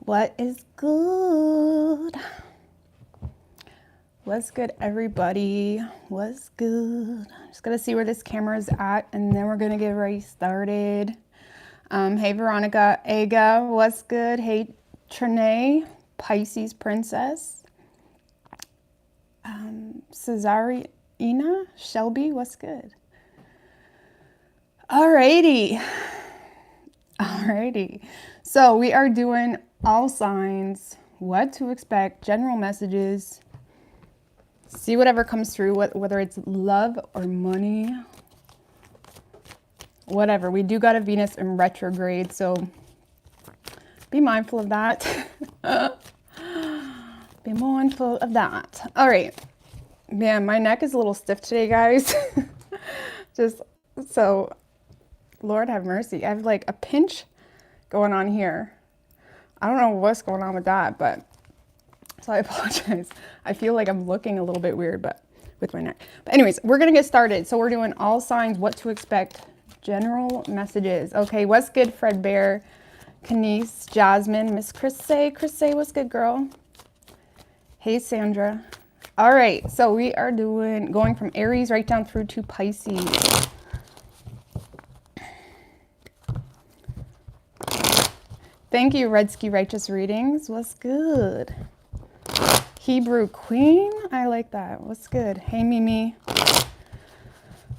What is good? What's good, everybody? What's good? Just gonna see where this camera is at, and then we're gonna get right started. Hey, Veronica, Aga, what's good? Hey, Trinae, Pisces Princess. Cesarina, Shelby, what's good? Alrighty. So we are doing all signs, what to expect, general messages. See whatever comes through, whether it's love or money, whatever. We do got a Venus in retrograde, so be mindful of that. Be mindful of that. All right. Man, my neck is a little stiff today, guys. Just so, Lord have mercy. I have like a pinch going on here. I don't know what's going on with that, but so I apologize. I feel like I'm looking a little bit weird, but with my neck. But anyways, we're going to get started. So we're doing all signs, what to expect, general messages. Okay, what's good, Fred Bear, Kenise, Jasmine, Miss Chrissy, what's good, girl? Hey, Sandra. All right, so we are going from Aries right down through to Pisces. Thank you, Redsky Righteous Readings. What's good? Hebrew Queen, I like that. What's good? Hey, Mimi.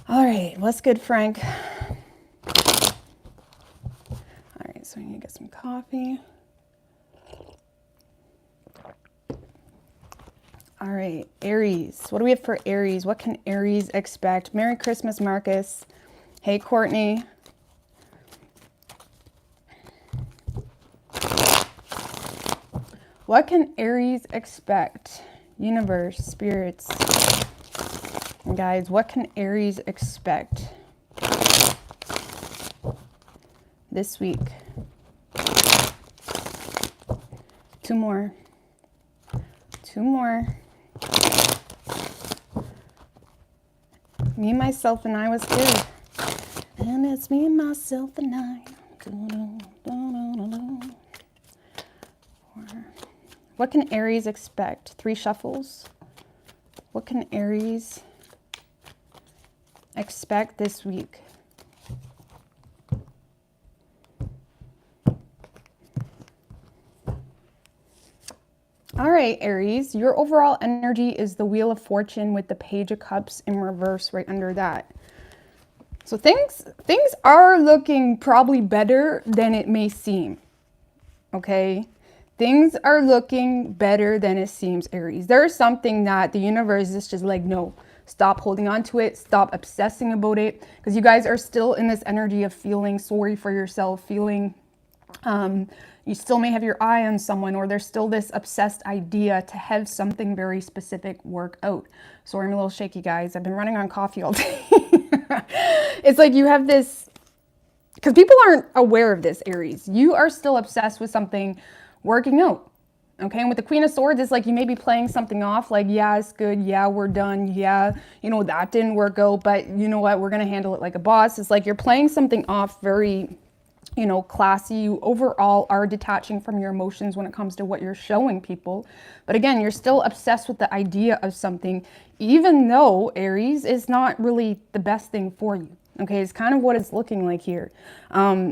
All right, what's good, Frank? All right, so I need to get some coffee. All right, Aries. What do we have for Aries? What can Aries expect? Merry Christmas, Marcus. Hey, Courtney. What can Aries expect? Universe, spirits, and guys, what can Aries expect this week? Two more. Me, myself, and I was good. And it's me, myself, and I. What can Aries expect? 3 shuffles. What can Aries expect this week? All right, Aries, your overall energy is the Wheel of Fortune with the Page of Cups in reverse right under that. So things are looking probably better than it may seem, okay? Things are looking better than it seems, Aries. There's something that the universe is just like, no, stop holding on to it. Stop obsessing about it. Because you guys are still in this energy of feeling sorry for yourself, feeling you still may have your eye on someone, or there's still this obsessed idea to have something very specific work out. Sorry, I'm a little shaky, guys. I've been running on coffee all day. It's like you have this, because people aren't aware of this, Aries. You are still obsessed with something working out, okay? And with the Queen of Swords, it's like you may be playing something off, like, yeah, it's good, yeah, we're done, yeah, you know, that didn't work out, but you know what, we're gonna handle it like a boss. It's like you're playing something off very, you know, classy. You overall are detaching from your emotions when it comes to what you're showing people. But again, you're still obsessed with the idea of something, even though, Aries, is not really the best thing for you. Okay, it's kind of what it's looking like here.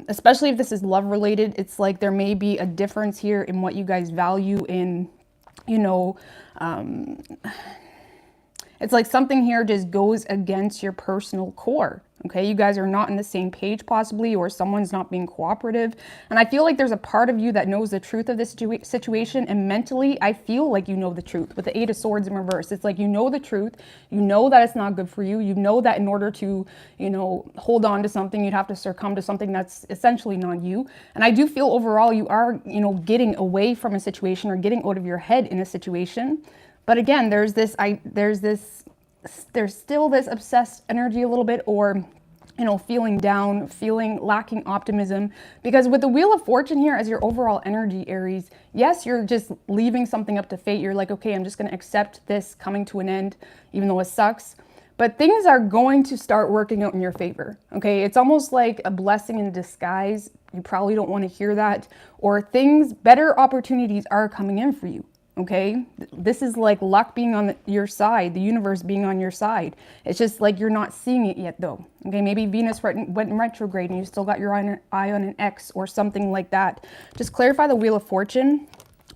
Especially if this is love related, it's like there may be a difference here in what you guys value in, you know, it's like something here just goes against your personal core. Okay, you guys are not on the same page possibly, or someone's not being cooperative. And I feel like there's a part of you that knows the truth of this situation, and mentally I feel like you know the truth. With the 8 of Swords in reverse, it's like you know the truth, you know that it's not good for you, you know that in order to, you know, hold on to something, you'd have to succumb to something that's essentially not you. And I do feel overall you are, you know, getting away from a situation or getting out of your head in a situation. But again, there's still this obsessed energy a little bit, or, you know, feeling down, feeling lacking optimism. Because with the Wheel of Fortune here as your overall energy, Aries, yes, you're just leaving something up to fate. You're like, okay, I'm just going to accept this coming to an end, even though it sucks. but things are going to start working out in your favor. Okay, it's almost like a blessing in disguise. You probably don't want to hear that, or better opportunities are coming in for you. Okay, this is like luck being on your side, the universe being on your side. It's just like you're not seeing it yet though. Okay, maybe Venus went in retrograde and you still got your eye on an X or something like that. Just clarify the Wheel of Fortune.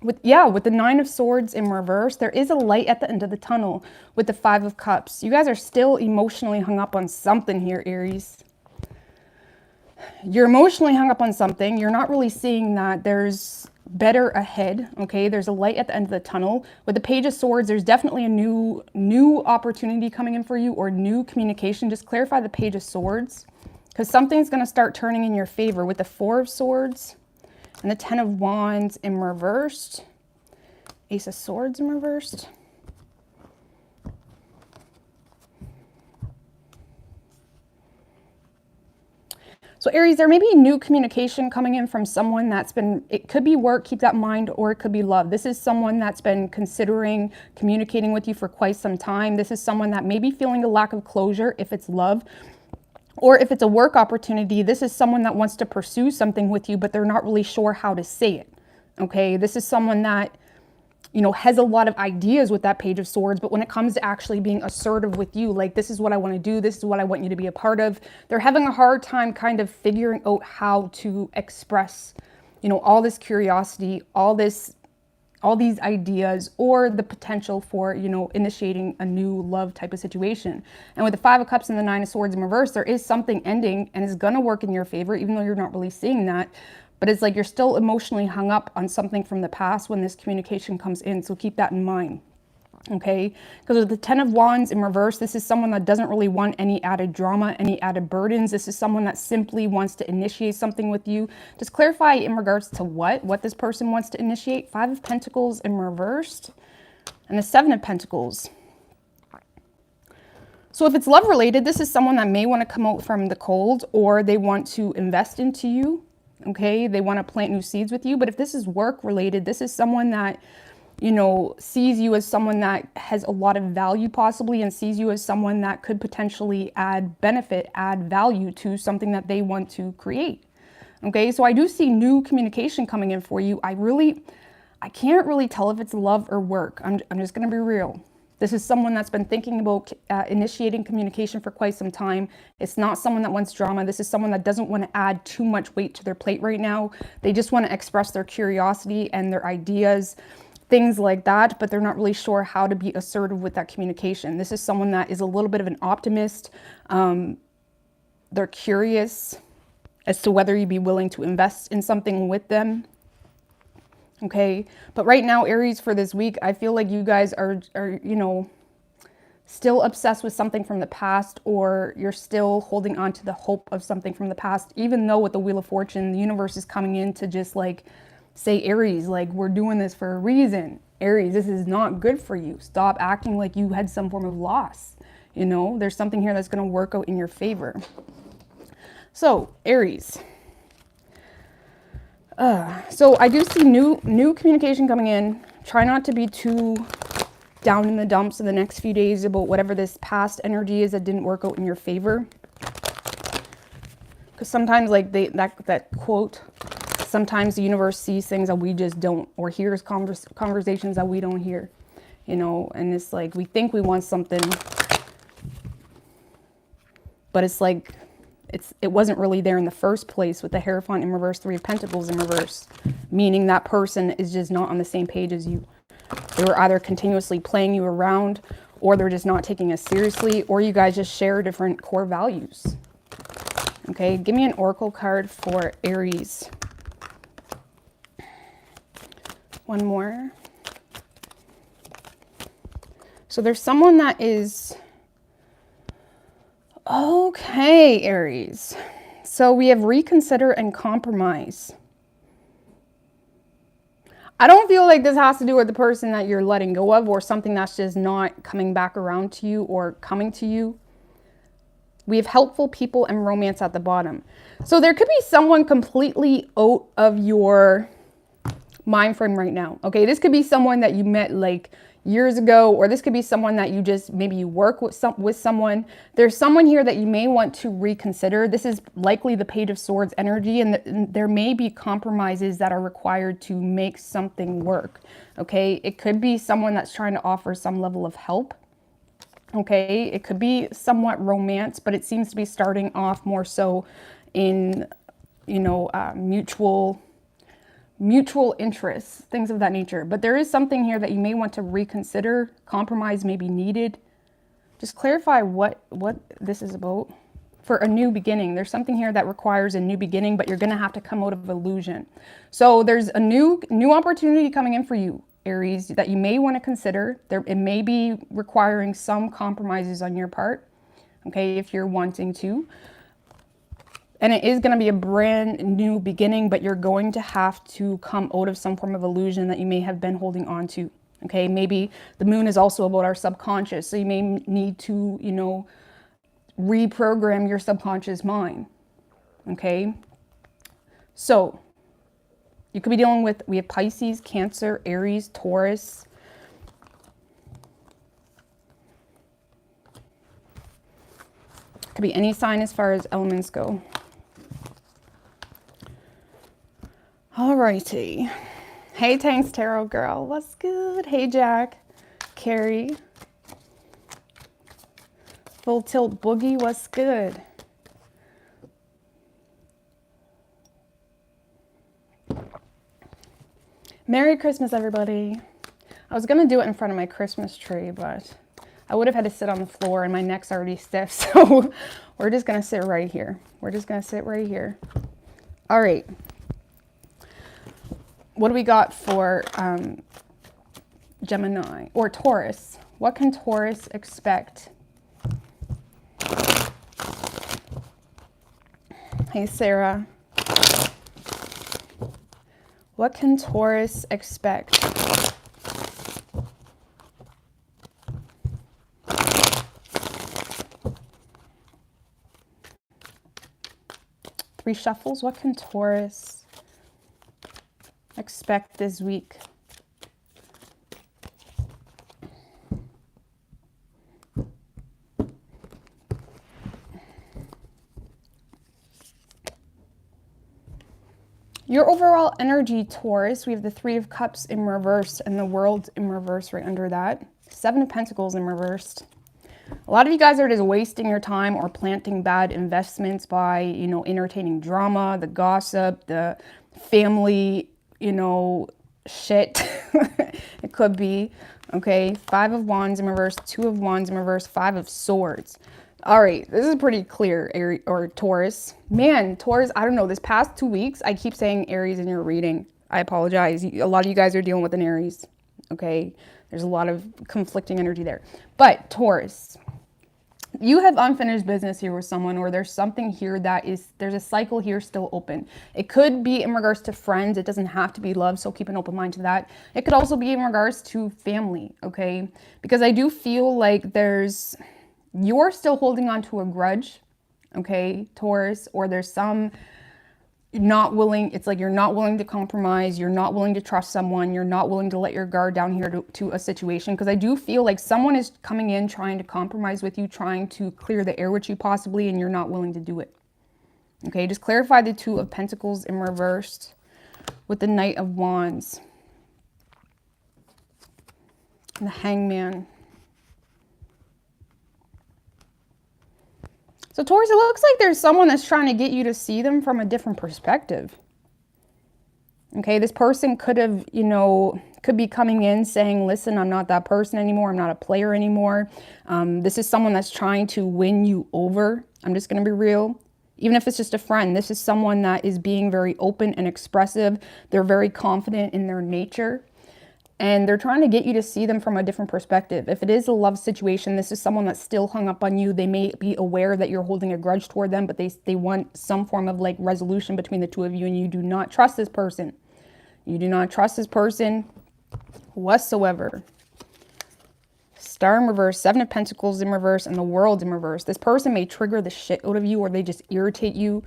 With the Nine of Swords in reverse, there is a light at the end of the tunnel with the Five of Cups. You guys are still emotionally hung up on something here, Aries. You're emotionally hung up on something. You're not really seeing that there's better ahead. Okay, there's a light at the end of the tunnel. With the Page of Swords, there's definitely a new opportunity coming in for you, or new communication. Just clarify the Page of Swords, because something's going to start turning in your favor with the Four of Swords and the Ten of Wands in reversed, Ace of Swords in reversed. So Aries, there may be new communication coming in from someone that's been, it could be work, keep that in mind, or it could be love. This is someone that's been considering communicating with you for quite some time. This is someone that may be feeling a lack of closure if it's love, or if it's a work opportunity. This is someone that wants to pursue something with you, but they're not really sure how to say it. Okay, this is someone that, you know, has a lot of ideas with that Page of Swords, but when it comes to actually being assertive with you, like, this is what I want to do, this is what I want you to be a part of, they're having a hard time kind of figuring out how to express, you know, all this curiosity, all these ideas, or the potential for, you know, initiating a new love type of situation. And with the Five of Cups and the Nine of Swords in reverse, there is something ending and is going to work in your favor, even though you're not really seeing that. But it's like you're still emotionally hung up on something from the past when this communication comes in. So keep that in mind. Okay, because with the Ten of Wands in reverse, this is someone that doesn't really want any added drama, any added burdens. This is someone that simply wants to initiate something with you. Just clarify in regards to what this person wants to initiate. Five of Pentacles in reversed and the Seven of Pentacles. So if it's love related, this is someone that may want to come out from the cold, or they want to invest into you. Okay, they want to plant new seeds with you. But if this is work related, this is someone that, you know, sees you as someone that has a lot of value possibly, and sees you as someone that could potentially add benefit, add value to something that they want to create. Okay, so I do see new communication coming in for you. I can't really tell if it's love or work. I'm just going to be real. This is someone that's been thinking about initiating communication for quite some time. It's not someone that wants drama. This is someone that doesn't want to add too much weight to their plate right now. They just want to express their curiosity and their ideas, things like that, but they're not really sure how to be assertive with that communication. This is someone that is a little bit of an optimist. They're curious as to whether you'd be willing to invest in something with them. Okay, but right now, Aries, for this week, I feel like you guys are, you know, still obsessed with something from the past, or you're still holding on to the hope of something from the past, even though with the Wheel of Fortune, the universe is coming in to just like say, Aries, like, we're doing this for a reason. Aries, this is not good for you. Stop acting like you had some form of loss. You know, there's something here that's going to work out in your favor. So, Aries. So I do see new communication coming in. Try not to be too down in the dumps in the next few days about whatever this past energy is that didn't work out in your favor. Because sometimes, like that quote, sometimes the universe sees things that we just don't, or hears conversations that we don't hear, you know, and it's like we think we want something, but it's like it wasn't really there in the first place with the Hierophant in reverse, Three of Pentacles in reverse, meaning that person is just not on the same page as you. They were either continuously playing you around, or they're just not taking us seriously, or you guys just share different core values. Okay, give me an oracle card for Aries. One more. So there's someone that is... Okay, Aries. So we have reconsider and compromise. I don't feel like this has to do with the person that you're letting go of, or something that's just not coming back around to you or coming to you. We have helpful people and romance at the bottom. So there could be someone completely out of your mind frame right now. Okay, this could be someone that you met like years ago, or this could be someone that you just, maybe you work with someone. There's someone here that you may want to reconsider. This is likely the Page of Swords energy, and there may be compromises that are required to make something work. Okay, it could be someone that's trying to offer some level of help. Okay, it could be somewhat romance, but it seems to be starting off more so in, you know, mutual interests, things of that nature. But there is something here that you may want to reconsider. Compromise may be needed. Just clarify what this is about. For a new beginning, there's something here that requires a new beginning, but you're going to have to come out of illusion. So there's a new opportunity coming in for you, Aries, that you may want to consider. It may be requiring some compromises on your part, okay, if you're wanting to. And it is going to be a brand new beginning, but you're going to have to come out of some form of illusion that you may have been holding on to. Okay, maybe the moon is also about our subconscious, so you may need to, you know, reprogram your subconscious mind. Okay, so you could be dealing with, we have Pisces, Cancer, Aries, Taurus. Could be any sign as far as elements go. Alrighty. Hey, Tanks Tarot Girl. What's good? Hey, Jack. Carrie. Full Tilt Boogie. What's good? Merry Christmas, everybody. I was going to do it in front of my Christmas tree, but I would have had to sit on the floor and my neck's already stiff. So we're just going to sit right here. We're just going to sit right here. All right. What do we got for Gemini or Taurus? What can Taurus expect? Hey, Sarah. What can Taurus expect? Three shuffles. What can Taurus expect this week? Your overall energy, Taurus, we have the Three of Cups in reverse and the World in reverse right under that. Seven of Pentacles in reversed. A lot of you guys are just wasting your time or planting bad investments by, you know, entertaining drama, the gossip, the family, you know, shit. It could be, okay. Five of Wands in reverse, Two of Wands in reverse, Five of Swords. All right, this is pretty clear, Aries or Taurus. Man, Taurus, I don't know, this past 2 weeks, I keep saying Aries in your reading. I apologize. A lot of you guys are dealing with an Aries, okay? There's a lot of conflicting energy there. But Taurus, you have unfinished business here with someone, or there's something here that is, there's a cycle here still open. It could be in regards to friends. It doesn't have to be love, so keep an open mind to that. It could also be in regards to family, okay? Because I do feel like you're still holding on to a grudge, okay, Taurus, or there's some not willing, it's like you're not willing to compromise, you're not willing to trust someone, you're not willing to let your guard down here to a situation, because I do feel like someone is coming in trying to compromise with you, trying to clear the air with you possibly, and you're not willing to do it. Okay, just clarify the Two of Pentacles in reversed with the Knight of Wands and the Hangman. So Taurus, it looks like there's someone that's trying to get you to see them from a different perspective. Okay, this person could have, you know, could be coming in saying, listen, I'm not that person anymore. I'm not a player anymore. This is someone that's trying to win you over. I'm just going to be real. Even if it's just a friend, this is someone that is being very open and expressive. They're very confident in their nature. And they're trying to get you to see them from a different perspective. If it is a love situation, this is someone that's still hung up on you. They may be aware that you're holding a grudge toward them, but they want some form of like resolution between the two of you, and you do not trust this person. You do not trust this person whatsoever. Star in reverse, Seven of Pentacles in reverse, and the World in reverse. This person may trigger the shit out of you, or they just irritate you.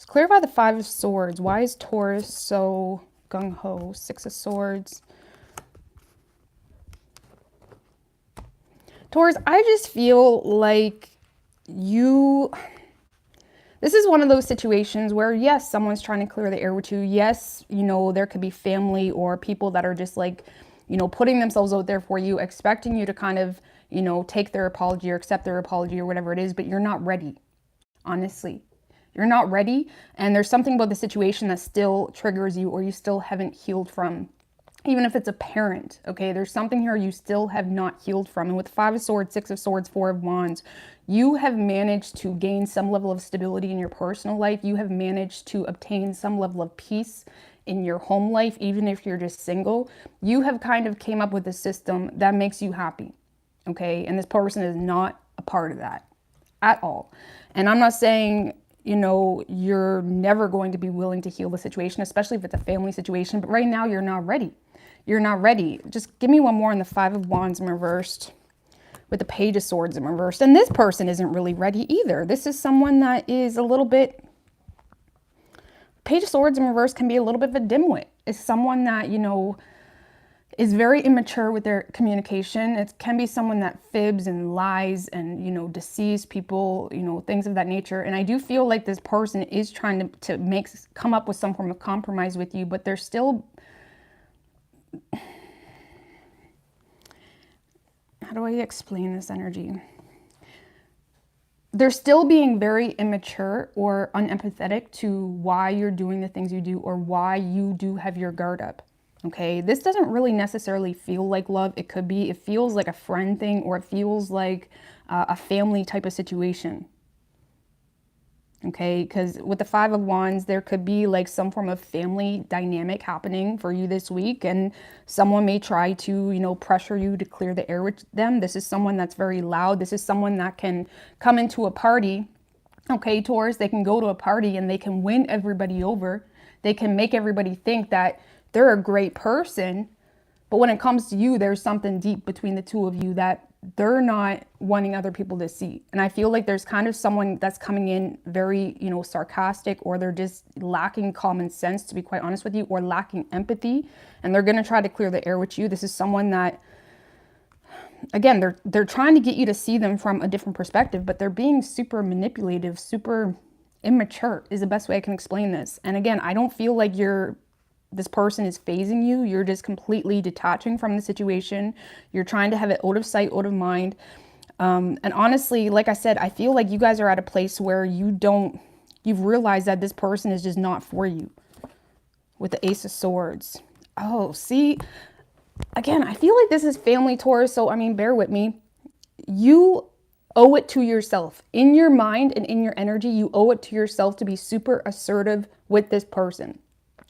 Clarify the Five of Swords. Why is Taurus so gung-ho? Six of Swords. Taurus, I just feel like this is one of those situations where, yes, someone's trying to clear the air with you. Yes, you know, there could be family or people that are just like, you know, putting themselves out there for you, expecting you to kind of, you know, take their apology or accept their apology or whatever it is, but you're not ready. Honestly, you're not ready. And there's something about the situation that still triggers you or you still haven't healed from. Even if it's a parent, okay, there's something here you still have not healed from. And with Five of Swords, Six of Swords, Four of Wands, you have managed to gain some level of stability in your personal life. You have managed to obtain some level of peace in your home life, even if you're just single. You have kind of came up with a system that makes you happy, okay? And this person is not a part of that at all. And I'm not saying, you know, you're never going to be willing to heal the situation, especially if it's a family situation, but right now you're not ready. You're not ready. Just give me one more on the Five of Wands in reversed with the Page of Swords in reversed. And this person isn't really ready either. This is someone that is a little bit, Page of Swords in reverse can be a little bit of a dimwit. It's someone that, you know, is very immature with their communication. It can be someone that fibs and lies and, you know, deceives people, you know, things of that nature. And I do feel like this person is trying to come up with some form of compromise with you, but they're still, how do I explain this energy? They're still being very immature or unempathetic to why you're doing the things you do or why you do have your guard up. Okay, this doesn't really necessarily feel like love. It could be, it feels like a friend thing, or it feels like a family type of situation. Okay, because with the Five of Wands, there could be like some form of family dynamic happening for you this week, and someone may try to, you know, pressure you to clear the air with them. This is someone that's very loud. This is someone that can come into a party. Okay, Taurus, they can go to a party and they can win everybody over. They can make everybody think that they're a great person, but when it comes to you, there's something deep between the two of you that they're not wanting other people to see. And I feel like there's kind of someone that's coming in very, you know, sarcastic, or they're just lacking common sense, to be quite honest with you, or lacking empathy. And they're going to try to clear the air with you. This is someone that, again, they're trying to get you to see them from a different perspective, but they're being super manipulative, super immature is the best way I can explain this. And again, I don't feel like this person is phasing you. You're just completely detaching from the situation. You're trying to have it out of sight, out of mind. And honestly, like I said, I feel like you guys are at a place where you've realized that this person is just not for you. With the Ace of Swords. Oh, see, again, I feel like this is family, Taurus. So, I mean, bear with me. You owe it to yourself. In your mind and in your energy, you owe it to yourself to be super assertive with this person.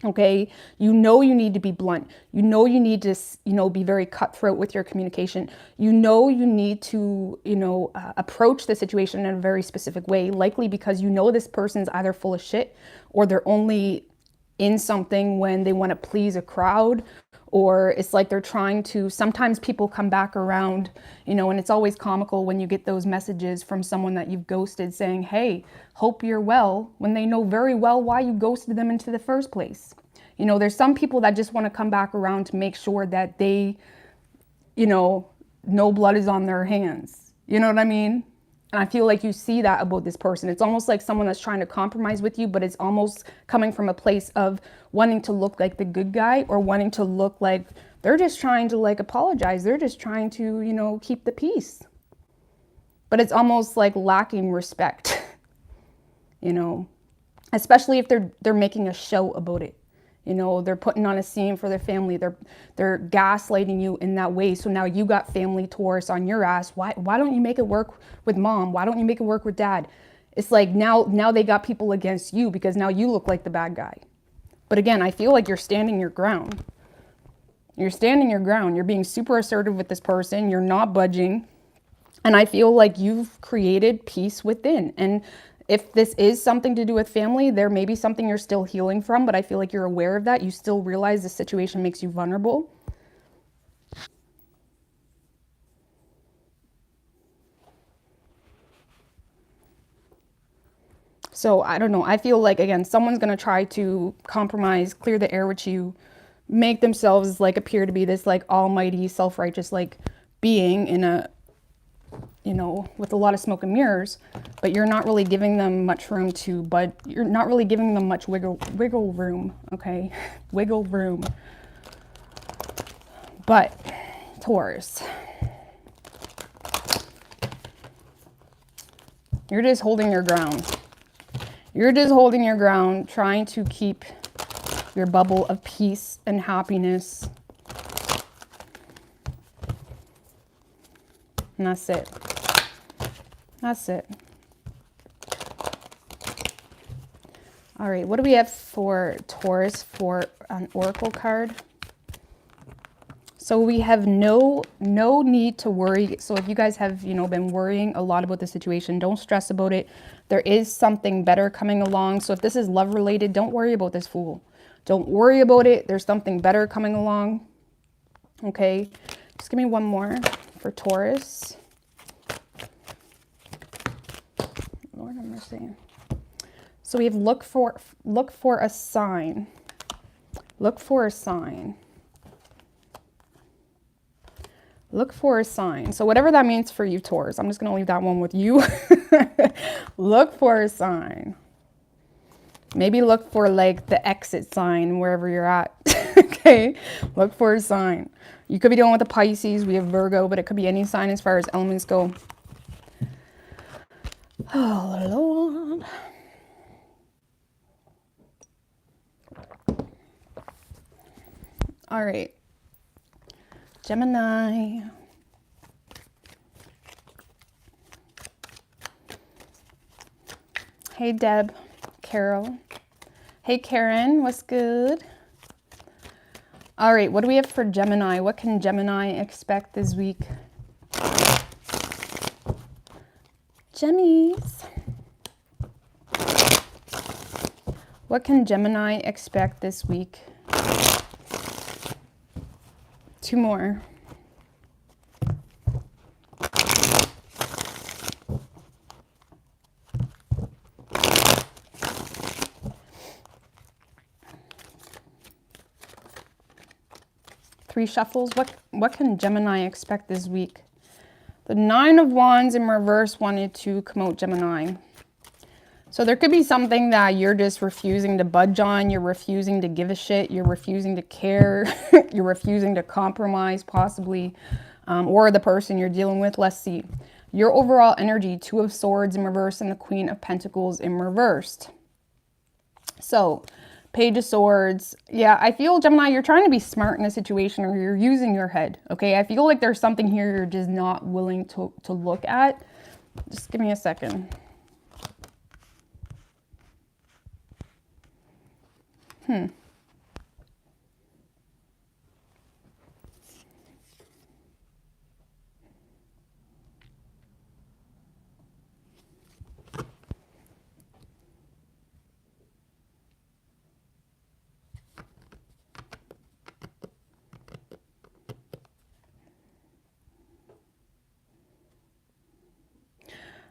Okay, you know you need to be blunt. You know you need to, you know, be very cutthroat with your communication. You know you need to, you know, approach the situation in a very specific way, likely because you know this person's either full of shit or they're only in something when they want to please a crowd, or it's like they're trying to, sometimes people come back around, you know, and it's always comical when you get those messages from someone that you've ghosted saying, hey, hope you're well, when they know very well why you ghosted them into the first place. You know, there's some people that just want to come back around to make sure that they, you know, no blood is on their hands. You know what I mean? And I feel like you see that about this person. It's almost like someone that's trying to compromise with you, but it's almost coming from a place of wanting to look like the good guy, or wanting to look like they're just trying to like apologize. They're just trying to, you know, keep the peace. But it's almost like lacking respect, you know, especially if they're making a show about it. You know, they're putting on a scene for their family. They're gaslighting you in that way. So now you got family, Taurus, on your ass. Why don't you make it work with mom? Why don't you make it work with dad? It's like now they got people against you because now you look like the bad guy. But again, I feel like you're standing your ground. You're standing your ground. You're being super assertive with this person. You're not budging. And I feel like you've created peace within. And if this is something to do with family, there may be something you're still healing from, but I feel like you're aware of that. You still realize the situation makes you vulnerable. So I don't know. I feel like, again, someone's going to try to compromise, clear the air with you, make themselves like appear to be this like almighty, self-righteous like being in a, you know, with a lot of smoke and mirrors, but you're not really giving them much room to, but you're not really giving them much wiggle room. Okay. Wiggle room. But Taurus, you're just holding your ground. You're just holding your ground, trying to keep your bubble of peace and happiness. And that's it. That's it. All right, what do we have for Taurus for an oracle card? So we have no need to worry. So if you guys have, you know, been worrying a lot about the situation, don't stress about it. There is something better coming along. So if this is love related, don't worry about this fool. Don't worry about it. There's something better coming along. Okay. Just give me one more for Taurus. Lord have mercy. So we have look for a sign. Look for a sign. Look for a sign. So whatever that means for you, Taurus, I'm just going to leave that one with you. Look for a sign. Maybe look for like the exit sign wherever you're at. Okay. Look for a sign. You could be dealing with the Pisces. We have Virgo, but it could be any sign as far as elements go. Oh, Lord. All right. Gemini. Hey, Deb. Carol. Hey, Karen. What's good? All right. What do we have for Gemini? What can Gemini expect this week? Gemmies. What can Gemini expect this week? Two more. Three shuffles. What can Gemini expect this week? The Nine of Wands in reverse wanted to come out Gemini. So there could be something that you're just refusing to budge on. You're refusing to give a shit. You're refusing to care. You're refusing to compromise, possibly. Or the person you're dealing with. Let's see. Your overall energy, Two of Swords in reverse and the Queen of Pentacles in reversed. So, Page of Swords. Yeah, I feel, Gemini, you're trying to be smart in a situation, or you're using your head. Okay, I feel like there's something here you're just not willing to look at. Just give me a second.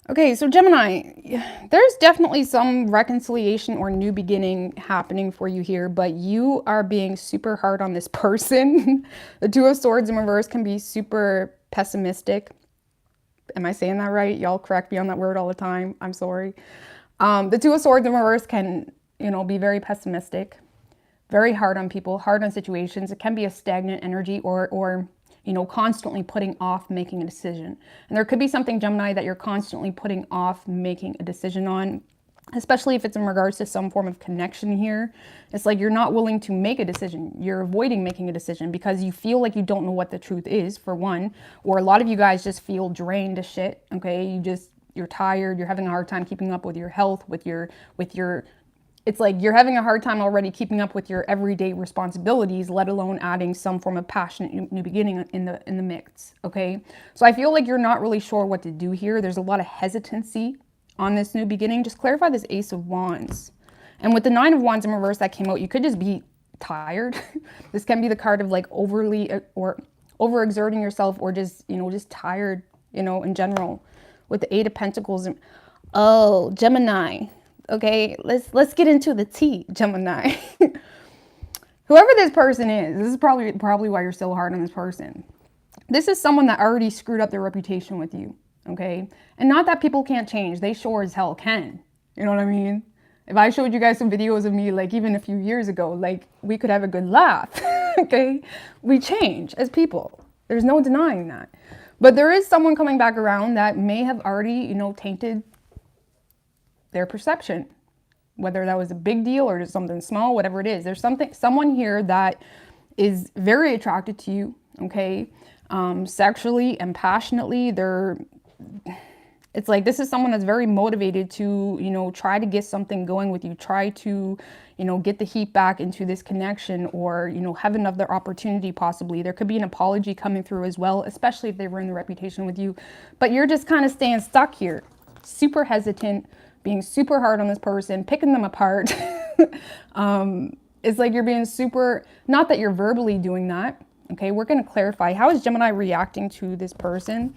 Okay, so Gemini, there's definitely some reconciliation or new beginning happening for you here, but you are being super hard on this person. The Two of Swords in reverse can be super pessimistic. Am I saying that right? Y'all correct me on that word all the time. I'm sorry. The Two of Swords in reverse can, you know, be very pessimistic, very hard on people, hard on situations. It can be a stagnant energy or you know, constantly putting off making a decision. And there could be something, Gemini, that you're constantly putting off making a decision on, especially if it's in regards to some form of connection here. It's like you're not willing to make a decision. You're avoiding making a decision because you feel like you don't know what the truth is, for one. Or a lot of you guys just feel drained to shit, okay? You're tired, you're having a hard time keeping up with your health, with your it's like you're having a hard time already keeping up with your everyday responsibilities, let alone adding some form of passionate new beginning in the mix, okay? So I feel like you're not really sure what to do here. There's a lot of hesitancy on this new beginning. Just clarify this Ace of Wands. And with the Nine of Wands in reverse that came out, you could just be tired. This can be the card of like overly or overexerting yourself, or just, you know, just tired, you know, in general. With the Eight of Pentacles. Oh, Gemini. Okay, let's get into the tea, Gemini. Whoever this person is, this is probably why you're so hard on this person. This is someone that already screwed up their reputation with you, okay? And not that people can't change. They sure as hell can. You know what I mean? If I showed you guys some videos of me, like even a few years ago, like we could have a good laugh, okay? We change as people. There's no denying that. But there is someone coming back around that may have already, you know, tainted their perception. Whether that was a big deal or just something small, whatever it is. There's someone here that is very attracted to you, okay? Sexually and passionately. It's like this is someone that's very motivated to, you know, try to get something going with you, try to, you know, get the heat back into this connection, or, you know, have another opportunity possibly. There could be an apology coming through as well, especially if they ruin the reputation with you. But you're just kind of staying stuck here, super hesitant, being super hard on this person, picking them apart. It's like you're being super, not that you're verbally doing that. Okay, we're going to clarify. How is Gemini reacting to this person?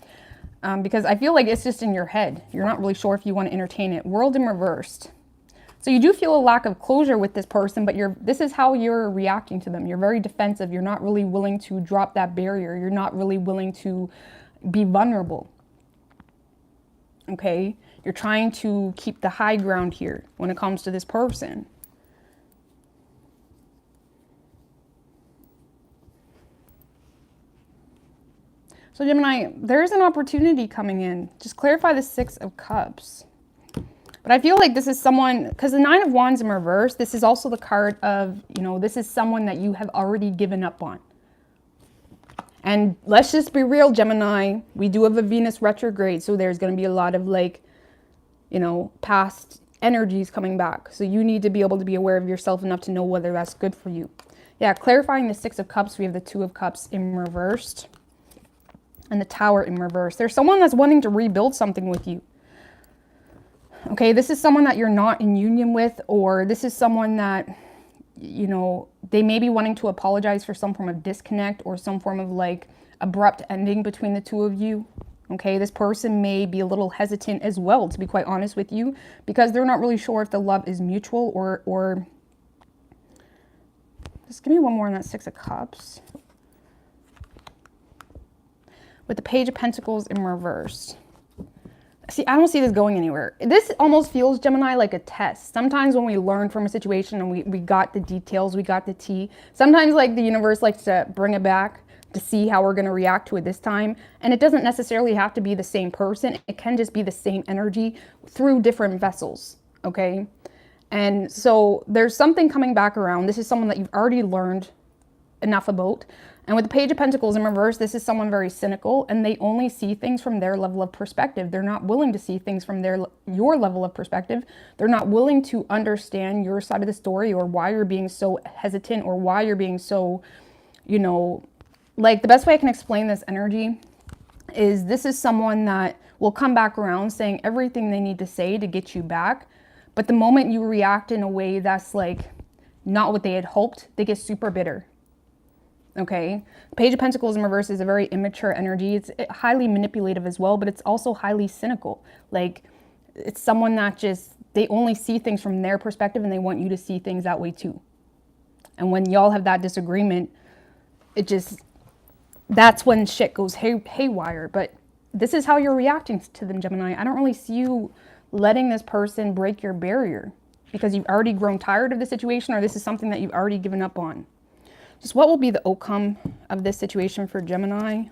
Because I feel like it's just in your head. You're not really sure if you want to entertain it. World in reversed. So you do feel a lack of closure with this person, but this is how you're reacting to them. You're very defensive. You're not really willing to drop that barrier. You're not really willing to be vulnerable. Okay? You're trying to keep the high ground here when it comes to this person. So Gemini, there's an opportunity coming in. Just clarify the Six of Cups. But I feel like this is someone, because the Nine of Wands in reverse, this is also the card of, you know, this is someone that you have already given up on. And let's just be real, Gemini. We do have a Venus retrograde, so there's going to be a lot of like, you know, past energies coming back. So you need to be able to be aware of yourself enough to know whether that's good for you. Yeah, clarifying the Six of Cups, we have the Two of Cups in reversed. And the Tower in reverse. There's someone that's wanting to rebuild something with you. Okay, this is someone that you're not in union with, or this is someone that, you know, they may be wanting to apologize for some form of disconnect or some form of like abrupt ending between the two of you. Okay, this person may be a little hesitant as well, to be quite honest with you, because they're not really sure if the love is mutual or... Just give me one more on that Six of Cups. With the Page of Pentacles in reverse. See, I don't see this going anywhere. This almost feels, Gemini, like a test. Sometimes when we learn from a situation and we got the details, we got the tea. Sometimes like the universe likes to bring it back to see how we're going to react to it this time. And it doesn't necessarily have to be the same person. It can just be the same energy through different vessels. Okay. And so there's something coming back around. This is someone that you've already learned enough about. And with the Page of Pentacles in reverse, this is someone very cynical, and they only see things from their level of perspective. They're not willing to see things from your level of perspective. They're not willing to understand your side of the story, or why you're being so hesitant, or why you're being so, you know, like the best way I can explain this energy is this is someone that will come back around saying everything they need to say to get you back. But the moment you react in a way that's like not what they had hoped, they get super bitter. Okay, Page of Pentacles in reverse is a very immature energy. It's highly manipulative as well, but it's also highly cynical. Like, it's someone that just, they only see things from their perspective, and they want you to see things that way too. And when y'all have that disagreement, it just, that's when shit goes haywire. But this is how you're reacting to them, Gemini. I don't really see you letting this person break your barrier because you've already grown tired of the situation, or this is something that you've already given up on. Just what will be the outcome of this situation for Gemini?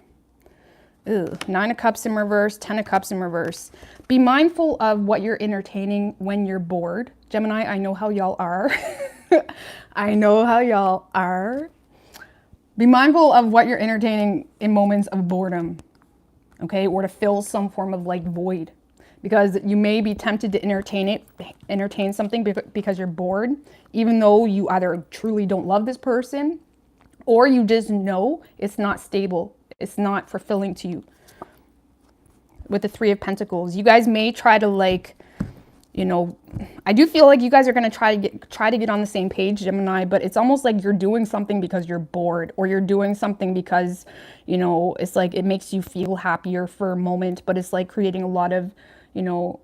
Nine of Cups in reverse, 10 of Cups in reverse. Be mindful of what you're entertaining when you're bored. Gemini, I know how y'all are. I know how y'all are. Be mindful of what you're entertaining in moments of boredom, okay? Or to fill some form of like void. Because you may be tempted to entertain something because you're bored, even though you either truly don't love this person, or you just know it's not stable. It's not fulfilling to you. With the Three of Pentacles, you guys may try to like, you know, I do feel like you guys are going to try to get on the same page, Gemini, but it's almost like you're doing something because you're bored, or you're doing something because, you know, it's like it makes you feel happier for a moment, but it's like creating a lot of, you know,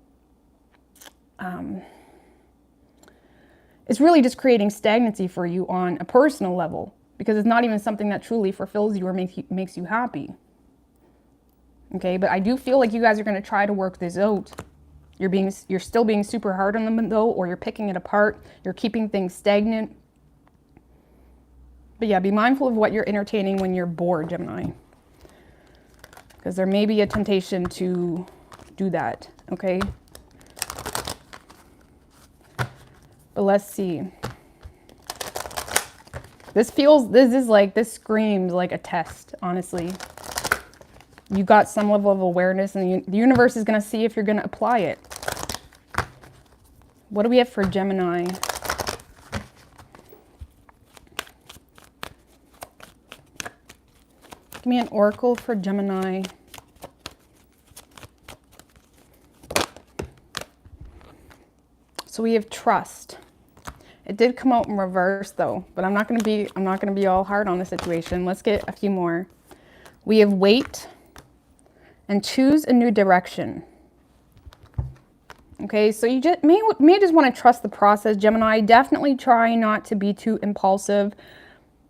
it's really just creating stagnancy for you on a personal level, because it's not even something that truly fulfills you or makes you happy. Okay, but I do feel like you guys are going to try to work this out. You're still being super hard on them though, or you're picking it apart. You're keeping things stagnant. But yeah, be mindful of what you're entertaining when you're bored, Gemini. Because there may be a temptation to do that, okay? But let's see. This screams like a test, honestly. You got some level of awareness, and the universe is going to see if you're going to apply it. What do we have for Gemini? Give me an oracle for Gemini. So we have trust. It did come out in reverse though, but I'm not going to be all hard on the situation. Let's get a few more. We have wait and choose a new direction. Okay, so you just may just want to trust the process, Gemini. Definitely try not to be too impulsive.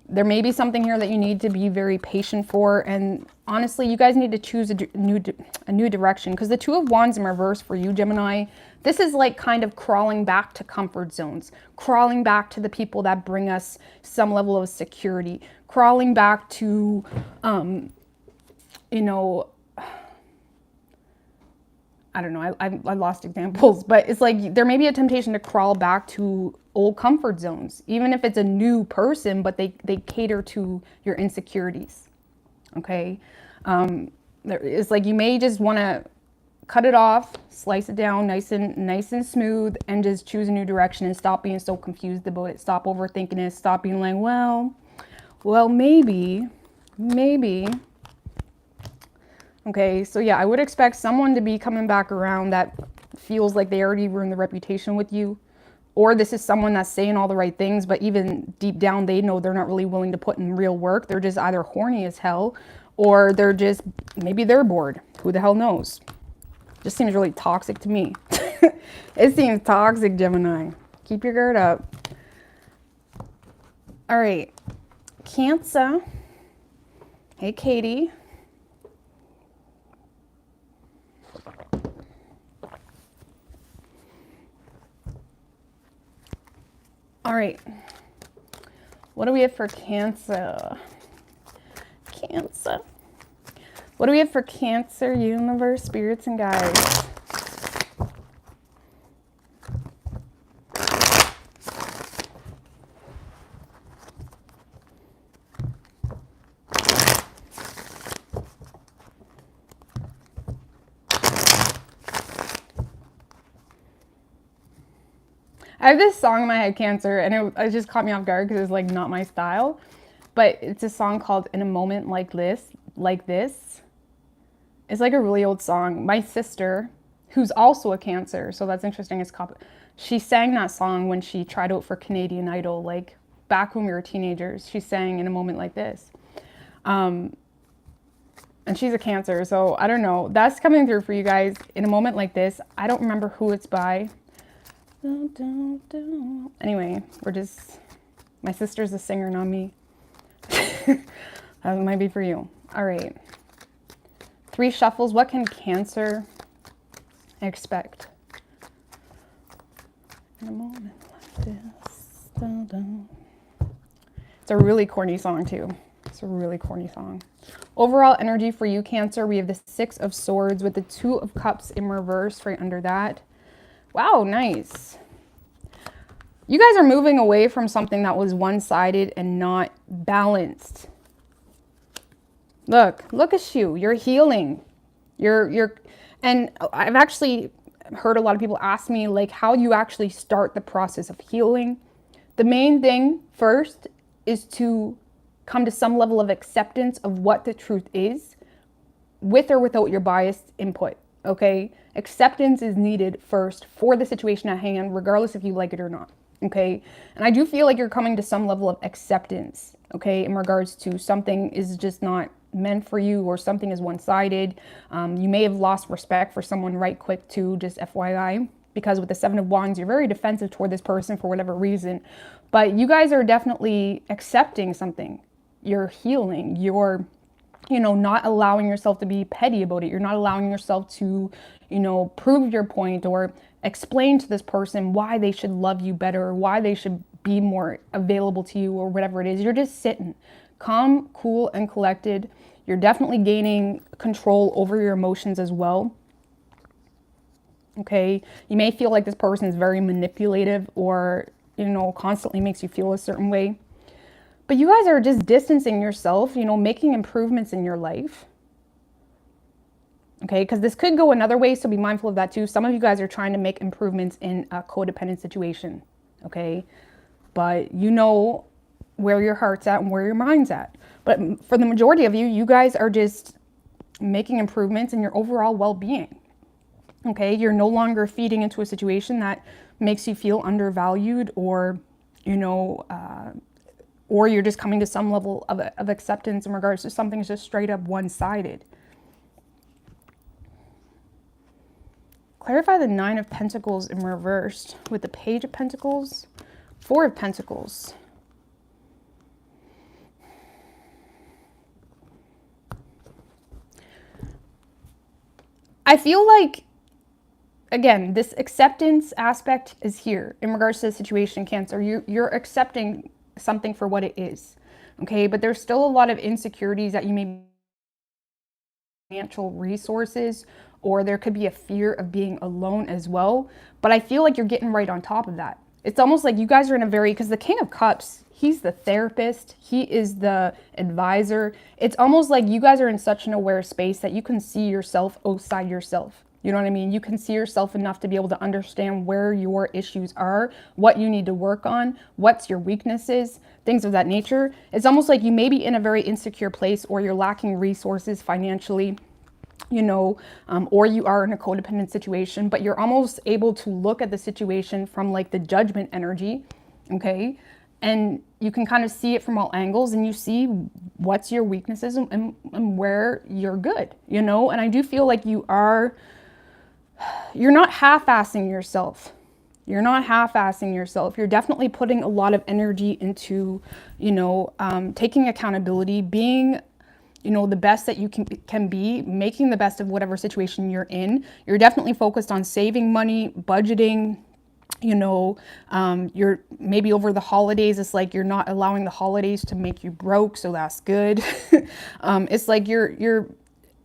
There may be something here that you need to be very patient for, and honestly, you guys need to choose a new direction, because the Two of Wands in reverse for you, Gemini, this is like kind of crawling back to comfort zones, crawling back to the people that bring us some level of security, crawling back to, you know, I don't know, I lost examples, but it's like there may be a temptation to crawl back to old comfort zones, even if it's a new person, but they cater to your insecurities, okay? It's like you may just want to cut it off, slice it down nice and smooth, and just choose a new direction and stop being so confused about it. Stop overthinking it. Stop being like, well, maybe. Okay, so yeah, I would expect someone to be coming back around that feels like they already ruined the reputation with you. Or this is someone that's saying all the right things, but even deep down, they know they're not really willing to put in real work. They're just either horny as hell, or maybe they're bored. Who the hell knows? Just seems really toxic to me. It seems toxic, Gemini. Keep your guard up. All right, Cancer. Hey, Katie. All right, what do we have for Cancer? Cancer. What do we have for Cancer, universe, spirits, and guides? I have this song in my head, Cancer, and it just caught me off guard because it's like not my style. But it's a song called "In a Moment Like This." It's like a really old song. My sister, who's also a Cancer, so that's interesting. She sang that song when she tried out for Canadian Idol, like back when we were teenagers. She sang "In a Moment Like This," and she's a Cancer, so I don't know. That's coming through for you guys. In a moment like this, I don't remember who it's by. Anyway, my sister's a singer, not me. That might be for you. All right. 3 shuffles. What can Cancer expect? In a moment like this. It's a really corny song too. It's a really corny song. Overall energy for you, Cancer, we have the 6 of Swords with the 2 of Cups in reverse right under that. Wow, nice. You guys are moving away from something that was one-sided and not balanced. Look at you. You're healing. And I've actually heard a lot of people ask me like how you actually start the process of healing. The main thing first is to come to some level of acceptance of what the truth is, with or without your biased input. Okay, acceptance is needed first for the situation at hand, regardless if you like it or not. Okay, and I do feel like you're coming to some level of acceptance, okay, in regards to something is just not meant for you, or something is one-sided. You may have lost respect for someone right quick too, just FYI. because with the Seven of Wands, you're very defensive toward this person for whatever reason. But you guys are definitely accepting something. You're healing. You're, you know, not allowing yourself to be petty about it. You're not allowing yourself to, you know, prove your point or explain to this person why they should love you better or why they should be more available to you or whatever it is. You're just sitting calm, cool, and collected. You're definitely gaining control over your emotions as well. Okay, you may feel like this person is very manipulative or, you know, constantly makes you feel a certain way. But you guys are just distancing yourself, you know, making improvements in your life. Okay, because this could go another way, so be mindful of that too. Some of you guys are trying to make improvements in a codependent situation. Okay, but you know where your heart's at and where your mind's at. But for the majority of you, you guys are just making improvements in your overall well-being. Okay, you're no longer feeding into a situation that makes you feel undervalued or, you know, or you're just coming to some level of acceptance in regards to something that's just straight up one-sided. Clarify the Nine of Pentacles in reversed with the Page of Pentacles, Four of Pentacles. I feel like, again, this acceptance aspect is here in regards to the situation, Cancer. You're accepting something for what it is, okay? But there's still a lot of insecurities that you may financial resources, or there could be a fear of being alone as well. But I feel like you're getting right on top of that. It's almost like you guys are in a very, because the King of Cups, he's the therapist, he is the advisor. It's almost like you guys are in such an aware space that you can see yourself outside yourself. You know what I mean? You can see yourself enough to be able to understand where your issues are, what you need to work on, what's your weaknesses, things of that nature. It's almost like you may be in a very insecure place, or you're lacking resources financially, you know, or you are in a codependent situation, but you're almost able to look at the situation from like the judgment energy, okay? And you can kind of see it from all angles, and you see what's your weaknesses and where you're good, you know? And I do feel like you're not half-assing yourself. You're not half-assing yourself. You're definitely putting a lot of energy into, you know, taking accountability, being, you know, the best that you can be, making the best of whatever situation you're in. You're definitely focused on saving money, budgeting, you know, you're maybe over the holidays, it's like you're not allowing the holidays to make you broke, so that's good. It's like you're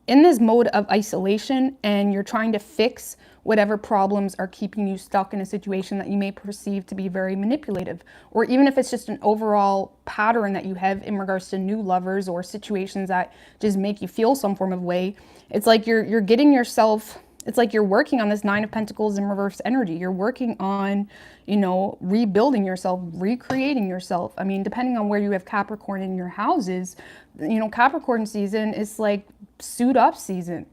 in this mode of isolation, and you're trying to fix whatever problems are keeping you stuck in a situation that you may perceive to be very manipulative, or even if it's just an overall pattern that you have in regards to new lovers or situations that just make you feel some form of way. It's like you're getting yourself, it's like you're working on this Nine of Pentacles in reverse energy. You're working on, you know, rebuilding yourself, recreating yourself. I mean, depending on where you have Capricorn in your houses, you know, Capricorn season is like suit up season,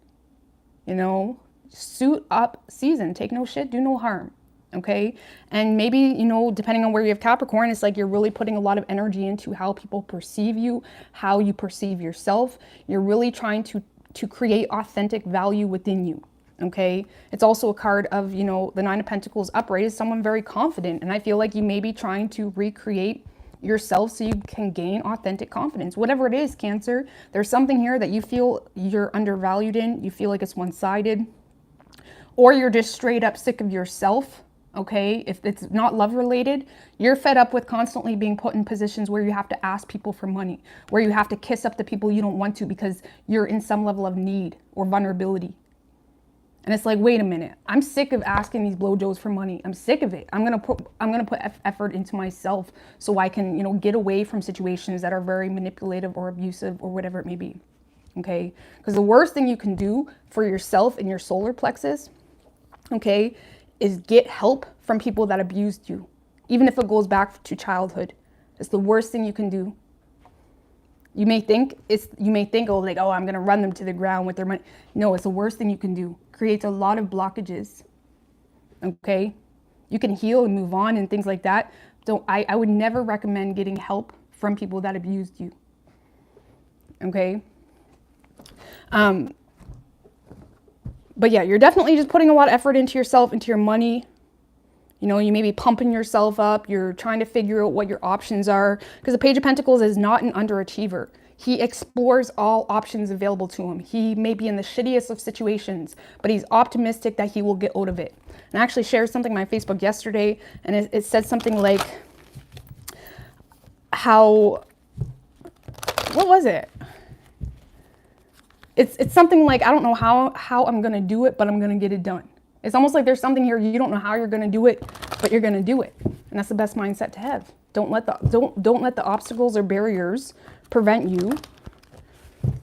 you know, suit up season. Take no shit, do no harm. Okay. And maybe, you know, depending on where you have Capricorn, it's like you're really putting a lot of energy into how people perceive you, how you perceive yourself. You're really trying to create authentic value within you. Okay. It's also a card of, you know, the Nine of Pentacles upright is someone very confident. And I feel like you may be trying to recreate yourself so you can gain authentic confidence. Whatever it is, Cancer, there's something here that you feel you're undervalued in. You feel like it's one-sided, or you're just straight up sick of yourself. Okay. If it's not love related, you're fed up with constantly being put in positions where you have to ask people for money, where you have to kiss up to people you don't want to because you're in some level of need or vulnerability. And it's like, wait a minute, I'm sick of asking these blowjos for money. I'm sick of it. I'm gonna put effort into myself so I can, you know, get away from situations that are very manipulative or abusive or whatever it may be. Okay, because the worst thing you can do for yourself and your solar plexus, okay, is get help from people that abused you, even if it goes back to childhood. It's the worst thing you can do. You may think, oh, like, oh, I'm gonna run them to the ground with their money. No, it's the worst thing you can do. Creates a lot of blockages. Okay, you can heal and move on and things like that. I would never recommend getting help from people that abused you. Okay. But yeah, you're definitely just putting a lot of effort into yourself, into your money. You know, you may be pumping yourself up. You're trying to figure out what your options are. Because the Page of Pentacles is not an underachiever. He explores all options available to him. He may be in the shittiest of situations, but he's optimistic that he will get out of it. And I actually shared something on my Facebook yesterday, and it said something like how, what was it? It's something like, I don't know how I'm going to do it, but I'm going to get it done. It's almost like there's something here, you don't know how you're going to do it, but you're going to do it. And that's the best mindset to have. Don't let the obstacles or barriers prevent you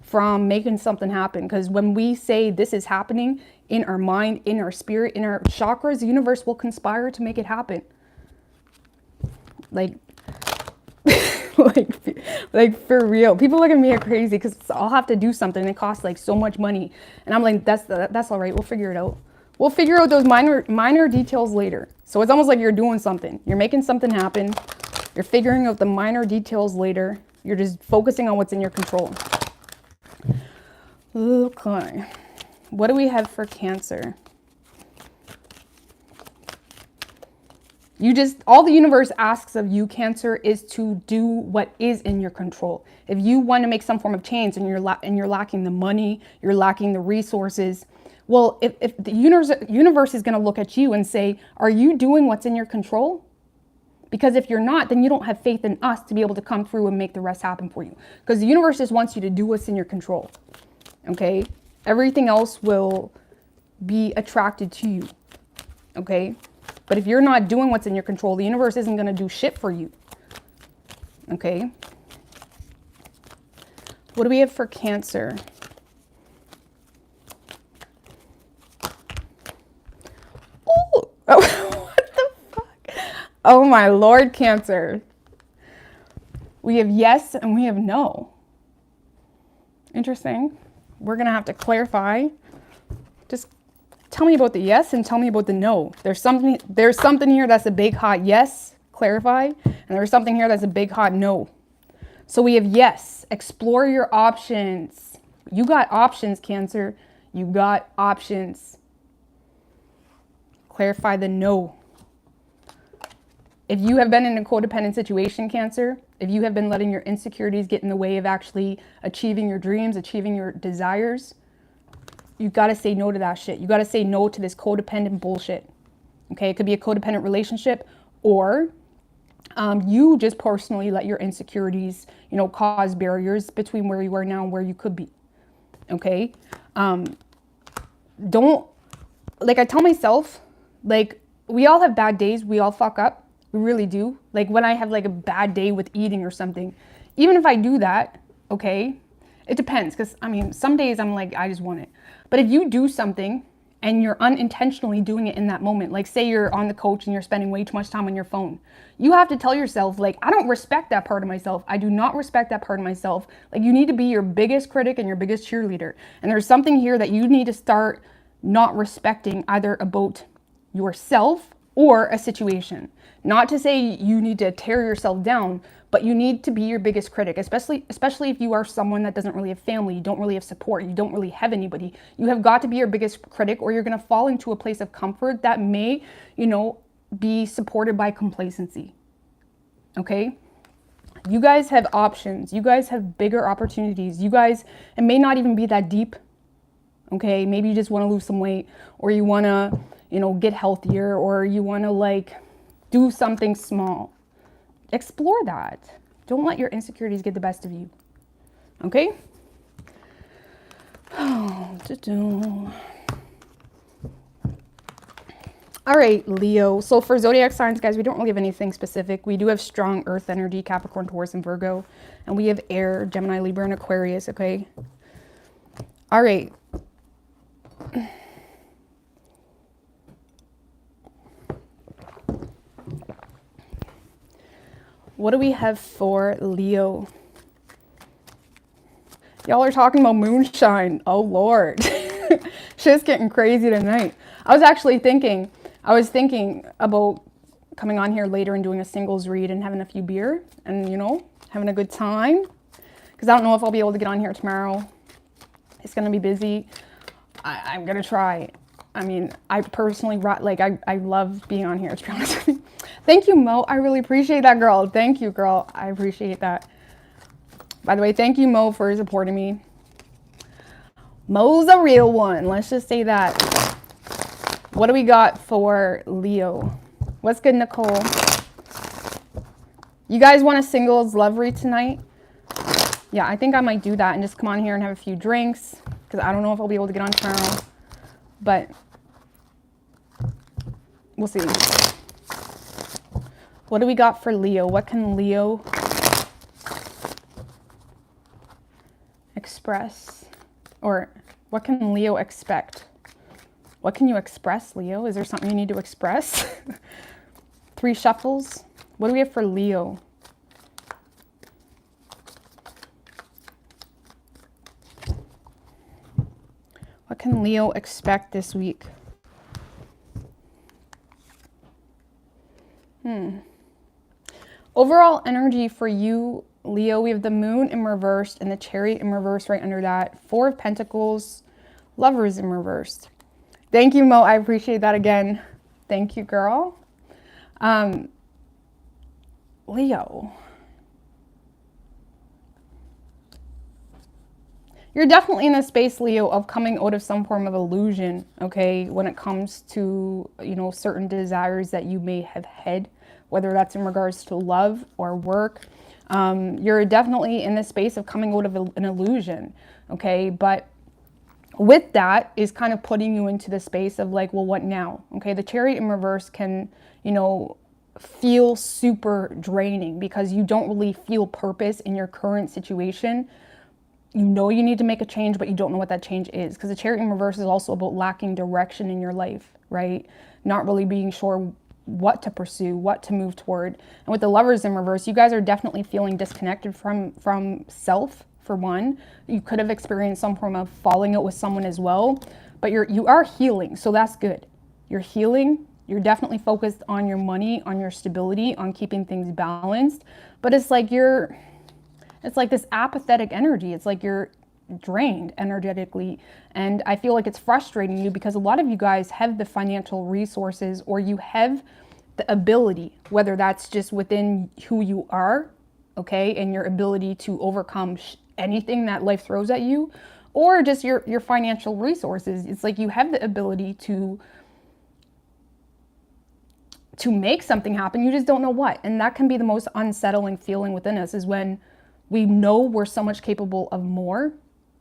from making something happen. Because when we say this is happening in our mind, in our spirit, in our chakras, the universe will conspire to make it happen. Like, like for real. People look at me crazy because I'll have to do something and it costs like so much money. And I'm like, that's all right. We'll figure it out. We'll figure out those minor details later. So it's almost like you're doing something. You're making something happen. You're figuring out the minor details later. You're just focusing on what's in your control. Okay. What do we have for Cancer? All the universe asks of you, Cancer, is to do what is in your control. If you want to make some form of change and you're lacking the money, you're lacking the resources, well, if the universe is going to look at you and say, are you doing what's in your control? Because if you're not, then you don't have faith in us to be able to come through and make the rest happen for you. Because the universe just wants you to do what's in your control. Okay? Everything else will be attracted to you. Okay? But if you're not doing what's in your control, the universe isn't going to do shit for you. Okay? What do we have for Cancer? Oh, what the fuck? Oh my Lord, Cancer. We have yes and we have no. Interesting. We're going to have to clarify. Just tell me about the yes and tell me about the no. There's something here that's a big hot yes, clarify, and there's something here that's a big hot no. So we have yes, explore your options. You got options, Cancer. You got options. Clarify the no. If you have been in a codependent situation, Cancer, if you have been letting your insecurities get in the way of actually achieving your dreams, achieving your desires, you got to say no to that shit. You got to say no to this codependent bullshit. Okay, it could be a codependent relationship, or you just personally let your insecurities, cause barriers between where you are now and where you could be. Okay, don't, like I tell myself, like we all have bad days. We all fuck up. We really do. Like when I have like a bad day with eating or something, even if I do that, okay, it depends. Because some days I'm like, I just want it. But if you do something and you're unintentionally doing it in that moment, like say you're on the couch and you're spending way too much time on your phone, you have to tell yourself, like, I don't respect that part of myself. I do not respect that part of myself. Like, you need to be your biggest critic and your biggest cheerleader. And there's something here that you need to start not respecting, either about yourself or a situation. Not to say you need to tear yourself down, but you need to be your biggest critic, especially if you are someone that doesn't really have family, you don't really have support, you don't really have anybody. You have got to be your biggest critic, or you're going to fall into a place of comfort that may, be supported by complacency. Okay? You guys have options. You guys have bigger opportunities. You guys, it may not even be that deep. Okay? Maybe you just want to lose some weight, or you want to, get healthier, or you want to do something small. Explore that. Don't let your insecurities get the best of you. Okay? All right, Leo. So for zodiac signs, guys, we don't really have anything specific. We do have strong earth energy, Capricorn, Taurus, and Virgo. And we have air, Gemini, Libra, and Aquarius, okay? All right. What do we have for Leo? Y'all are talking about moonshine. Oh, Lord. Shit's getting crazy tonight. I was thinking about coming on here later and doing a singles read and having a few beer and, having a good time. Because I don't know if I'll be able to get on here tomorrow. It's going to be busy. I'm going to try. I mean, I personally, like, I love being on here, to be honest with you. Thank you, Mo. I really appreciate that, girl. Thank you, girl. I appreciate that. By the way, thank you, Mo, for supporting me. Mo's a real one. Let's just say that. What do we got for Leo? What's good, Nicole? You guys want a singles love read tonight? Yeah, I think I might do that and just come on here and have a few drinks, because I don't know if I'll be able to get on tomorrow, but we'll see. What do we got for Leo? What can Leo express? Or what can Leo expect? What can you express, Leo? Is there something you need to express? 3 shuffles. What do we have for Leo? What can Leo expect this week? Overall energy for you, Leo, we have the Moon in reverse and the Chariot in reverse right under that. 4 of Pentacles, Lovers in reverse. Thank you, Mo. I appreciate that again. Thank you, girl. Leo. You're definitely in a space, Leo, of coming out of some form of illusion, okay, when it comes to, you know, certain desires that you may have had, whether that's in regards to love or work. You're definitely in the space of coming out of an illusion, okay, but with that is kind of putting you into the space of like, well, what now? Okay, the Chariot in reverse can, you know, feel super draining because you don't really feel purpose in your current situation. You know you need to make a change, but you don't know what that change is. Because the Chariot in reverse is also about lacking direction in your life, right? Not really being sure what to pursue, what to move toward. And with the Lovers in reverse, you guys are definitely feeling disconnected from self, for one. You could have experienced some form of falling out with someone as well, but you are healing, so that's good. You're healing. You're definitely focused on your money, on your stability, on keeping things balanced. But it's like it's like this apathetic energy. It's like you're drained energetically. And I feel like it's frustrating you because a lot of you guys have the financial resources, or you have the ability, whether that's just within who you are, okay, and your ability to overcome anything that life throws at you, or just your financial resources. It's like you have the ability to make something happen. You just don't know what. And that can be the most unsettling feeling within us, is when we know we're so much capable of more,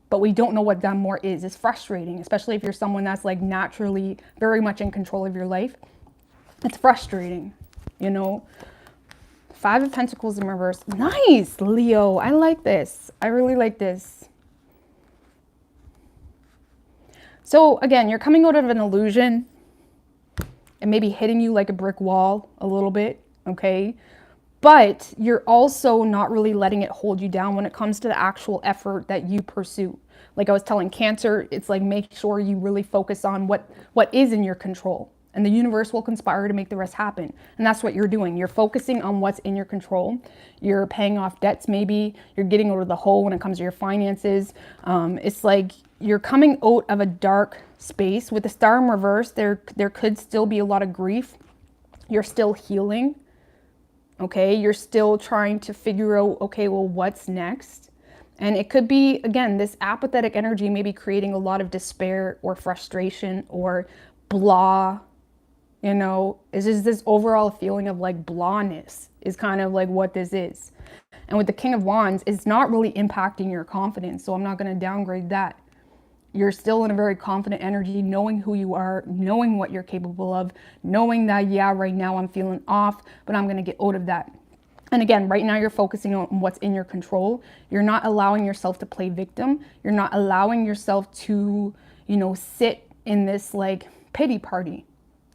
but we don't know what that more is. It's frustrating, especially if you're someone that's like naturally very much in control of your life. It's frustrating, you know. 5 of Pentacles in reverse. Nice, Leo. I like this. I really like this. So again, you're coming out of an illusion and maybe hitting you like a brick wall a little bit, okay? But you're also not really letting it hold you down when it comes to the actual effort that you pursue. Like I was telling Cancer, it's like make sure you really focus on what is in your control. And the universe will conspire to make the rest happen. And that's what you're doing. You're focusing on what's in your control. You're paying off debts maybe. You're getting out of the hole when it comes to your finances. It's like you're coming out of a dark space. With the Star in reverse, there could still be a lot of grief. You're still healing. Okay, you're still trying to figure out, okay, well, what's next? And it could be, again, this apathetic energy maybe creating a lot of despair or frustration or blah. You know, it's just this overall feeling of like blahness is kind of like what this is. And with the King of Wands, it's not really impacting your confidence. So I'm not going to downgrade that. You're still in a very confident energy, knowing who you are, knowing what you're capable of, knowing that, yeah, right now I'm feeling off, but I'm going to get out of that. And again, right now you're focusing on what's in your control. You're not allowing yourself to play victim. You're not allowing yourself to, you know, sit in this like pity party.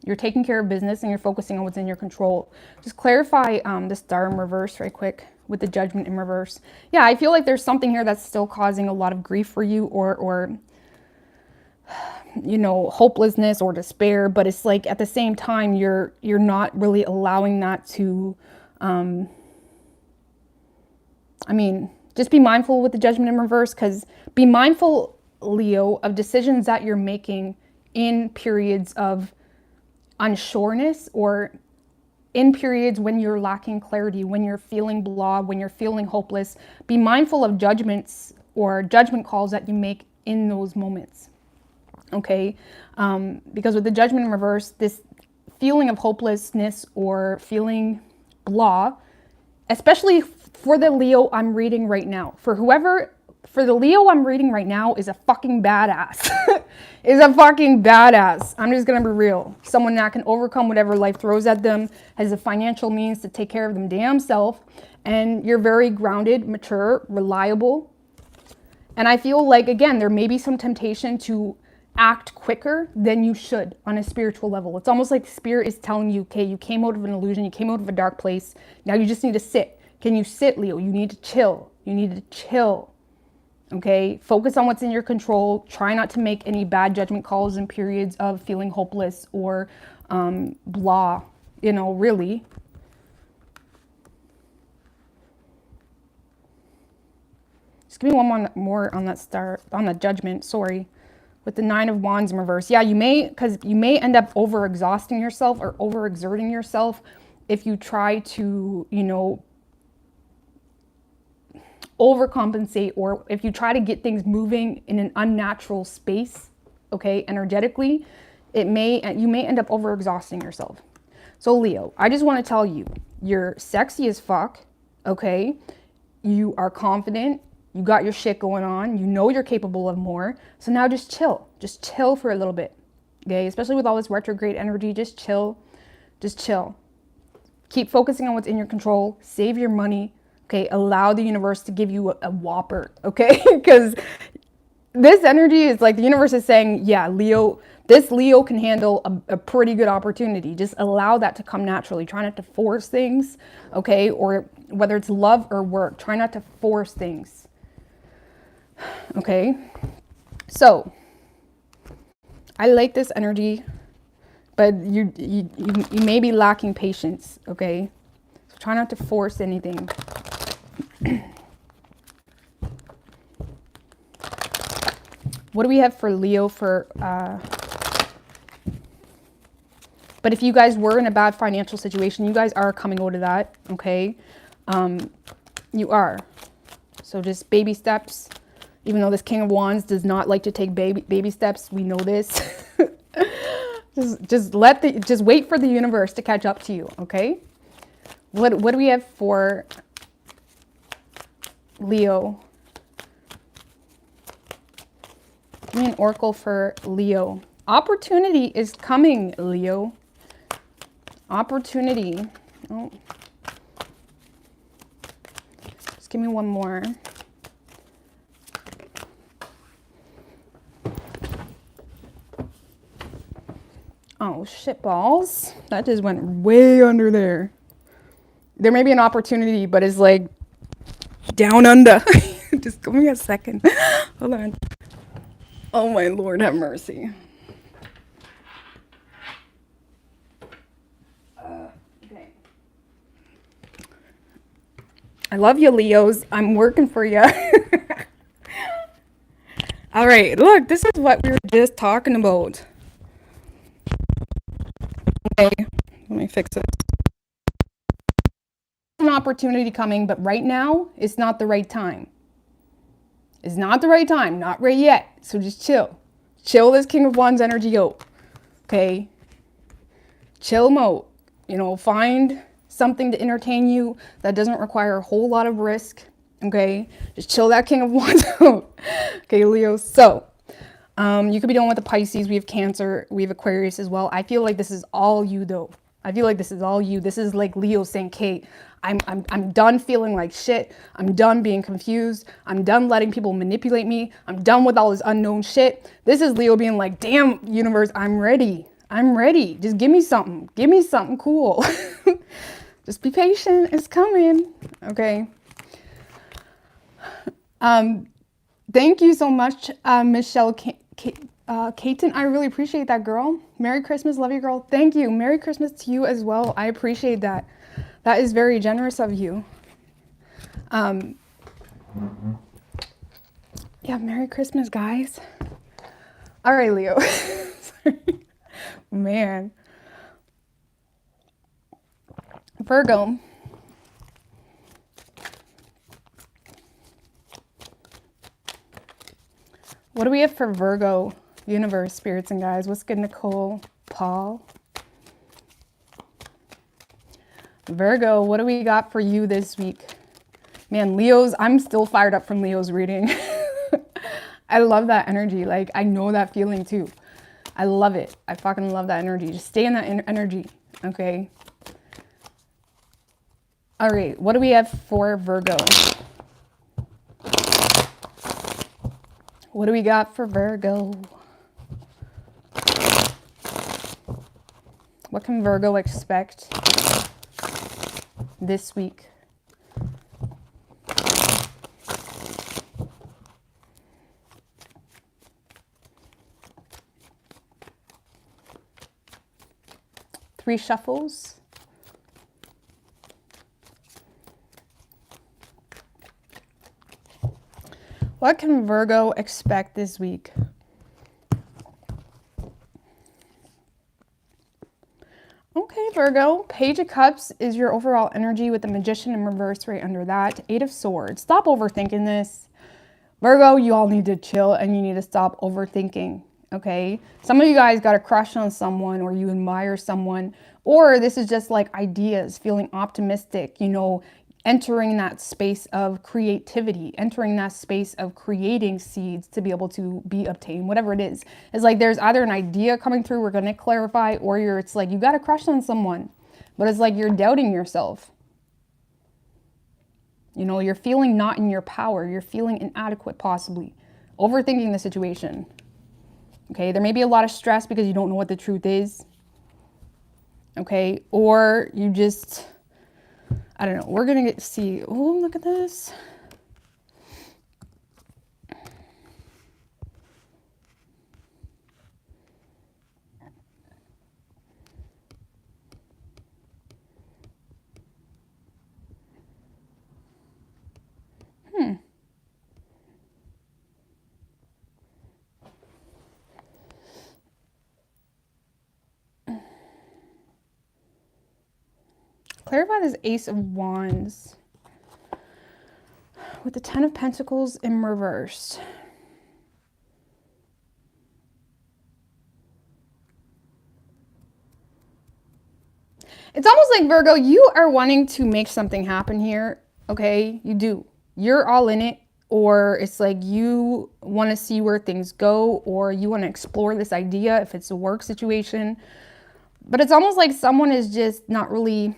You're taking care of business and you're focusing on what's in your control. Just clarify the Star in reverse right quick with the Judgment in reverse. Yeah, I feel like there's something here that's still causing a lot of grief for you, or you know, hopelessness or despair. But it's like at the same time, you're not really allowing that to, I mean, just be mindful with the Judgment in reverse, because be mindful Leo, of decisions that you're making in periods of unsureness or in periods when you're lacking clarity, when you're feeling blah, when you're feeling hopeless. Be mindful of judgments or judgment calls that you make in those moments. Okay? Because with the Judgment in reverse, this feeling of hopelessness or feeling blah, especially for the Leo I'm reading right now, for the Leo I'm reading right now is a fucking badass. Is a fucking badass. I'm just gonna be real. Someone that can overcome whatever life throws at them, has the financial means to take care of them damn self, and you're very grounded, mature, reliable. And I feel like, again, there may be some temptation to act quicker than you should on a spiritual level. It's almost like spirit is telling you, okay, you came out of an illusion, you came out of a dark place. Now you just need to sit. Can you sit, Leo? You need to chill. You need to chill. Okay, focus on what's in your control. Try not to make any bad judgment calls in periods of feeling hopeless or blah, you know, really. Just give me one more on that judgment, sorry. With the 9 of Wands in reverse. Yeah, you may end up overexhausting yourself or overexerting yourself if you try to, you know, overcompensate, or if you try to get things moving in an unnatural space, okay, energetically, you may end up overexhausting yourself. So Leo, I just want to tell you, you're sexy as fuck, okay? You are confident, you got your shit going on, you know you're capable of more, so now just chill for a little bit, okay? Especially with all this retrograde energy, just chill. Keep focusing on what's in your control, save your money, okay, allow the universe to give you a whopper, okay? Because this energy is like the universe is saying, yeah, Leo, this Leo can handle a pretty good opportunity. Just allow that to come naturally. Try not to force things, okay? Or whether it's love or work, try not to force things, okay? So, I like this energy, but you may be lacking patience, okay? So try not to force anything. What do we have for Leo for but if you guys were in a bad financial situation, you guys are coming out of that, okay? You are. So just baby steps. Even though this King of Wands does not like to take baby steps, we know this. just wait for the universe to catch up to you, okay? What do we have for Leo? Give me an oracle for Leo. Opportunity is coming, Leo. Opportunity. Oh. Just give me one more. Oh, shit balls. That just went way under there. There may be an opportunity, but it's like down under. Just give me a second. Hold on. Oh my Lord, have mercy. Okay. I love you, Leos. I'm working for you. All right, look, this is what we were just talking about. Okay, let me fix it. An opportunity coming, but right now it's not the right time. It's not the right time, not right yet. So just chill. Chill this King of Wands energy out. Okay? Chill mode. You know, find something to entertain you that doesn't require a whole lot of risk. Okay? Just chill that King of Wands out. Okay, Leo. So, you could be dealing with the Pisces. We have Cancer. We have Aquarius as well. I feel like this is all you, though. I feel like this is all you. This is like Leo saying, Kate, I'm done feeling like shit. I'm done being confused. I'm done letting people manipulate me. I'm done with all this unknown shit. This is Leo being like, damn, universe, I'm ready. I'm ready. Just give me something. Give me something cool. Just be patient. It's coming. Okay. Thank you so much, Michelle Caton. I really appreciate that, girl. Merry Christmas. Love you, girl. Thank you. Merry Christmas to you as well. I appreciate that. That is very generous of you. Yeah, Merry Christmas, guys. All right, Leo. Sorry. Man. Virgo. What do we have for Virgo? Universe, spirits, and guys. What's good, Nicole? Paul? Virgo, what do we got for you this week? Man, Leo's, I'm still fired up from Leo's reading. I love that energy. Like, I know that feeling too. I love it. I fucking love that energy. Just stay in that energy, okay? All right, what do we have for Virgo? What do we got for Virgo? What can Virgo expect this week? Three shuffles. What can Virgo expect this week? Okay, Virgo. Page of Cups is your overall energy with the Magician in reverse right under that. Eight of Swords. Stop overthinking this. Virgo, you all need to chill and you need to stop overthinking, okay? Some of you guys got a crush on someone or you admire someone, or this is just like ideas, feeling optimistic, you know, entering that space of creativity, entering that space of creating seeds to be able to be obtained, whatever it is. It's like there's either an idea coming through, we're going to clarify, or it's like you got a crush on someone, but it's like you're doubting yourself. You know, you're feeling not in your power. You're feeling inadequate, possibly. Overthinking the situation. Okay, there may be a lot of stress because you don't know what the truth is. Okay, or you just, I don't know. We're going to see. Oh, look at this. Clarify this Ace of Wands with the Ten of Pentacles in reverse. It's almost like, Virgo, you are wanting to make something happen here, okay? You do. You're all in it, or it's like you want to see where things go, or you want to explore this idea if it's a work situation. But it's almost like someone is just not really...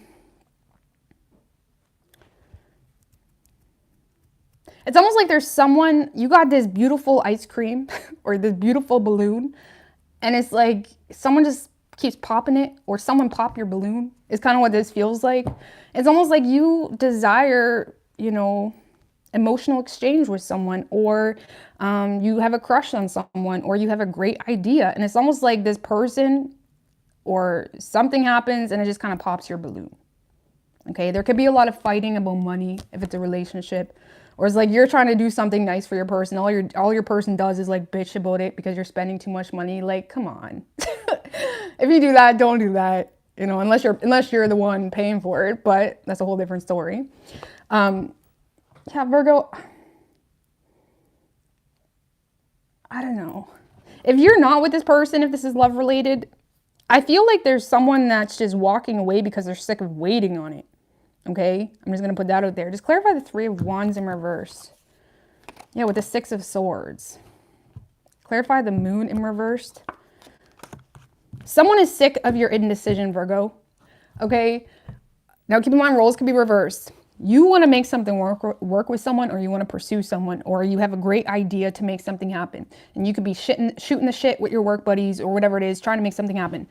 It's almost like there's someone, you got this beautiful ice cream or this beautiful balloon, and it's like someone just keeps popping it, or someone pop your balloon. Is kind of what this feels like. It's almost like you desire, you know, emotional exchange with someone, or you have a crush on someone, or you have a great idea. And it's almost like this person or something happens and it just kind of pops your balloon. Okay, there could be a lot of fighting about money if it's a relationship. Or it's like you're trying to do something nice for your person. All your person does is like bitch about it because you're spending too much money. Like, come on. If you do that, don't do that. You know, unless you're the one paying for it. But that's a whole different story. Yeah, Virgo. I don't know. If you're not with this person, if this is love related, I feel like there's someone that's just walking away because they're sick of waiting on it. Okay, I'm just going to put that out there. Just clarify the Three of Wands in reverse. Yeah, with the Six of Swords. Clarify the Moon in reverse. Someone is sick of your indecision, Virgo. Okay, now keep in mind, roles can be reversed. You want to make something work with someone, or you want to pursue someone, or you have a great idea to make something happen. And you could be shooting the shit with your work buddies or whatever it is, trying to make something happen.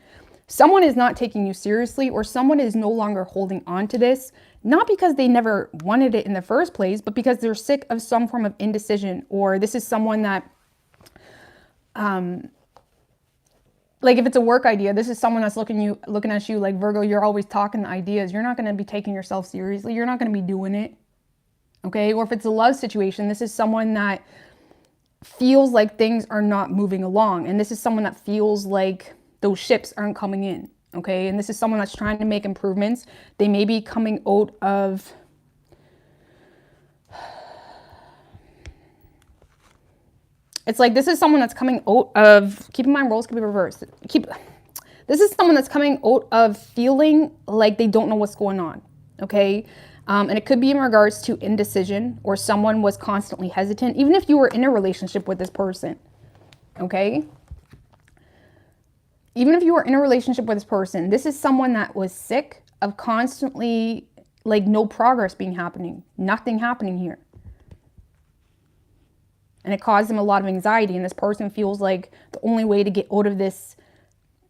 Someone is not taking you seriously, or someone is no longer holding on to this, not because they never wanted it in the first place, but because they're sick of some form of indecision, or this is someone that, like if it's a work idea, this is someone that's looking at you like, Virgo, you're always talking ideas. You're not going to be taking yourself seriously. You're not going to be doing it. Okay. Or if it's a love situation, this is someone that feels like things are not moving along. And this is someone that feels like those ships aren't coming in. Okay. And this is someone that's trying to make improvements. They may be coming out of, it's like, this is someone that's coming out of, keep in mind, roles can be reversed. This is someone that's coming out of feeling like they don't know what's going on. Okay. And it could be in regards to indecision, or someone was constantly hesitant, even if you were in a relationship with this person. Okay. Even if you were in a relationship with this person, this is someone that was sick of constantly, like, no progress happening, nothing happening here. And it caused them a lot of anxiety. And this person feels like the only way to get out of this,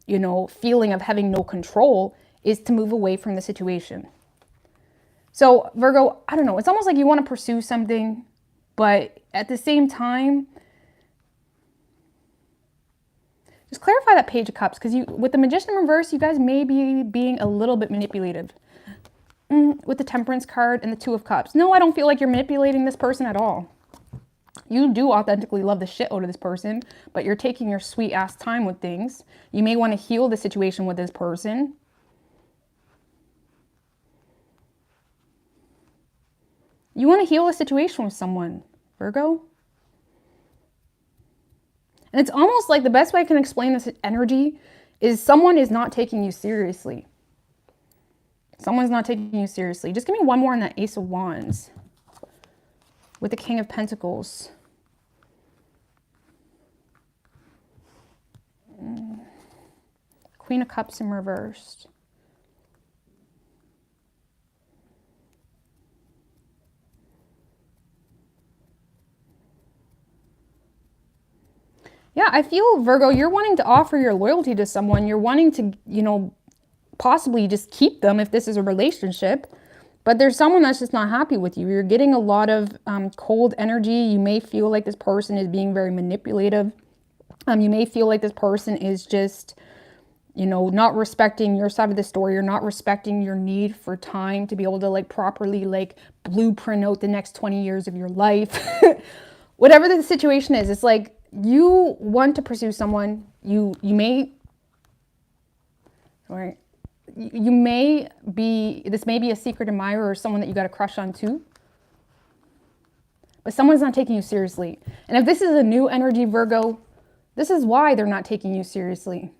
you know, feeling of having no control is to move away from the situation. So Virgo, I don't know, it's almost like you want to pursue something, but at the same time, just clarify that Page of Cups, because with the Magician in reverse, you guys may be being a little bit manipulative. With the Temperance card and the Two of Cups. No, I don't feel like you're manipulating this person at all. You do authentically love the shit out of this person, but you're taking your sweet ass time with things. You may want to heal the situation with this person. You want to heal a situation with someone, Virgo. And it's almost like the best way I can explain this energy is someone is not taking you seriously. Someone's not taking you seriously. Just give me one more on that Ace of Wands with the King of Pentacles. Queen of Cups in reversed. Yeah, I feel, Virgo, you're wanting to offer your loyalty to someone. You're wanting to, you know, possibly just keep them if this is a relationship. But there's someone that's just not happy with you. You're getting a lot of cold energy. You may feel like this person is being very manipulative. You may feel like this person is just, you know, not respecting your side of the story. You're not respecting your need for time to be able to, like, properly, like, blueprint out the next 20 years of your life. Whatever the situation is, it's like, you want to pursue someone. You may be, this may be a secret admirer or someone that you got a crush on too. But someone's not taking you seriously. And if this is a new energy, Virgo, this is why they're not taking you seriously.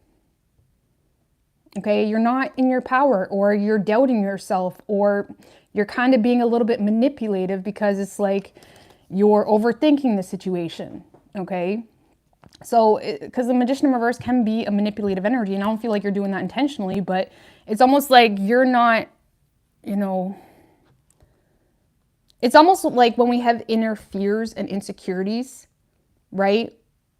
Okay, you're not in your power, or you're doubting yourself, or you're kind of being a little bit manipulative because it's like you're overthinking the situation. Okay, so because the Magician in reverse can be a manipulative energy, and I don't feel like you're doing that intentionally, but it's almost like you're not, you know, it's almost like when we have inner fears and insecurities, right?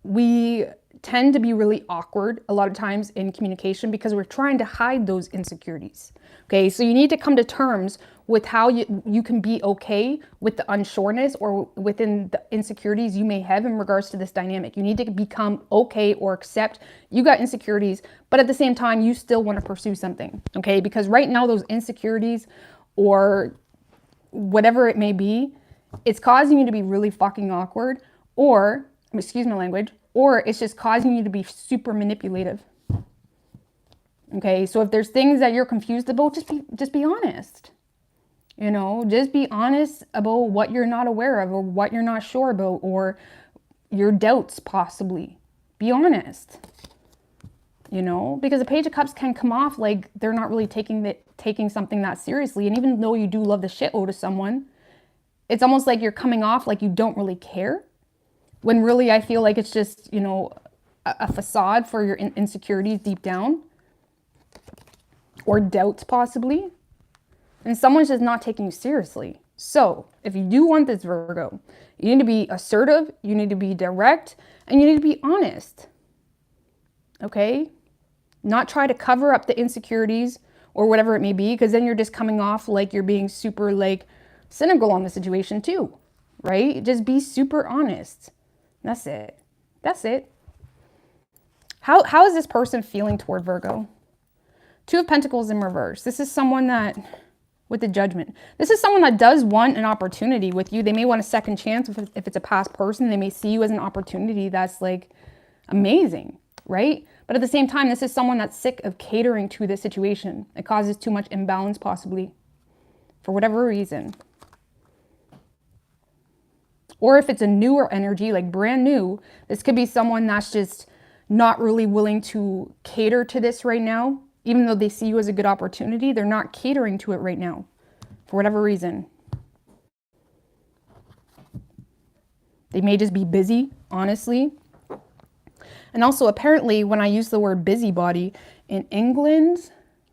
We tend to be really awkward a lot of times in communication because we're trying to hide those insecurities. Okay, so you need to come to terms with how you can be okay with the unsureness or within the insecurities you may have in regards to this dynamic. You need to become okay or accept you got insecurities, but at the same time, you still want to pursue something. Okay, because right now those insecurities or whatever it may be, it's causing you to be really fucking awkward, or, excuse my language, or it's just causing you to be super manipulative. Okay, so if there's things that you're confused about, just be honest. You know, just be honest about what you're not aware of, or what you're not sure about, or your doubts possibly. Be honest. You know, because the Page of Cups can come off like they're not really taking something that seriously. And even though you do love the shit out of someone, it's almost like you're coming off like you don't really care. When really I feel like it's just, you know, a facade for your insecurities deep down. Or doubts possibly. And someone's just not taking you seriously. So if you do want this, Virgo, you need to be assertive, you need to be direct, and you need to be honest. Okay? Not try to cover up the insecurities or whatever it may be, because then you're just coming off like you're being super, like, cynical on the situation too, right? Just be super honest. That's it. That's it. How is this person feeling toward Virgo? Two of Pentacles in reverse. This is someone that with the Judgment. This is someone that does want an opportunity with you. They may want a second chance if it's a past person. They may see you as an opportunity that's like amazing, right? But at the same time, this is someone that's sick of catering to this situation. It causes too much imbalance, possibly, for whatever reason. Or if it's a newer energy, like brand new, this could be someone that's just not really willing to cater to this right now. Even though they see you as a good opportunity, they're not catering to it right now for whatever reason. They may just be busy, honestly. And also, apparently, when I use the word busybody in England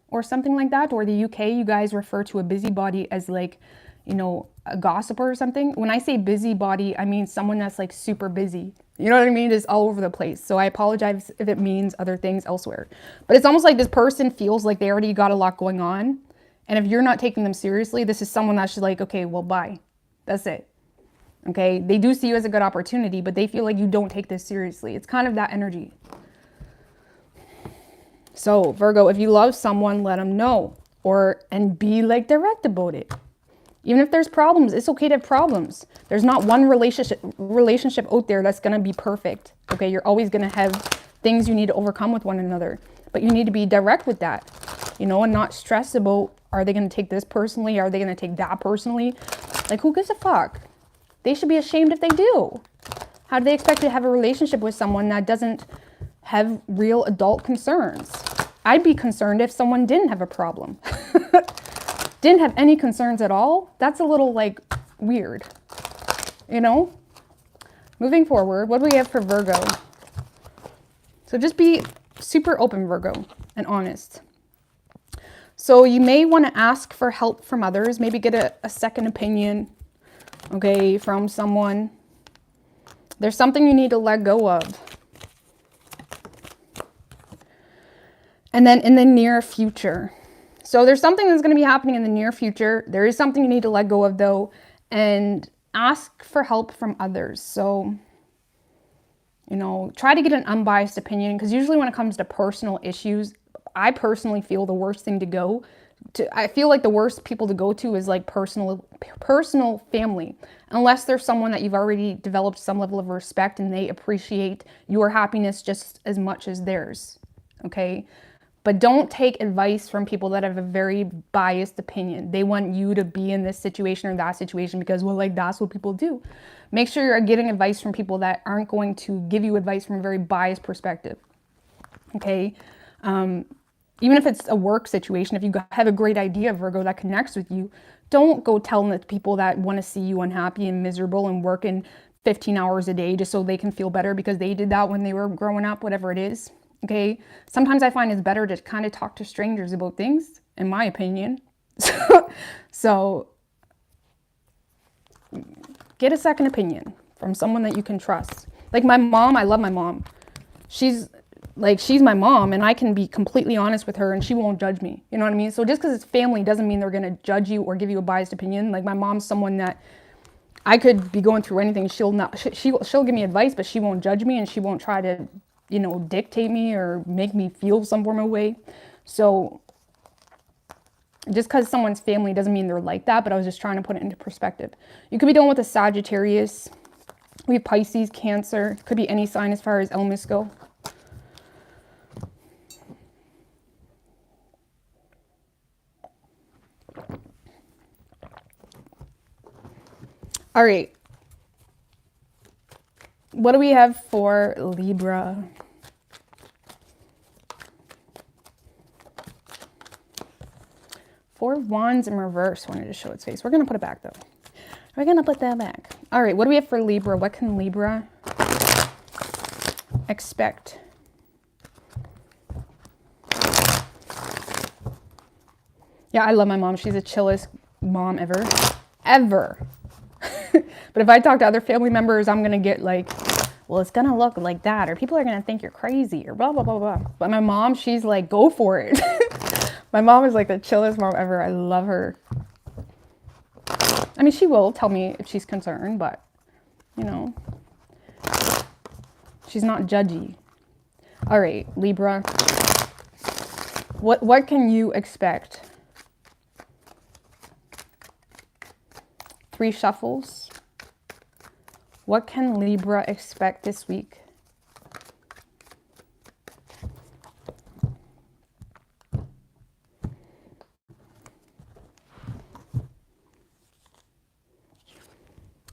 or something like that, or the UK, you guys refer to a busybody as like, you know, a gossiper or something. When I say busybody, I mean someone that's like super busy. You know what I mean? Just all over the place. So I apologize if it means other things elsewhere. But it's almost like this person feels like they already got a lot going on. And if you're not taking them seriously, this is someone that's just like, okay, well, bye. That's it. Okay? They do see you as a good opportunity, but they feel like you don't take this seriously. It's kind of that energy. So Virgo, if you love someone, let them know. And be like direct about it. Even if there's problems, it's okay to have problems. There's not one relationship out there that's going to be perfect. Okay, you're always going to have things you need to overcome with one another. But you need to be direct with that, you know, and not stress about, are they going to take this personally? Are they going to take that personally? Like, who gives a fuck? They should be ashamed if they do. How do they expect to have a relationship with someone that doesn't have real adult concerns? I'd be concerned if someone didn't have a problem. Didn't have any concerns at all. That's a little like weird, you know? Moving forward, what do we have for Virgo? So just be super open, Virgo, and honest. So you may want to ask for help from others, maybe get a second opinion, okay, from someone. There's something you need to let go of. And then in the near future. So there's something that's going to be happening in the near future. There is something you need to let go of, though, and ask for help from others. So, you know, try to get an unbiased opinion, because usually when it comes to personal issues, I personally feel the worst thing to go to. I feel like the worst people to go to is like personal family, unless there's someone that you've already developed some level of respect and they appreciate your happiness just as much as theirs. Okay. But don't take advice from people that have a very biased opinion. They want you to be in this situation or that situation because, well, like, that's what people do. Make sure you're getting advice from people that aren't going to give you advice from a very biased perspective. Okay? Even if it's a work situation, if you have a great idea, Virgo, that connects with you, don't go telling the people that want to see you unhappy and miserable and working 15 hours a day just so they can feel better because they did that when they were growing up, whatever it is. Okay, sometimes I find it's better to kind of talk to strangers about things, in my opinion. So get a second opinion from someone that you can trust. Like my mom, I love my mom. She's my mom, and I can be completely honest with her and she won't judge me. You know what I mean? So just because it's family doesn't mean they're going to judge you or give you a biased opinion. Like my mom's someone that I could be going through anything. She'll give me advice, but she won't judge me and she won't try to, you know, dictate me or make me feel some form of way. So just because someone's family doesn't mean they're like that, but I was just trying to put it into perspective. You could be dealing with a Sagittarius. We have Pisces, Cancer. Could be any sign as far as elements go. All right. What do we have for Libra? Four Wands in reverse. Wanted to show its face. We're going to put it back, though. We're going to put that back. All right. What do we have for Libra? What can Libra expect? Yeah, I love my mom. She's the chillest mom ever. Ever. But if I talk to other family members, I'm going to get like, well, it's going to look like that, or people are going to think you're crazy, or blah, blah, blah, blah. But my mom, she's like, go for it. My mom is like the chillest mom ever. I love her. I mean, she will tell me if she's concerned, but, you know, she's not judgy. All right, Libra. What can you expect? 3 shuffles. What can Libra expect this week?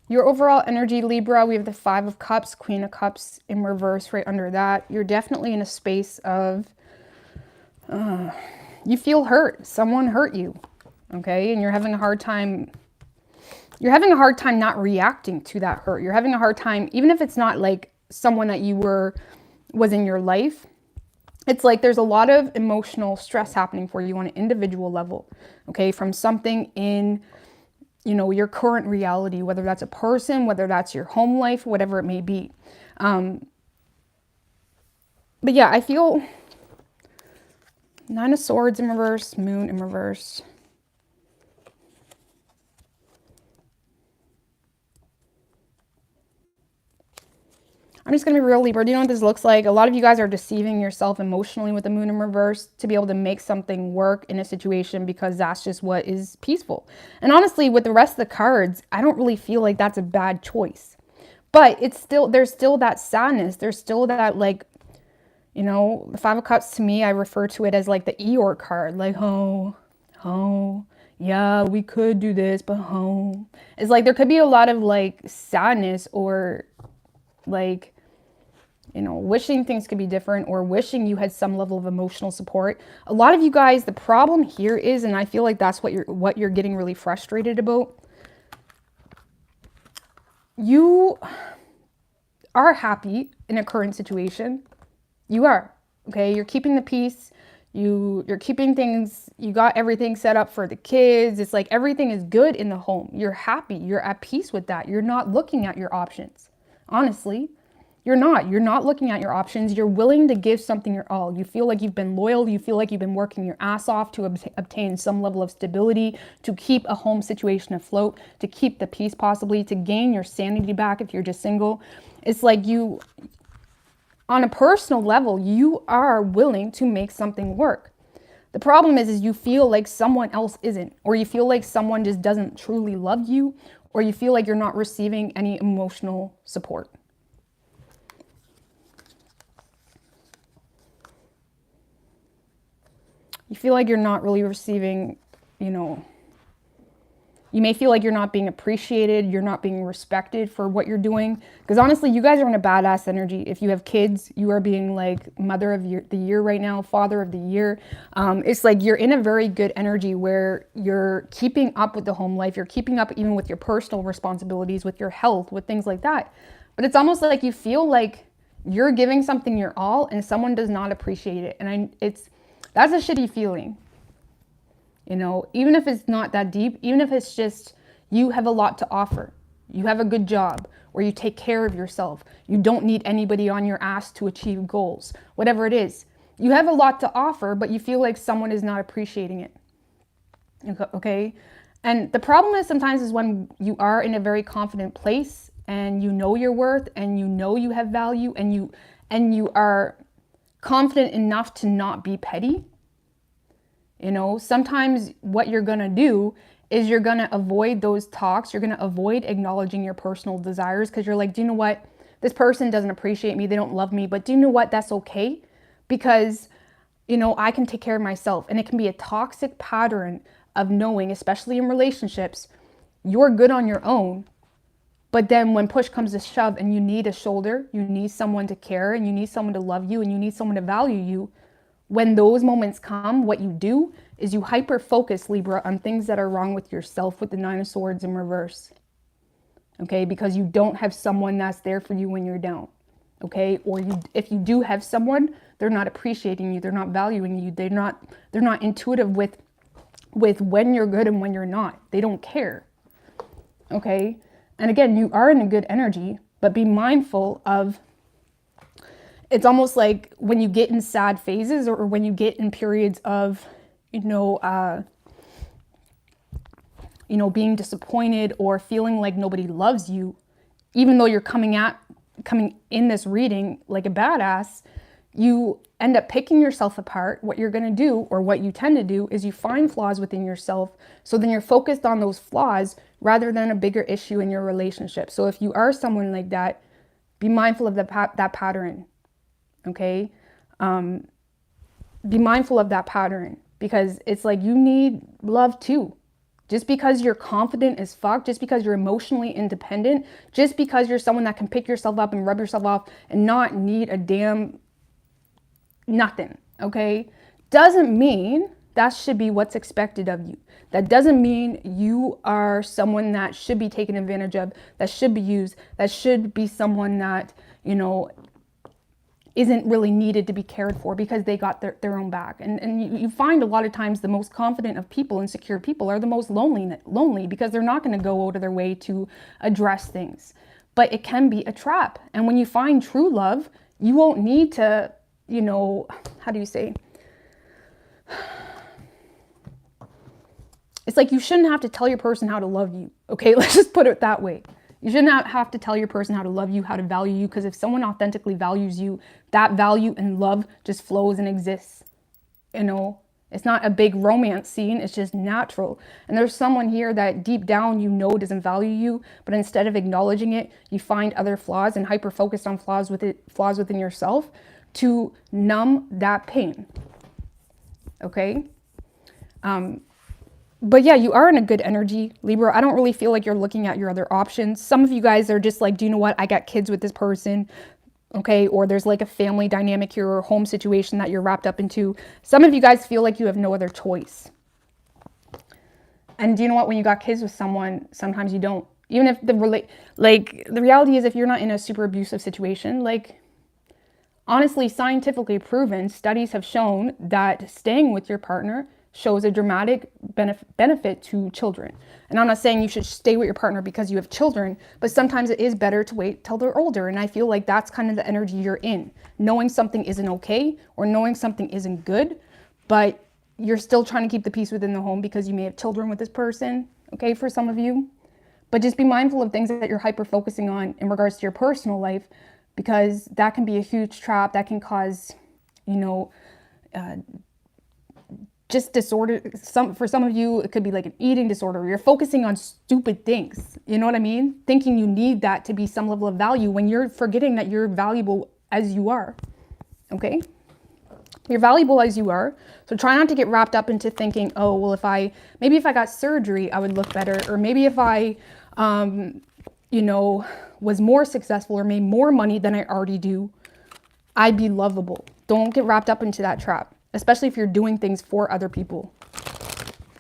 Your overall energy, Libra, we have the 5 of Cups, Queen of Cups in reverse right under that. You're definitely in a space of, you feel hurt. Someone hurt you, okay? And you're having a hard time. You're having a hard time not reacting to that hurt. You're having a hard time, even if it's not like someone that you was in your life. It's like there's a lot of emotional stress happening for you on an individual level, okay? From something in, you know, your current reality, whether that's a person, whether that's your home life, whatever it may be. But yeah, I feel 9 of Swords in reverse, Moon in reverse. I'm just going to be real, Libra. Do you know what this looks like? A lot of you guys are deceiving yourself emotionally with the Moon in reverse to be able to make something work in a situation because that's just what is peaceful. And honestly, with the rest of the cards, I don't really feel like that's a bad choice. But it's still, there's still that sadness. There's still that, like, you know, the 5 of Cups to me, I refer to it as like the Eeyore card. Like, oh, yeah, we could do this, but it's like there could be a lot of like sadness or like, you know, wishing things could be different or wishing you had some level of emotional support. A lot of you guys, the problem here is, and I feel like that's what you're getting really frustrated about. You are happy in a current situation. You are, okay? You're keeping the peace. You're keeping things, you got everything set up for the kids. It's like everything is good in the home. You're happy. You're at peace with that. You're not looking at your options. Honestly, you're not looking at your options. You're willing to give something your all. You feel like you've been loyal. You feel like you've been working your ass off to obtain some level of stability, to keep a home situation afloat, to keep the peace possibly, to gain your sanity back if you're just single. It's like you, on a personal level, you are willing to make something work. The problem is you feel like someone else isn't, or you feel like someone just doesn't truly love you, or you feel like you're not receiving any emotional support. You feel like you're not really receiving, you know, you may feel like you're not being appreciated, you're not being respected for what you're doing. Because honestly, you guys are in a badass energy. If you have kids, you are being like mother of the year right now, father of the year. It's like you're in a very good energy where you're keeping up with the home life. You're keeping up even with your personal responsibilities, with your health, with things like that. But it's almost like you feel like you're giving something your all and someone does not appreciate it. And that's a shitty feeling. You know, even if it's not that deep, even if it's just you have a lot to offer, you have a good job, or you take care of yourself, you don't need anybody on your ass to achieve goals, whatever it is. You have a lot to offer, but you feel like someone is not appreciating it. Okay? And the problem is sometimes is when you are in a very confident place and you know your worth and you know you have value and you are confident enough to not be petty. You know, sometimes what you're going to do is you're going to avoid those talks. You're going to avoid acknowledging your personal desires because you're like, do you know what? This person doesn't appreciate me. They don't love me. But do you know what? That's okay because, you know, I can take care of myself. And it can be a toxic pattern of knowing, especially in relationships, you're good on your own. But then when push comes to shove and you need a shoulder, you need someone to care and you need someone to love you and you need someone to value you. When those moments come, what you do is you hyper focus, Libra, on things that are wrong with yourself with the 9 of Swords in reverse. Okay, because you don't have someone that's there for you when you're down. Okay, or if you do have someone, they're not appreciating you, they're not valuing you, they're not intuitive with when you're good and when you're not. They don't care. Okay, and again, you are in a good energy, but be mindful of. It's almost like when you get in sad phases or when you get in periods of, being disappointed or feeling like nobody loves you, even though you're coming in this reading like a badass, you end up picking yourself apart. What you're going to do, or what you tend to do, is you find flaws within yourself. So then you're focused on those flaws rather than a bigger issue in your relationship. So if you are someone like that, be mindful of that pattern, okay? Be mindful of that pattern, because it's like you need love too. Just because you're confident as fuck, just because you're emotionally independent, just because you're someone that can pick yourself up and rub yourself off and not need a damn nothing, okay? Doesn't mean that should be what's expected of you. That doesn't mean you are someone that should be taken advantage of, that should be used, that should be someone that, you know, isn't really needed to be cared for because they got their own back. And you find a lot of times the most confident of people and secure people are the most lonely because they're not going to go out of their way to address things. But it can be a trap. And when you find true love, you won't need to, you know, how do you say? It's like you shouldn't have to tell your person how to love you. Okay, let's just put it that way. You should not have to tell your person how to love you, how to value you, because if someone authentically values you, that value and love just flows and exists. You know, it's not a big romance scene. It's just natural. And there's someone here that deep down, you know, doesn't value you, but instead of acknowledging it, you find other flaws and hyper focused on flaws within yourself to numb that pain. Okay. But yeah, you are in a good energy, Libra. I don't really feel like you're looking at your other options. Some of you guys are just like, do you know what? I got kids with this person, okay? Or there's like a family dynamic here or a home situation that you're wrapped up into. Some of you guys feel like you have no other choice. And do you know what? When you got kids with someone, sometimes you don't. Even if the reality is if you're not in a super abusive situation, like honestly, scientifically proven, studies have shown that staying with your partner shows a dramatic benefit to children. And I'm not saying you should stay with your partner because you have children, but sometimes it is better to wait till they're older. And I feel like that's kind of the energy you're in. Knowing something isn't okay or knowing something isn't good, but you're still trying to keep the peace within the home because you may have children with this person, okay, for some of you. But just be mindful of things that you're hyper focusing on in regards to your personal life, because that can be a huge trap that can cause, you know, just disorder. For some of you, it could be like an eating disorder. You're focusing on stupid things. You know what I mean? Thinking you need that to be some level of value when you're forgetting that you're valuable as you are. Okay? You're valuable as you are. So try not to get wrapped up into thinking, oh, well, maybe if I got surgery, I would look better. Or maybe if I, you know, was more successful or made more money than I already do, I'd be lovable. Don't get wrapped up into that trap. Especially if you're doing things for other people.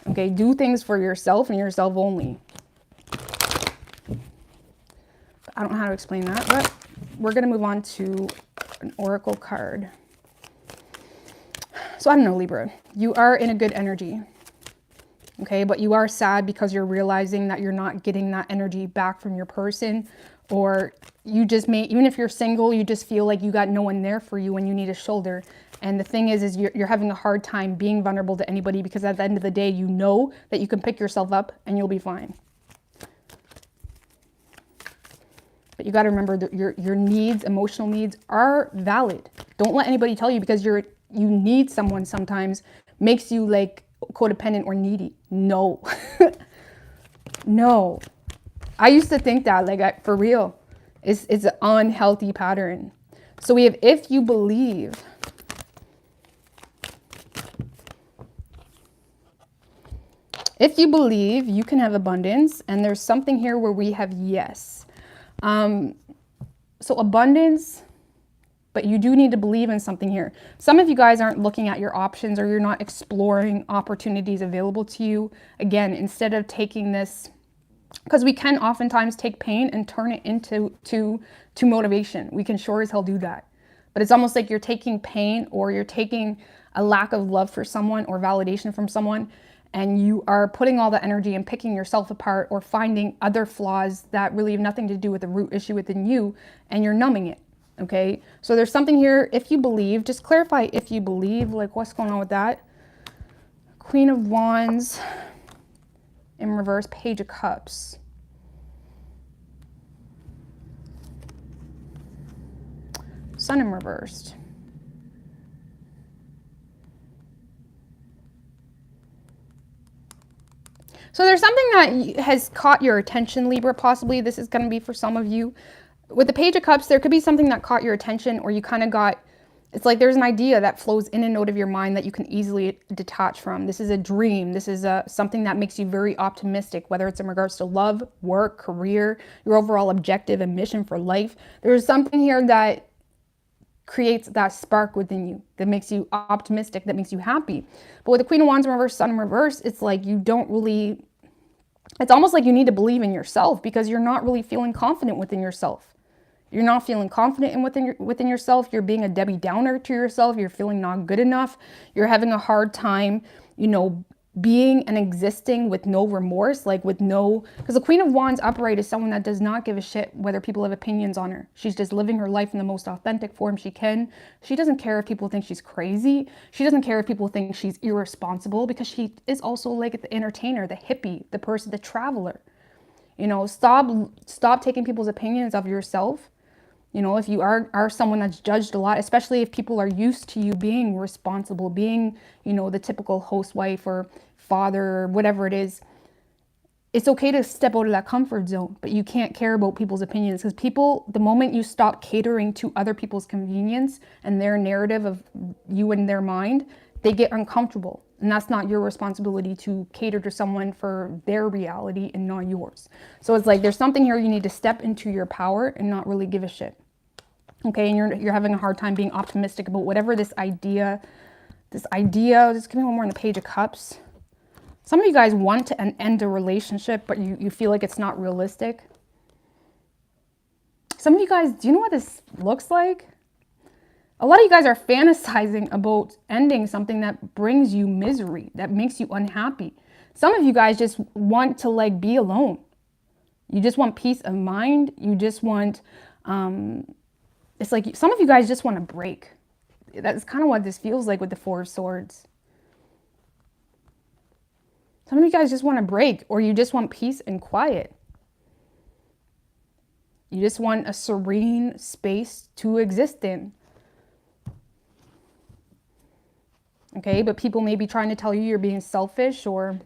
Okay, do things for yourself and yourself only. I don't know how to explain that, but we're going to move on to an oracle card. So I don't know, Libra. You are in a good energy. Okay, but you are sad because you're realizing that you're not getting that energy back from your person. Or you just even if you're single, you just feel like you got no one there for you when you need a shoulder. And the thing is you're having a hard time being vulnerable to anybody because at the end of the day, you know that you can pick yourself up and you'll be fine. But you got to remember that your needs, emotional needs are valid. Don't let anybody tell you because you need someone sometimes makes you like codependent or needy. No. No. I used to think that, like, for real, it's an unhealthy pattern. So we have, if you believe. If you believe, you can have abundance. And there's something here where we have yes. So abundance, but you do need to believe in something here. Some of you guys aren't looking at your options or you're not exploring opportunities available to you. Again, instead of taking this, because we can oftentimes take pain and turn it into motivation. We can sure as hell do that. But it's almost like you're taking pain or you're taking a lack of love for someone or validation from someone, and you are putting all the energy and picking yourself apart or finding other flaws that really have nothing to do with the root issue within you, and you're numbing it. Okay, so there's something here. If you believe, just clarify if you believe, like what's going on with that. Queen of Wands in reverse, Page of Cups. Sun in reversed. So there's something that has caught your attention, Libra, possibly. This is going to be for some of you. With the Page of Cups, there could be something that caught your attention, or you kind of got, it's like there's an idea that flows in and out of your mind that you can easily detach from. This is a dream. This is something that makes you very optimistic, whether it's in regards to love, work, career, your overall objective and mission for life. There's something here that creates that spark within you that makes you optimistic, that makes you happy. But with the Queen of Wands in reverse, Sun in reverse, it's like you don't really, it's almost like you need to believe in yourself because you're not really feeling confident within yourself. You're not feeling confident in within yourself. You're being a Debbie Downer to yourself. You're feeling not good enough. You're having a hard time, you know, being and existing with no remorse, like with no, because the Queen of Wands upright is someone that does not give a shit whether people have opinions on her. She's just living her life in the most authentic form she can. She doesn't care if people think she's crazy. She doesn't care if people think she's irresponsible because she is also like the entertainer, the hippie, the person, the traveler. You know, stop taking people's opinions of yourself. You know, if you are someone that's judged a lot, especially if people are used to you being responsible, being, you know, the typical housewife or father or whatever it is, it's okay to step out of that comfort zone, but you can't care about people's opinions because people, the moment you stop catering to other people's convenience and their narrative of you in their mind, they get uncomfortable. And that's not your responsibility to cater to someone for their reality and not yours. So it's like there's something here you need to step into your power and not really give a shit. Okay, and you're having a hard time being optimistic about whatever this idea, just give me one more on the Page of Cups. Some of you guys want to end a relationship, but you feel like it's not realistic. Some of you guys, do you know what this looks like? A lot of you guys are fantasizing about ending something that brings you misery, that makes you unhappy. Some of you guys just want to like be alone. You just want peace of mind. You just want, it's like some of you guys just want to break. That's kind of what this feels like with the Four of Swords. Some of you guys just want to break, or you just want peace and quiet. You just want a serene space to exist in. Okay, but people may be trying to tell you you're being selfish or...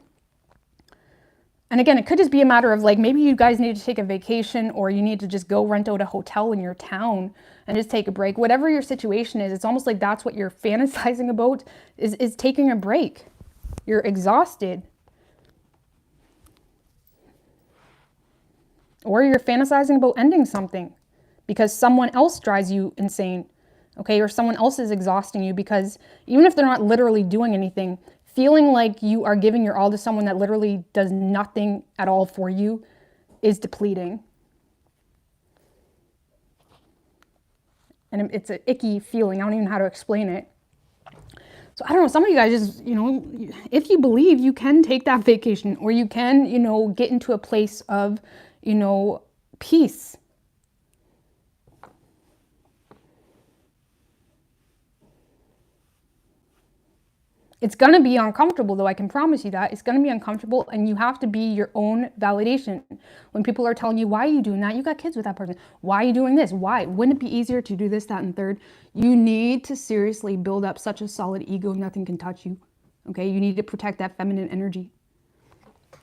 And again, it could just be a matter of like, maybe you guys need to take a vacation or you need to just go rent out a hotel in your town and just take a break. Whatever your situation is, it's almost like that's what you're fantasizing about is taking a break. You're exhausted. Or you're fantasizing about ending something because someone else drives you insane. Okay, or someone else is exhausting you because even if they're not literally doing anything, feeling like you are giving your all to someone that literally does nothing at all for you is depleting. And it's an icky feeling. I don't even know how to explain it. So I don't know, some of you guys just, you know, if you believe you can take that vacation or you can, you know, get into a place of, you know, peace. It's going to be uncomfortable, though, I can promise you that. It's going to be uncomfortable, and you have to be your own validation. When people are telling you, why are you doing that? You got kids with that person. Why are you doing this? Why? Wouldn't it be easier to do this, that, and third? You need to seriously build up such a solid ego, nothing can touch you. Okay? You need to protect that feminine energy.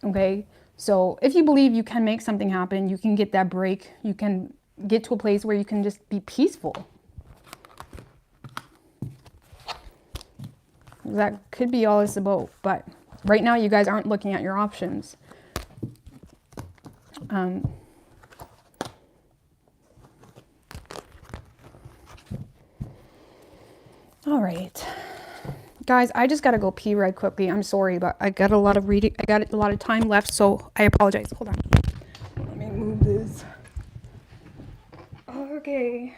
Okay? So if you believe you can make something happen, you can get that break, you can get to a place where you can just be peaceful. That could be all it's about, but right now you guys aren't looking at your options. All right, guys, I just gotta go pee right quickly. I'm sorry, but I got a lot of reading. I got a lot of time left, so I apologize. Hold on. Let me move this. Okay.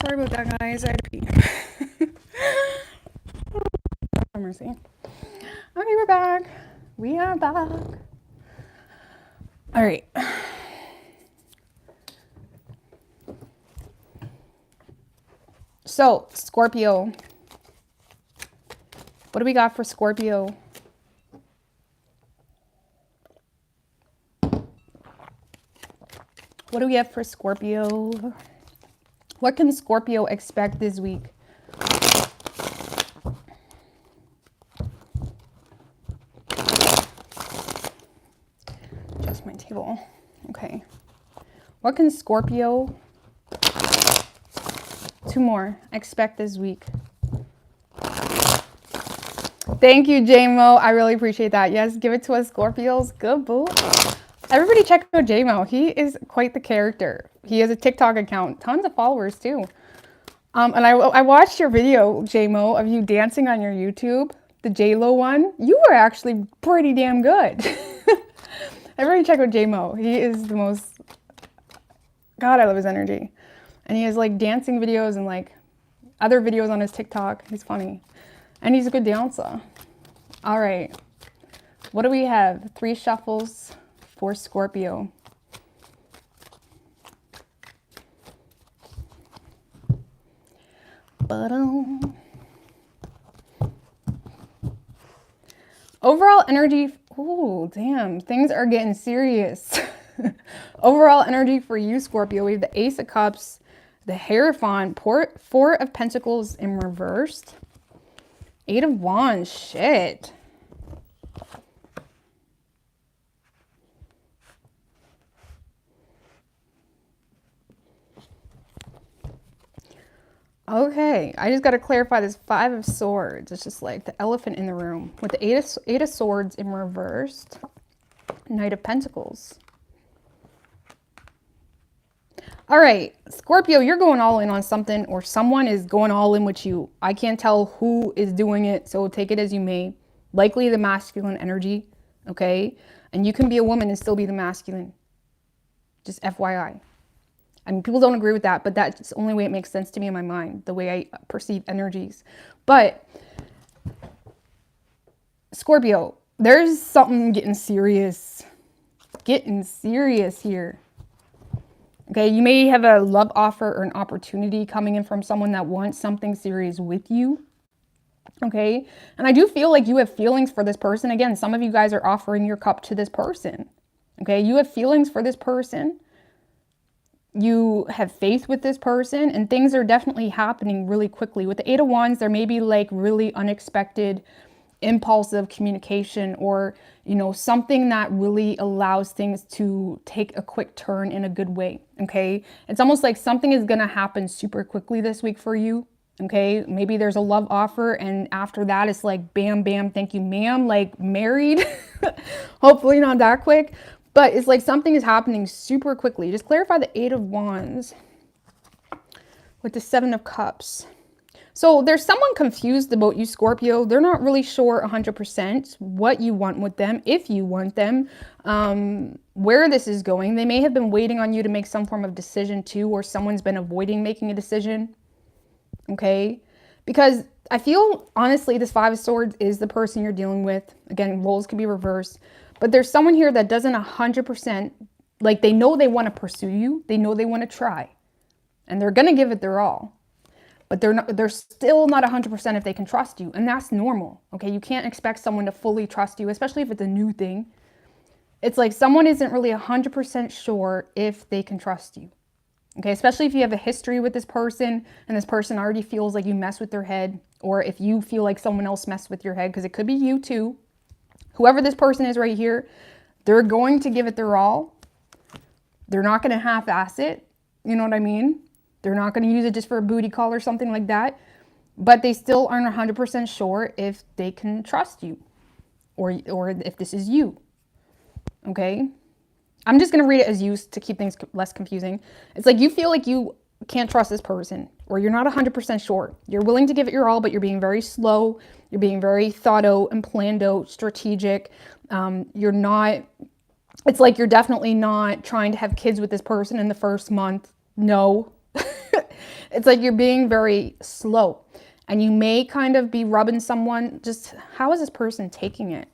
Sorry about that, guys. I had to pee. Oh, mercy. Okay, we're back. We are back. All right. So, Scorpio. What do we got for Scorpio? What do we have for Scorpio? What can Scorpio expect this week? Adjust my table. Okay. What can Scorpio, two more, expect this week? Thank you, JMO. I really appreciate that. Yes, give it to us, Scorpios. Good boo. Everybody check out JMO. He is quite the character. He has a TikTok account, tons of followers too. And I watched your video, JMO, of you dancing on your YouTube, the JLo one. You were actually pretty damn good. Everybody check out JMO. He is the most, God, I love his energy. And he has like dancing videos and like other videos on his TikTok. He's funny. And he's a good dancer. All right. What do we have? 3 shuffles for Scorpio. Overall energy. Oh, damn. Things are getting serious. Overall energy for you, Scorpio. We have the Ace of Cups, the Hierophant, 4 of Pentacles in reversed, 8 of Wands. Shit. Okay, I just got to clarify this 5 of Swords. It's just like the elephant in the room. With the 8 of Swords in reversed, Knight of Pentacles. All right, Scorpio, you're going all in on something, or someone is going all in with you. I can't tell who is doing it, so take it as you may. Likely the masculine energy, okay? And you can be a woman and still be the masculine. Just FYI. I mean, people don't agree with that, but that's the only way it makes sense to me in my mind, the way I perceive energies. But Scorpio, there's something getting serious here. Okay, you may have a love offer or an opportunity coming in from someone that wants something serious with you. Okay, and I do feel like you have feelings for this person. Again, some of you guys are offering your cup to this person. Okay, you have feelings for this person. You have faith with this person, and things are definitely happening really quickly. With the 8 of Wands, there may be like really unexpected, impulsive communication, or, you know, something that really allows things to take a quick turn in a good way. Okay, it's almost like something is going to happen super quickly this week for you. Okay, maybe there's a love offer, and after that it's like bam bam, thank you ma'am, like married. Hopefully not that quick. But it's like something is happening super quickly. Just clarify the 8 of Wands with the 7 of Cups. So there's someone confused about you, Scorpio. They're not really sure 100% what you want with them, if you want them, where this is going. They may have been waiting on you to make some form of decision too, or someone's been avoiding making a decision. Okay? Because I feel, honestly, this 5 of Swords is the person you're dealing with. Again, roles can be reversed. But there's someone here that doesn't 100%, like they know they want to pursue you. They know they want to try. And they're going to give it their all. But they're still not 100% if they can trust you. And that's normal. Okay, you can't expect someone to fully trust you, especially if it's a new thing. It's like someone isn't really 100% sure if they can trust you. Okay, especially if you have a history with this person and this person already feels like you mess with their head, or if you feel like someone else messed with your head, because it could be you too. Whoever this person is right here, they're going to give it their all. They're not going to half-ass it. You know what I mean? They're not going to use it just for a booty call or something like that. But they still aren't 100% sure if they can trust you, or if this is you. Okay? I'm just going to read it as you to keep things less confusing. It's like you feel like you can't trust this person, or you're not 100% sure. You're willing to give it your all, but you're being very slow. You're being very thought out and planned out, strategic. You're not, it's like you're definitely not trying to have kids with this person in the first month. No. It's like you're being very slow. And you may kind of be rubbing someone. Just how is this person taking it?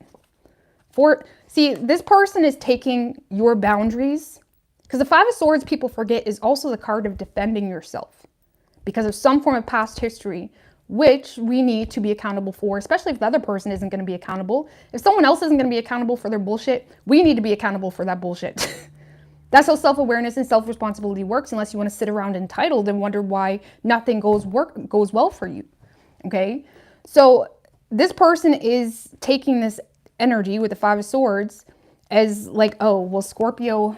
See, this person is taking your boundaries. Because the Five of Swords, people forget, is also the card of defending yourself. Because of some form of past history, which we need to be accountable for, especially if the other person isn't going to be accountable. If someone else isn't going to be accountable for their bullshit, we need to be accountable for that bullshit. That's how self-awareness and self-responsibility works, unless you want to sit around entitled and wonder why nothing goes well for you. Okay? So this person is taking this energy with the Five of Swords as like, oh, well, Scorpio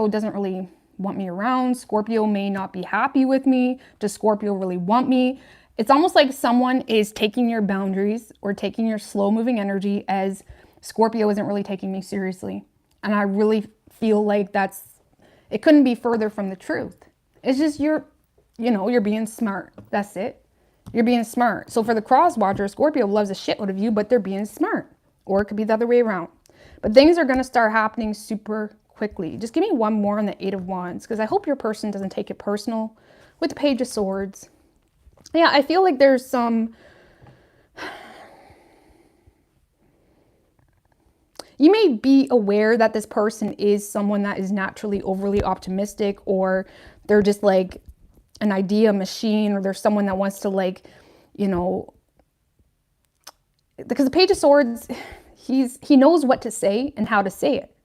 doesn't really want me around. Scorpio may not be happy with me. Does Scorpio really want me? It's almost like someone is taking your boundaries or taking your slow-moving energy as Scorpio isn't really taking me seriously. And I really feel like it couldn't be further from the truth. It's just you're being smart. That's it. You're being smart. So for the cross watcher, Scorpio loves a shitload of you, but they're being smart. Or it could be the other way around. But things are going to start happening super quickly. Just give me one more on the Eight of Wands, because I hope your person doesn't take it personal with the Page of Swords. Yeah, I feel like there's some... You may be aware that this person is someone that is naturally overly optimistic, or they're just like an idea machine, or there's someone that wants to like, because the Page of Swords, he knows what to say and how to say it.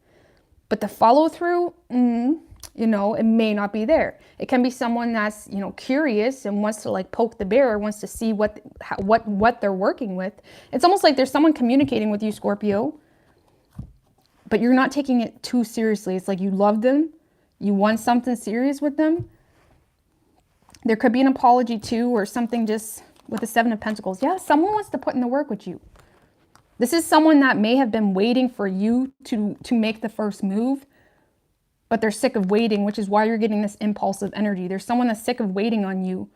But the follow through, it may not be there. It can be someone that's, curious and wants to like poke the bear, wants to see what they're working with. It's almost like there's someone communicating with you, Scorpio, but you're not taking it too seriously. It's like you love them. You want something serious with them. There could be an apology too, or something just with the Seven of Pentacles. Yeah, someone wants to put in the work with you. This is someone that may have been waiting for you to make the first move, but they're sick of waiting, which is why you're getting this impulsive energy. There's someone that's sick of waiting on you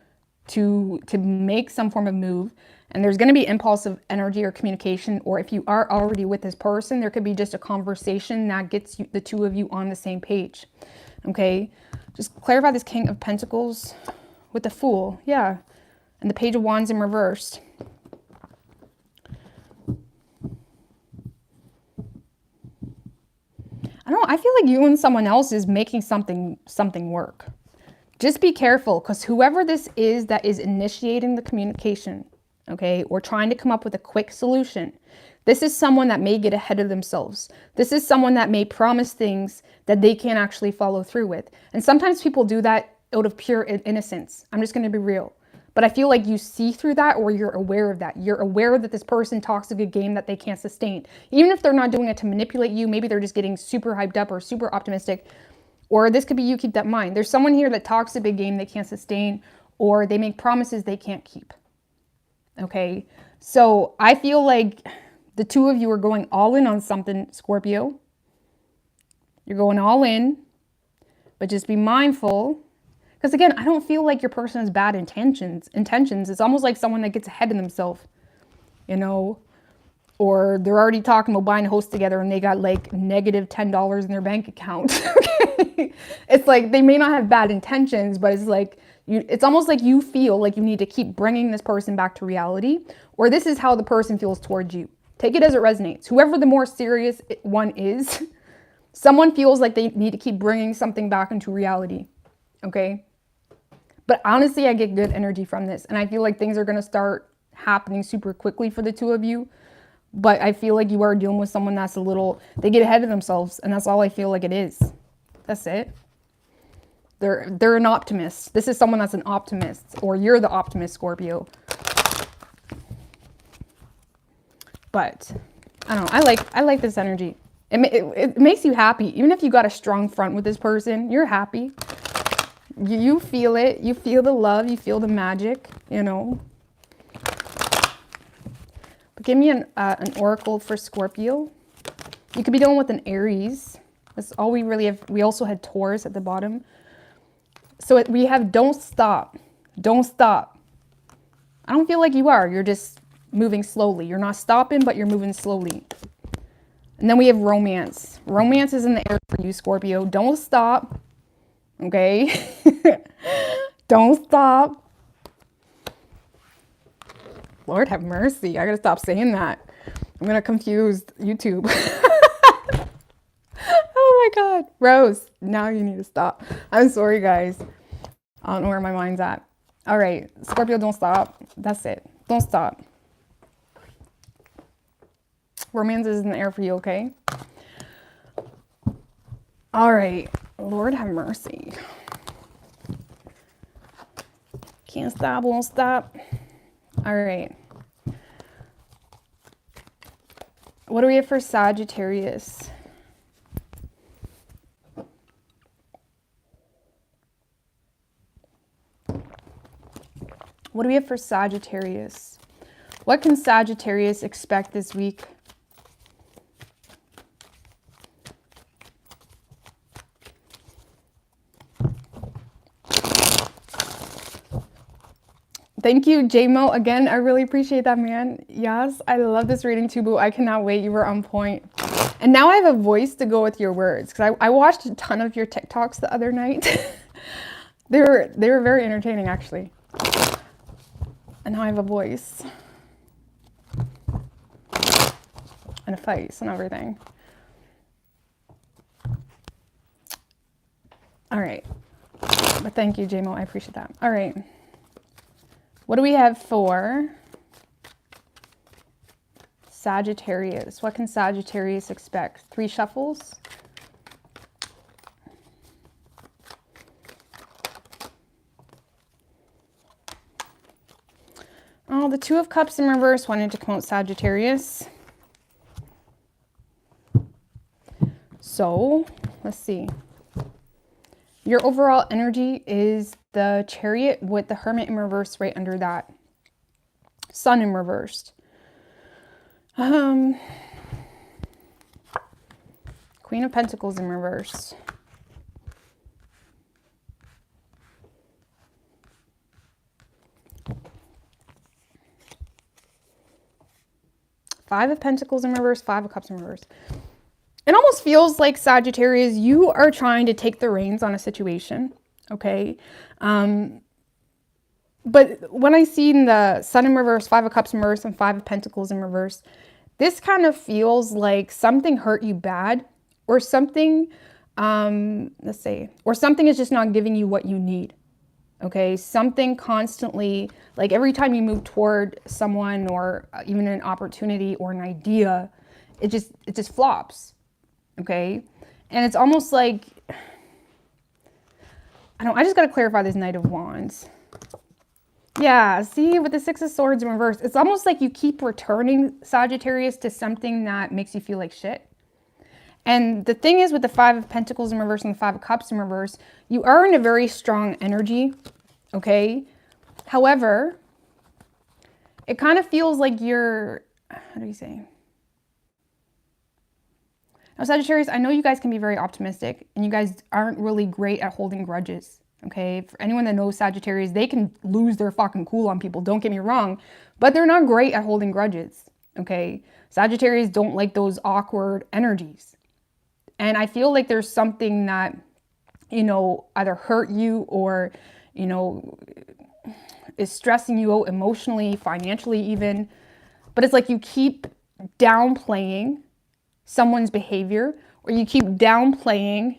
to make some form of move, and there's going to be impulsive energy or communication, or if you are already with this person, there could be just a conversation that gets the two of you on the same page. Okay, just clarify this King of Pentacles with the Fool. Yeah, and the Page of Wands in reversed. I feel like you and someone else is making something work. Just be careful, because whoever this is that is initiating the communication, okay, or trying to come up with a quick solution, this is someone that may get ahead of themselves. This is someone that may promise things that they can't actually follow through with. And sometimes people do that out of pure innocence. I'm just going to be real. But I feel like you see through that, or you're aware of that. You're aware that this person talks a good game that they can't sustain. Even if they're not doing it to manipulate you, maybe they're just getting super hyped up or super optimistic. Or this could be you, keep that in mind. There's someone here that talks a big game they can't sustain, or they make promises they can't keep. Okay? So I feel like the two of you are going all in on something, Scorpio. You're going all in, but just be mindful. Because again, I don't feel like your person has bad intentions. It's almost like someone that gets ahead of themselves, or they're already talking about buying a house together and they got like negative $10 in their bank account. Okay? It's like they may not have bad intentions, but it's like it's almost like you feel like you need to keep bringing this person back to reality, or this is how the person feels towards you. Take it as it resonates. Whoever the more serious one is, someone feels like they need to keep bringing something back into reality. Okay? But honestly, I get good energy from this. And I feel like things are going to start happening super quickly for the two of you. But I feel like you are dealing with someone that's they get ahead of themselves. And that's all I feel like it is. That's it. They're an optimist. This is someone that's an optimist. Or you're the optimist, Scorpio. But, I don't know. I like this energy. It makes you happy. Even if you got a strong front with this person, you're happy. You feel it. You feel the love. You feel the magic, But give me an oracle for Scorpio. You could be dealing with an Aries. That's all we really have. We also had Taurus at the bottom. So we have don't stop. Don't stop. I don't feel like you are. You're just moving slowly. You're not stopping, but you're moving slowly. And then we have romance. Romance is in the air for you, Scorpio. Don't stop. Okay? Don't stop. Lord have mercy. I gotta stop saying that. I'm gonna confuse YouTube. Oh my God. Rose, now you need to stop. I'm sorry, guys. I don't know where my mind's at. All right, Scorpio, don't stop. That's it. Don't stop. Romance is in the air for you, okay? All right, Lord have mercy. Can't stop, won't stop. All right. What do we have for Sagittarius? What do we have for Sagittarius? What can Sagittarius expect this week? Thank you, JMO. Again, I really appreciate that, man. Yes, I love this reading too, boo. I cannot wait. You were on point. And now I have a voice to go with your words, because I watched a ton of your TikToks the other night. They were very entertaining, actually. And now I have a voice. And a face and everything. All right. But thank you, JMO. I appreciate that. All right. What do we have for Sagittarius? What can Sagittarius expect? 3 shuffles. Oh, the 2 of Cups in reverse wanted to promote Sagittarius. So, let's see. Your overall energy is the Chariot with the Hermit in reverse right under that. Sun in reversed. Queen of Pentacles in reverse. Five of Pentacles in reverse, 5 of Cups in reverse. It almost feels like, Sagittarius, you are trying to take the reins on a situation, okay? But when I see the Sun in reverse, 5 of Cups in reverse, and 5 of Pentacles in reverse, this kind of feels like something hurt you bad, or something, let's say, or something is just not giving you what you need, okay? Something constantly, like every time you move toward someone or even an opportunity or an idea, it just flops. Okay. And it's almost like, I just got to clarify this Knight of Wands. Yeah. See, with the 6 of Swords in reverse, it's almost like you keep returning, Sagittarius, to something that makes you feel like shit. And the thing is, with the 5 of Pentacles in reverse and the 5 of Cups in reverse, you are in a very strong energy. Okay. However, it kind of feels like you're, how do you say? Now, Sagittarius, I know you guys can be very optimistic, and you guys aren't really great at holding grudges, okay? For anyone that knows Sagittarius, they can lose their fucking cool on people, don't get me wrong, but they're not great at holding grudges, okay? Sagittarius don't like those awkward energies. And I feel like there's something that, either hurt you or, is stressing you out emotionally, financially even. But it's like you keep downplaying someone's behavior, or you keep downplaying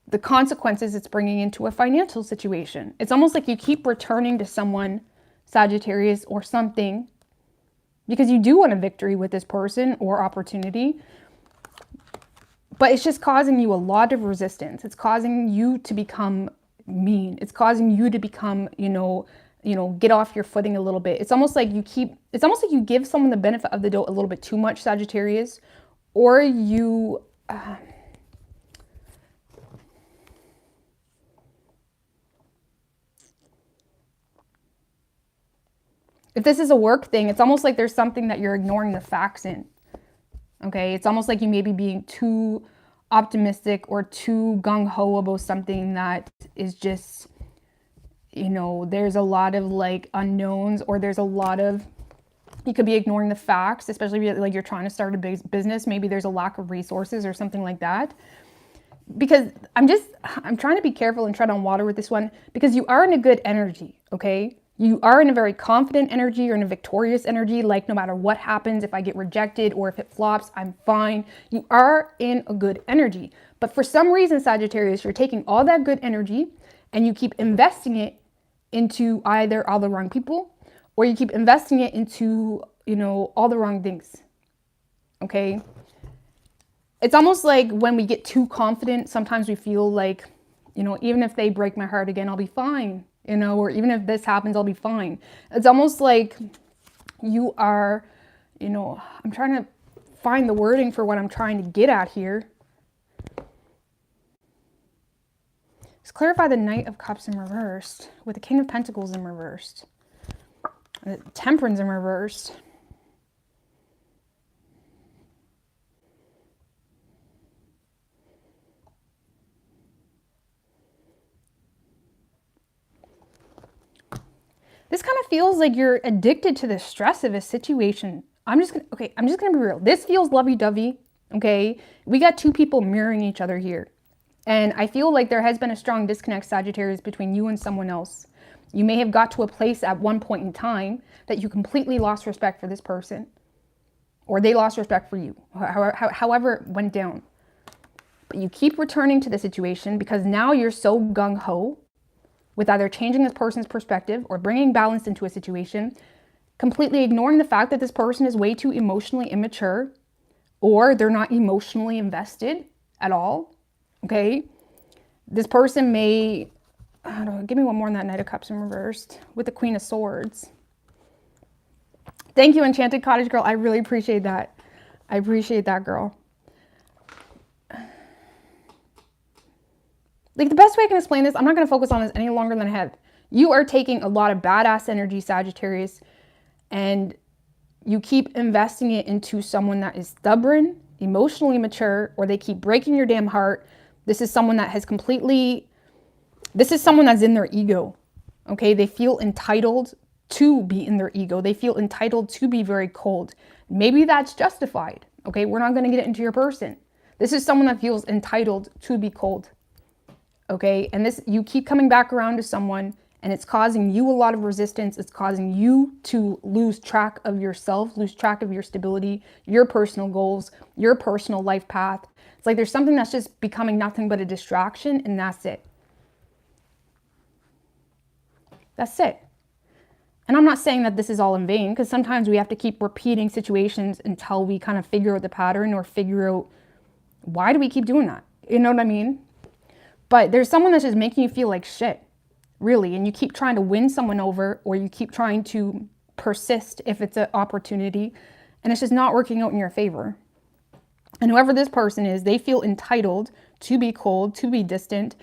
the consequences it's bringing into a financial situation. It's almost like you keep returning to someone, Sagittarius, or something, because you do want a victory with this person or opportunity, but it's just causing you a lot of resistance. It's causing you to become mean. It's causing you to become, get off your footing a little bit. It's almost like you give someone the benefit of the doubt a little bit too much, Sagittarius, or you, if this is a work thing, it's almost like there's something that you're ignoring the facts in, okay? It's almost like you may be being too optimistic or too gung-ho about something that is just, there's a lot of like unknowns, or there's a lot of, you could be ignoring the facts, especially if like you're trying to start a business. Maybe there's a lack of resources or something like that. because I'm trying to be careful and tread on water with this one, because you are in a good energy, okay? You are in a very confident energy. You're in a victorious energy. Like, no matter what happens, if I get rejected or if it flops, I'm fine. You are in a good energy. But for some reason, Sagittarius, you're taking all that good energy and you keep investing it into either all the wrong people, or you keep investing it into, you know, all the wrong things, okay? It's almost like when we get too confident, sometimes we feel like, you know, even if they break my heart again, I'll be fine. You know, or even if this happens, I'll be fine. It's almost like you are, you know, I'm trying to find the wording for what I'm trying to get at here. Let's clarify the Knight of Cups in reversed with the King of Pentacles in reversed. Temperance in reversed. This kind of feels like you're addicted to the stress of a situation. I'm just gonna be real. This feels lovey-dovey, okay? We got two people mirroring each other here. And I feel like there has been a strong disconnect, Sagittarius, between you and someone else. You may have got to a place at one point in time that you completely lost respect for this person. Or they lost respect for you, however it went down. But you keep returning to the situation because now you're so gung-ho with either changing this person's perspective or bringing balance into a situation, completely ignoring the fact that this person is way too emotionally immature, or they're not emotionally invested at all, okay? This person may, I don't know, give me one more on that Knight of Cups in reversed with the Queen of Swords. Thank you, Enchanted Cottage Girl. I really appreciate that. I appreciate that, girl. Like, the best way I can explain this, I'm not going to focus on this any longer than I have. You are taking a lot of badass energy, Sagittarius, and you keep investing it into someone that is stubborn, emotionally mature, or they keep breaking your damn heart. This is someone that has this is someone that's in their ego, okay? They feel entitled to be in their ego. They feel entitled to be very cold. Maybe that's justified, okay? We're not going to get into your person. This is someone that feels entitled to be cold. Okay, and this, you keep coming back around to someone and it's causing you a lot of resistance. It's causing you to lose track of yourself, lose track of your stability, your personal goals, your personal life path. It's like there's something that's just becoming nothing but a distraction, and that's it. That's it. And I'm not saying that this is all in vain, because sometimes we have to keep repeating situations until we kind of figure out the pattern or figure out why do we keep doing that? You know what I mean? But there's someone that's just making you feel like shit, really. And you keep trying to win someone over, or you keep trying to persist if it's an opportunity, and it's just not working out in your favor. And whoever this person is, they feel entitled to be cold, to be distant.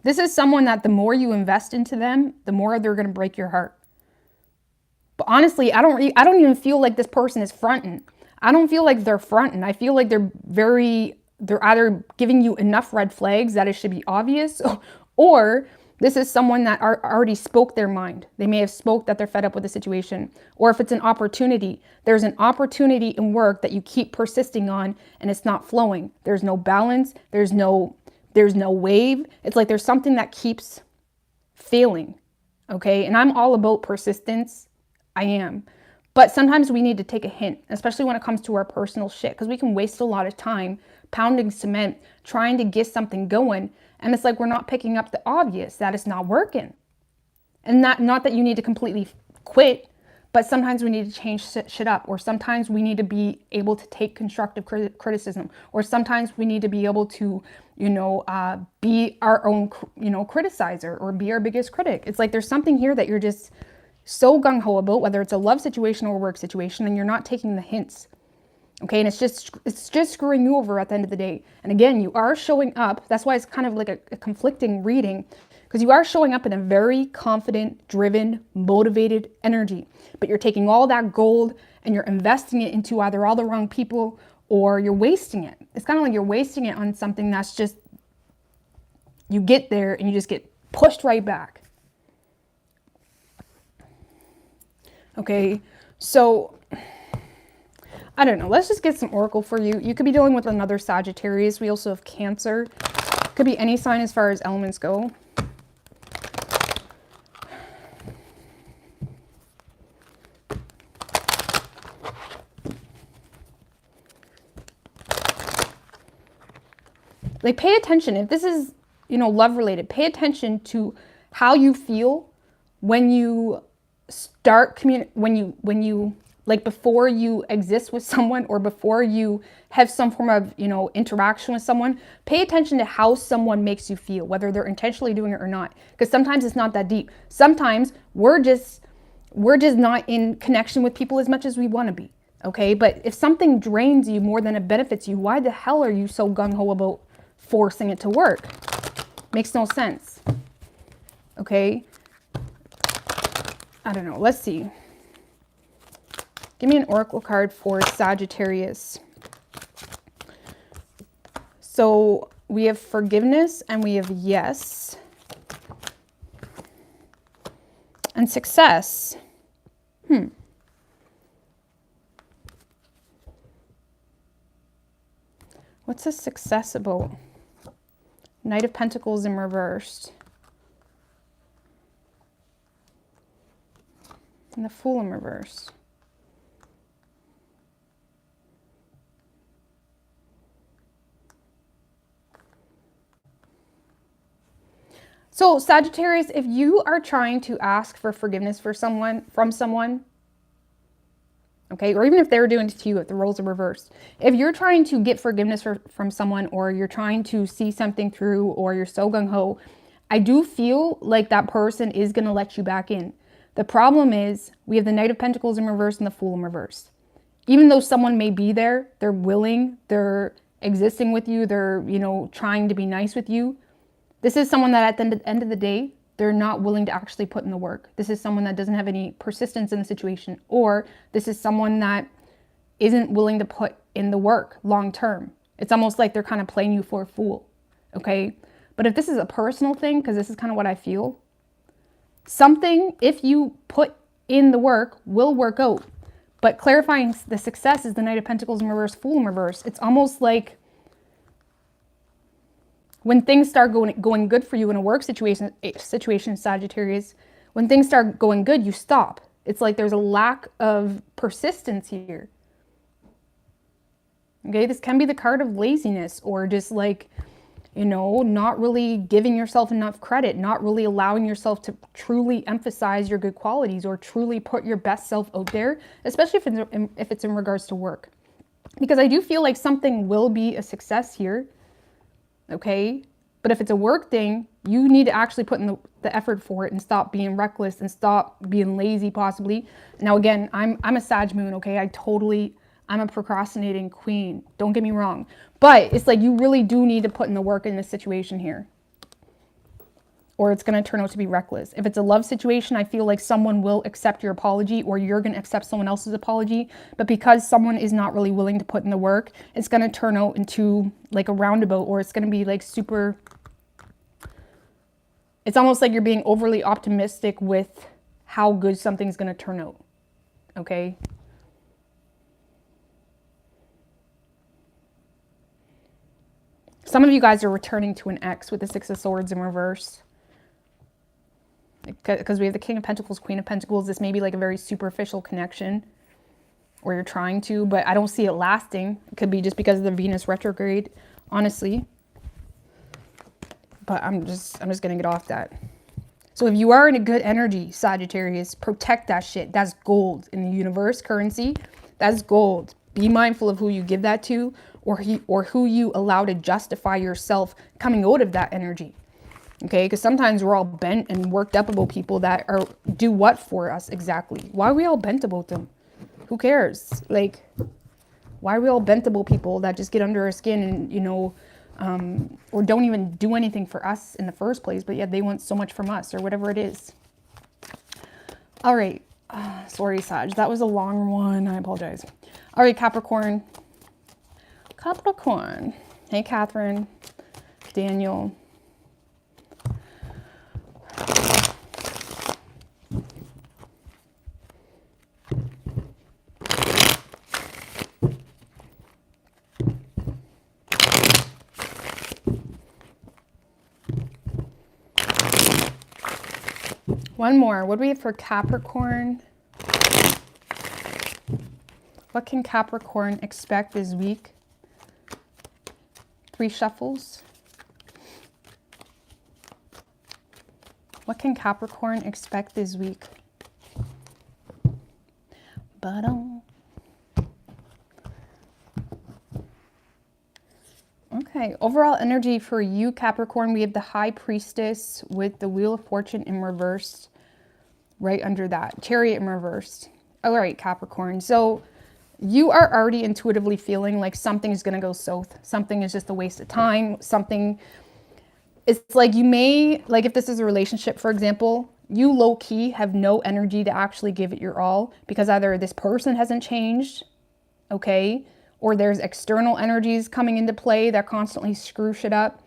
This is someone that the more you invest into them, the more they're going to break your heart. But honestly, I don't even feel like this person is fronting. I don't feel like they're fronting. I feel like they're either giving you enough red flags that it should be obvious, or this is someone that already spoke their mind. They may have spoke that they're fed up with the situation. Or if it's an opportunity, there's an opportunity in work that you keep persisting on and it's not flowing. There's no balance. There's no wave. It's like there's something that keeps failing. Okay. And I'm all about persistence. I am. But sometimes we need to take a hint, especially when it comes to our personal shit, because we can waste a lot of time pounding cement, trying to get something going. And it's like we're not picking up the obvious, that it's not working. And not that you need to completely quit, but sometimes we need to change shit up, or sometimes we need to be able to take constructive criticism, or sometimes we need to be able to, be our own, criticizer, or be our biggest critic. It's like there's something here that you're just so gung-ho about, whether it's a love situation or a work situation, and you're not taking the hints. Okay, and it's just screwing you over at the end of the day. And again, you are showing up. That's why it's kind of like a conflicting reading, because you are showing up in a very confident, driven, motivated energy. But you're taking all that gold and you're investing it into either all the wrong people, or you're wasting it. It's kind of like you're wasting it on something that's just, you get there and you just get pushed right back. Okay, So I don't know. Let's just get some oracle for you. You could be dealing with another Sagittarius. We also have Cancer. Could be any sign as far as elements go. Like, pay attention. If this is, you know, love related, pay attention to how you feel when you start when you like, before you exist with someone or before you have some form of, you know, interaction with someone. Pay attention to how someone makes you feel, whether they're intentionally doing it or not. Because sometimes it's not that deep. Sometimes we're just not in connection with people as much as we want to be. Okay. But if something drains you more than it benefits you, why the hell are you so gung-ho about forcing it to work? Makes no sense. Okay. I don't know. Let's see. Give me an oracle card for Sagittarius. So we have forgiveness and we have yes. And success. What's a success about? Knight of Pentacles in reversed. And the Fool in reverse. So Sagittarius, if you are trying to ask for forgiveness from someone, okay, or even if they're doing it to you, if the roles are reversed, if you're trying to get forgiveness from someone, or you're trying to see something through, or you're so gung-ho, I do feel like that person is going to let you back in. The problem is we have the Knight of Pentacles in reverse and the Fool in reverse. Even though someone may be there, they're willing, they're existing with you, they're, you know, trying to be nice with you. This is someone that at the end of the day, they're not willing to actually put in the work. This is someone that doesn't have any persistence in the situation, or this is someone that isn't willing to put in the work long term. It's almost like they're kind of playing you for a fool, okay? But if this is a personal thing, because this is kind of what I feel, something, if you put in the work, will work out. But clarifying the success is the Knight of Pentacles in reverse, Fool in reverse. It's almost like when things start going good for you in a work situation, Sagittarius, when things start going good, you stop. It's like there's a lack of persistence here. Okay, this can be the card of laziness, or just like, you know, not really giving yourself enough credit, not really allowing yourself to truly emphasize your good qualities or truly put your best self out there, especially if it's in regards to work. Because I do feel like something will be a success here. Okay, but if it's a work thing, you need to actually put in the effort for it and stop being reckless and stop being lazy possibly. Now again, I'm a Sag moon, okay? I'm a procrastinating queen. Don't get me wrong. But it's like you really do need to put in the work in this situation here, or it's going to turn out to be reckless. If it's a love situation, I feel like someone will accept your apology, or you're going to accept someone else's apology. But because someone is not really willing to put in the work, it's going to turn out into like a roundabout, or it's going to be like super, it's almost like you're being overly optimistic with how good something's going to turn out. Okay. Some of you guys are returning to an ex with the Six of Swords in reverse. Because we have the King of Pentacles, Queen of Pentacles. This may be like a very superficial connection, or you're trying to, but I don't see it lasting. It could be just because of the Venus retrograde, honestly. But I'm just going to get off that. So if you are in a good energy, Sagittarius, protect that shit. That's gold in the universe currency. That's gold. Be mindful of who you give that to, or who you allow to justify yourself coming out of that energy. Okay, because sometimes we're all bent and worked up about people that do what for us exactly. Why are we all bent about them? Who cares? Like, why are we all bent about people that just get under our skin and, you know, or don't even do anything for us in the first place, but yet they want so much from us, or whatever it is. All right. Sorry, Sag. That was a long one. I apologize. All right, Capricorn. Capricorn. Hey, Catherine. Daniel. One more. What do we have for Capricorn? What can Capricorn expect this week? 3 shuffles. What can Capricorn expect this week? Okay, overall energy for you, Capricorn, we have the High Priestess with the Wheel of Fortune in reverse right under that. Chariot in reverse. All right, Capricorn. So you are already intuitively feeling like something is going to go south. Something is just a waste of time. Something, it's like you may, like if this is a relationship, for example, you low-key have no energy to actually give it your all because either this person hasn't changed, okay, or there's external energies coming into play that constantly screw shit up,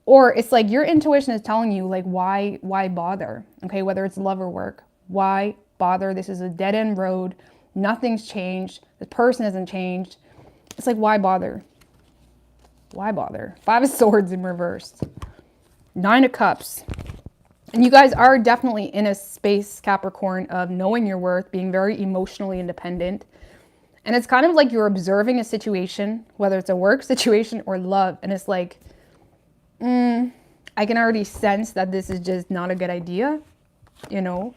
or it's like your intuition is telling you like, why bother, okay, whether it's love or work, why bother? This is a dead-end road. Nothing's changed. The person hasn't changed. It's like, why bother? Why bother? 5 of Swords in reverse. 9 of Cups. And you guys are definitely in a space, Capricorn, of knowing your worth, being very emotionally independent. And it's kind of like you're observing a situation, whether it's a work situation or love. And it's like, I can already sense that this is just not a good idea, you know.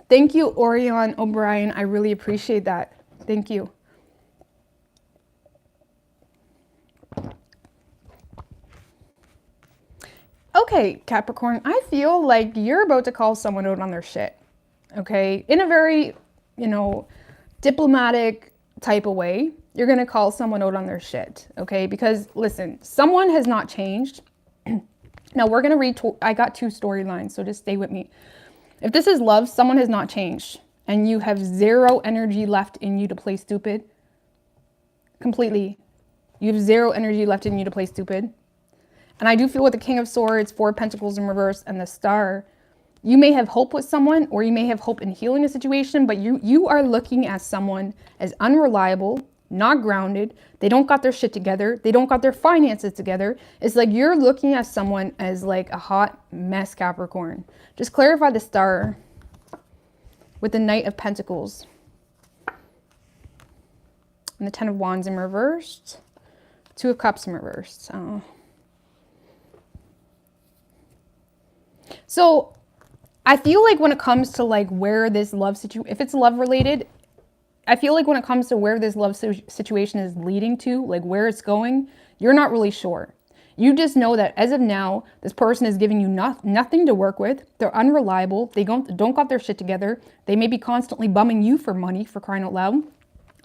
Thank you, Orion O'Brien. I really appreciate that. Thank you. Okay, Capricorn, I feel like you're about to call someone out on their shit, okay? In a very, you know, diplomatic type of way. You're going to call someone out on their shit, okay? Because, listen, someone has not changed. Now, we're going to read, I got 2 storylines, so just stay with me. If this is love, someone has not changed, and you have 0 energy left in you to play stupid. Completely. You have 0 energy left in you to play stupid. And I do feel with the King of Swords, 4 of Pentacles in reverse, and the Star, you may have hope with someone, or you may have hope in healing a situation, but you are looking at someone as unreliable, not grounded. They don't got their shit together. They don't got their finances together. It's like you're looking at someone as like a hot mess, Capricorn. Just clarify the Star with the Knight of Pentacles. And the 10 of Wands in reversed. 2 of Cups in reversed. Oh. So I feel like when it comes to like where this love situation, if it's love related, I feel like when it comes to where this love situation is leading to, like where it's going, you're not really sure. You just know that as of now, this person is giving you nothing to work with. They're unreliable. They don't got their shit together. They may be constantly bumming you for money, for crying out loud.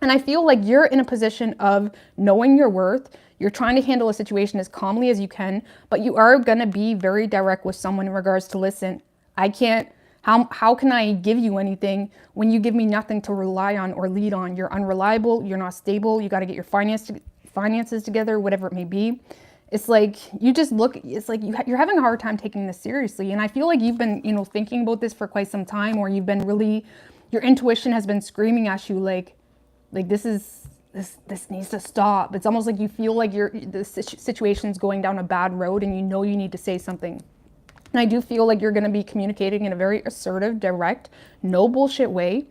And I feel like you're in a position of knowing your worth. You're trying to handle a situation as calmly as you can, but you are going to be very direct with someone in regards to, listen, I can't, how can I give you anything when you give me nothing to rely on or lead on? You're unreliable. You're not stable. You got to get your finances together, whatever it may be. It's like, you just look, it's like you're having a hard time taking this seriously. And I feel like you've been, you know, thinking about this for quite some time, or you've been really, your intuition has been screaming at you like this needs to stop. It's almost like you feel like the situation's going down a bad road and you know you need to say something. And I do feel like you're going to be communicating in a very assertive, direct, no bullshit way.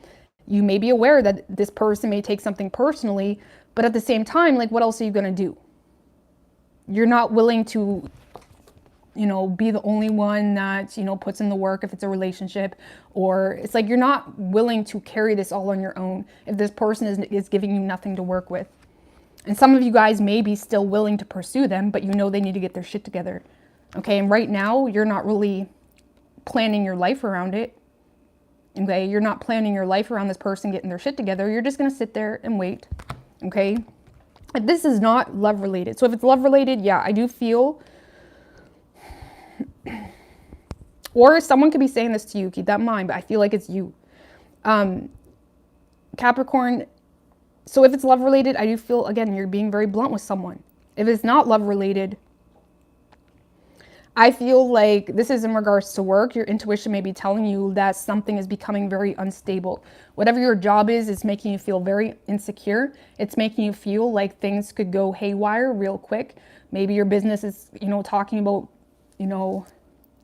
You may be aware that this person may take something personally, but at the same time, like, what else are you going to do? You're not willing to, you know, be the only one that, you know, puts in the work if it's a relationship, or it's like you're not willing to carry this all on your own if this person is giving you nothing to work with. And some of you guys may be still willing to pursue them, but you know they need to get their shit together. Okay, and right now you're not really planning your life around it. Okay, you're not planning your life around this person getting their shit together. You're just gonna sit there and wait. Okay, this is not love related. So if it's love related, yeah, I do feel, or someone could be saying this to you, keep that in mind, but I feel like it's you. Capricorn, so if it's love related, I do feel, again, you're being very blunt with someone. If it's not love related, I feel like this is in regards to work. Your intuition may be telling you that something is becoming very unstable. Whatever your job is, it's making you feel very insecure. It's making you feel like things could go haywire real quick. Maybe your business is, you know, talking about, you know,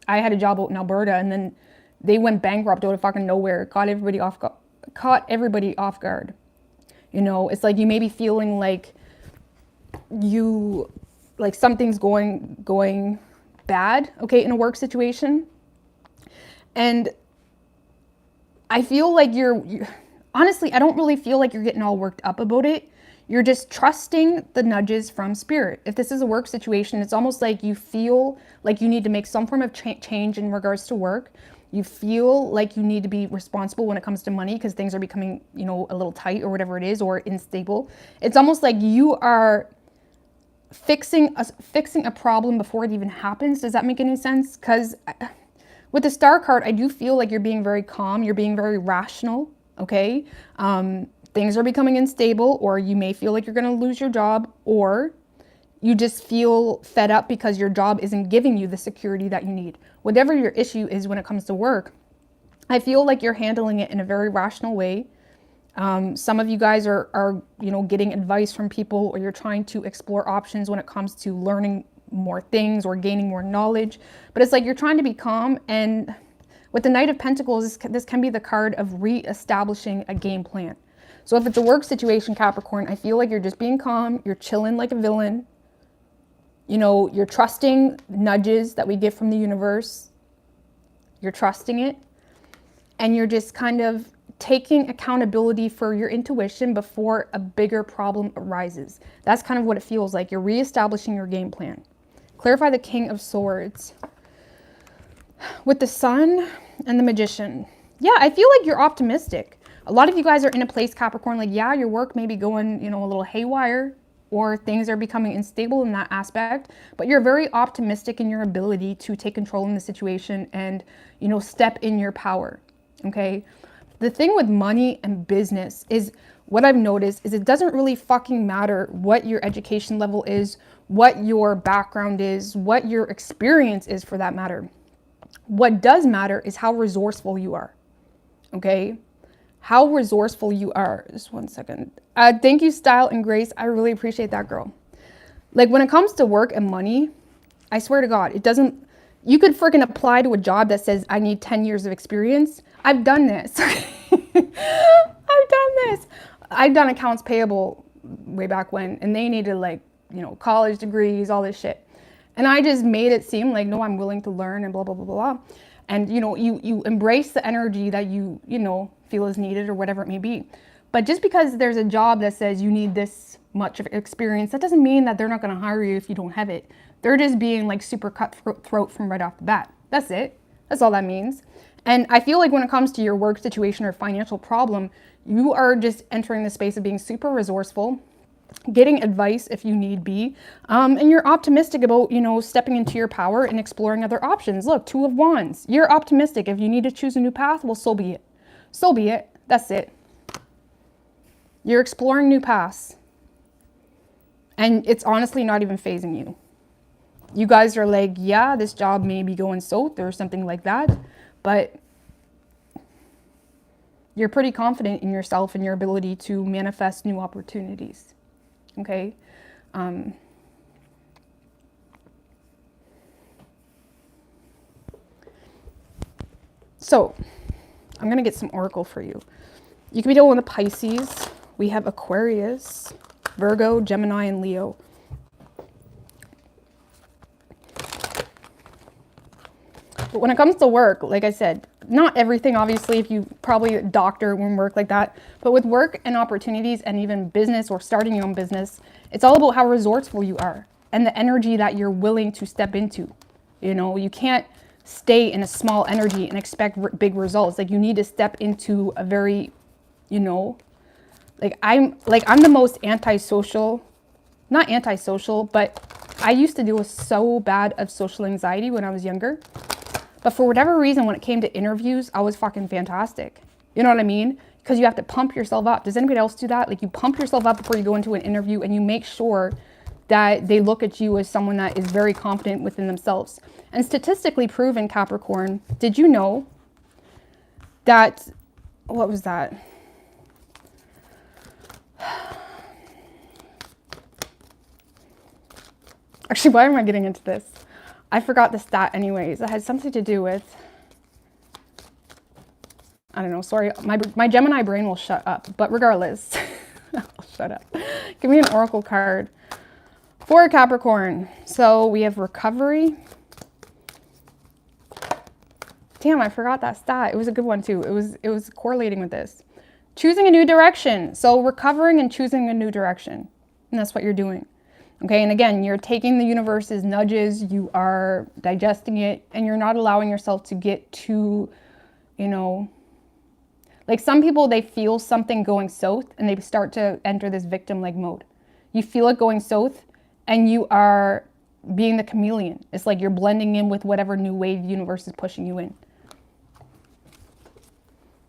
I had a job out in Alberta, and then they went bankrupt out of fucking nowhere, caught everybody off guard. You know, it's like you may be feeling like something's going bad, okay, in a work situation. And I feel like you're honestly, I don't really feel like you're getting all worked up about it. You're just trusting the nudges from spirit. If this is a work situation, it's almost like you feel like you need to make some form of change in regards to work. You feel like you need to be responsible when it comes to money because things are becoming, you know, a little tight or whatever it is, or unstable. It's almost like you are fixing a problem before it even happens. Does that make any sense? Because with the Star card, I do feel like you're being very calm. You're being very rational, okay? Things are becoming unstable, or you may feel like you're going to lose your job, or you just feel fed up because your job isn't giving you the security that you need. Whatever your issue is when it comes to work, I feel like you're handling it in a very rational way. Some of you guys are you know, getting advice from people, or you're trying to explore options when it comes to learning more things or gaining more knowledge. But it's like you're trying to be calm. And with the Knight of Pentacles, this can be the card of re-establishing a game plan. So if it's a work situation, Capricorn, I feel like you're just being calm. You're chilling like a villain. You know, you're trusting nudges that we get from the universe. You're trusting it. And you're just kind of taking accountability for your intuition before a bigger problem arises. That's kind of what it feels like. You're reestablishing your game plan. Clarify the King of Swords. With the Sun and the Magician. Yeah, I feel like you're optimistic. A lot of you guys are in a place, Capricorn, like, yeah, your work may be going, you know, a little haywire, or things are becoming unstable in that aspect, but you're very optimistic in your ability to take control in the situation and, you know, step in your power, okay? The thing with money and business is, what I've noticed is it doesn't really fucking matter what your education level is, what your background is, what your experience is for that matter. What does matter is how resourceful you are, okay? How resourceful you are. Just one second. Thank you, Style and Grace. I really appreciate that, girl. Like, when it comes to work and money, I swear to God, it doesn't, you could freaking apply to a job that says I need 10 years of experience. I've done this. I've done this. I've done accounts payable way back when, and they needed, like, you know, college degrees, all this shit. And I just made it seem like, no, I'm willing to learn and blah, blah, blah, blah, blah. And, you know, you embrace the energy that you know, feel is needed or whatever it may be. But just because there's a job that says you need this much of experience, that doesn't mean that they're not going to hire you if you don't have it. They're just being like super cutthroat from right off the bat. That's it. That's all that means. And I feel like when it comes to your work situation or financial problem, you are just entering the space of being super resourceful, getting advice if you need be, and you're optimistic about, you know, stepping into your power and exploring other options. Look, Two of Wands. You're optimistic. If you need to choose a new path, well, so be it. So be it. That's it. You're exploring new paths. And it's honestly not even phasing you. You guys are like, yeah, this job may be going south or something like that, but you're pretty confident in yourself and your ability to manifest new opportunities. Okay? So, I'm going to get some oracle for you. You could be dealing with the Pisces. We have Aquarius, Virgo, Gemini, and Leo. But when it comes to work, like I said, not everything, obviously, if you probably a doctor wouldn't work like that. But with work and opportunities and even business or starting your own business, it's all about how resourceful you are and the energy that you're willing to step into. You know, you can't stay in a small energy and expect big results. Like, you need to step into a very, you know, I'm the most antisocial, not antisocial, but I used to deal with so bad of social anxiety when I was younger. But for whatever reason, when it came to interviews, I was fucking fantastic. You know what I mean? Because you have to pump yourself up. Does anybody else do that? Like, you pump yourself up before you go into an interview, and you make sure that they look at you as someone that is very confident within themselves. And statistically proven, Capricorn, did you know that, what was that? Actually, why am I getting into this? I forgot the stat anyways. It had something to do with, I don't know, sorry, my Gemini brain will shut up, but regardless, I'll shut up. Give me an oracle card for Capricorn. So we have recovery. Damn, I forgot that stat. It was a good one too. It was correlating with this. Choosing a new direction. So recovering and choosing a new direction. And that's what you're doing. Okay, and again, you're taking the universe's nudges, you are digesting it, and you're not allowing yourself to get too, you know, like some people, they feel something going south and they start to enter this victim-like mode. You feel it going south and you are being the chameleon. It's like you're blending in with whatever new wave the universe is pushing you in.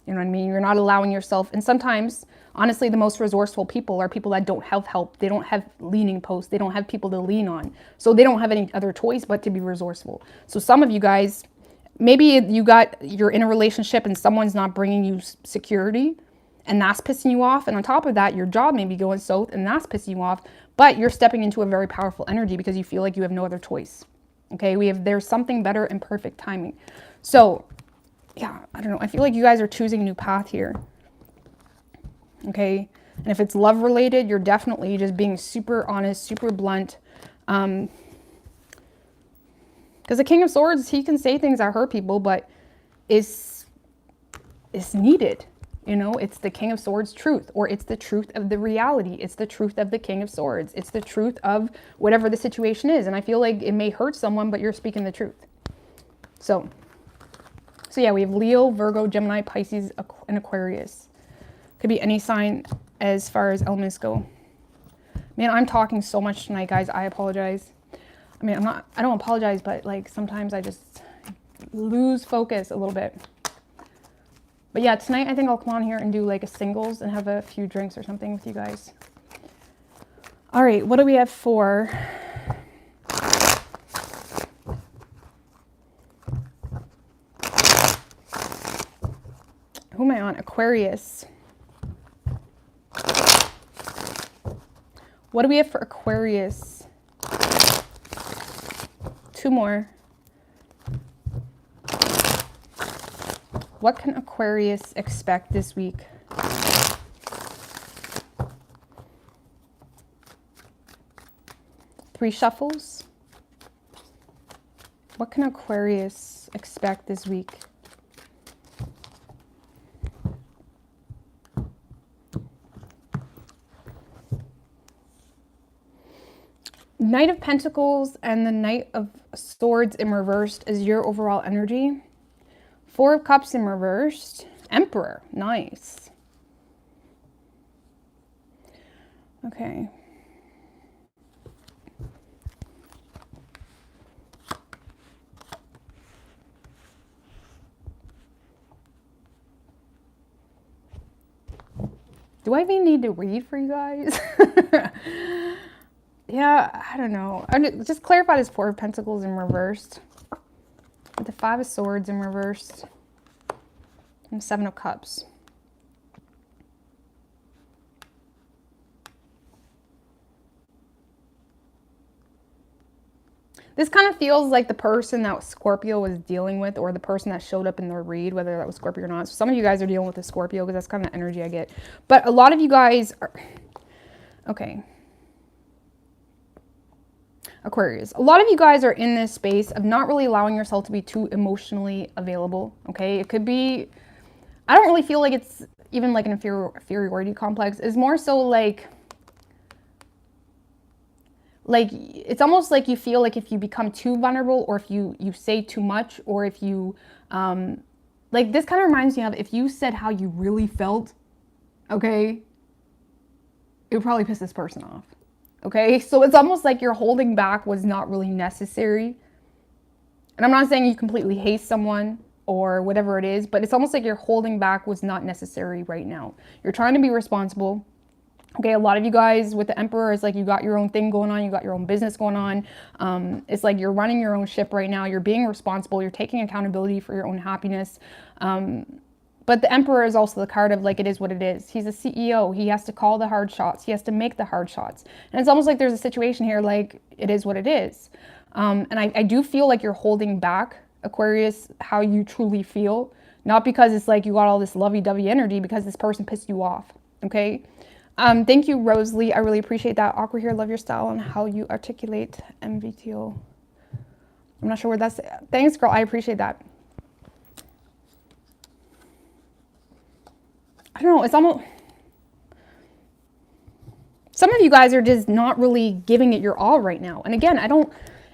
You know what I mean? You're not allowing yourself, and sometimes, honestly, the most resourceful people are people that don't have help. They don't have leaning posts. They don't have people to lean on. So they don't have any other choice but to be resourceful. So some of you guys, maybe you're in a relationship and someone's not bringing you security and that's pissing you off. And on top of that, your job may be going south and that's pissing you off, but you're stepping into a very powerful energy because you feel like you have no other choice. Okay, there's something better and perfect timing. So yeah, I don't know. I feel like you guys are choosing a new path here. Okay. And if it's love related, you're definitely just being super honest, super blunt. Because the King of Swords, he can say things that hurt people, but it's needed. You know, it's the King of Swords truth, or it's the truth of the reality. It's the truth of the King of Swords. It's the truth of whatever the situation is. And I feel like it may hurt someone, but you're speaking the truth. So yeah, we have Leo, Virgo, Gemini, Pisces, and Aquarius. Could be any sign as far as elements go. Man, I'm talking so much tonight, guys. I apologize. I mean, I don't apologize, but like sometimes I just lose focus a little bit. But yeah, tonight I think I'll come on here and do like a singles and have a few drinks or something with you guys. All right, what do we have for... Who am I on? Aquarius. What do we have for Aquarius? Two more. What can Aquarius expect this week? Three shuffles. What can Aquarius expect this week? Knight of Pentacles and the Knight of Swords in reversed is your overall energy. Four of Cups in reversed. Emperor. Nice. Okay. Do I even need to read for you guys? Yeah, I don't know. Just clarify this Four of Pentacles in reversed. With the Five of Swords in reversed. And Seven of Cups. This kind of feels like the person that Scorpio was dealing with, or the person that showed up in their read, whether that was Scorpio or not. So some of you guys are dealing with a Scorpio because that's kind of the energy I get. But a lot of you guys are... Okay. Aquarius. A lot of you guys are in this space of not really allowing yourself to be too emotionally available. Okay. It could be... I don't really feel like it's even like an inferiority complex. It's more so like it's almost like you feel like if you become too vulnerable, or if you say too much, or if you like, this kind of reminds me of if you said how you really felt, okay, it would probably piss this person off. Okay, so it's almost like your holding back was not really necessary. And I'm not saying you completely hate someone or whatever it is, but it's almost like your holding back was not necessary right now. You're trying to be responsible. Okay, a lot of you guys with the Emperor, is like you got your own thing going on, you got your own business going on. It's like you're running your own ship right now. You're being responsible. You're taking accountability for your own happiness. But the Emperor is also the card of like, it is what it is. He's a CEO. He has to call the hard shots. He has to make the hard shots. And it's almost like there's a situation here like, it is what it is. And I do feel like you're holding back, Aquarius, how you truly feel. Not because it's like you got all this lovey-dovey energy, because this person pissed you off, okay? Thank you, Rosalie. I really appreciate that. Aqua here, love your style and how you articulate MVTO. I'm not sure what that's. Thanks, girl. I appreciate that. I don't know. It's almost. Some of you guys are just not really giving it your all right now. And again,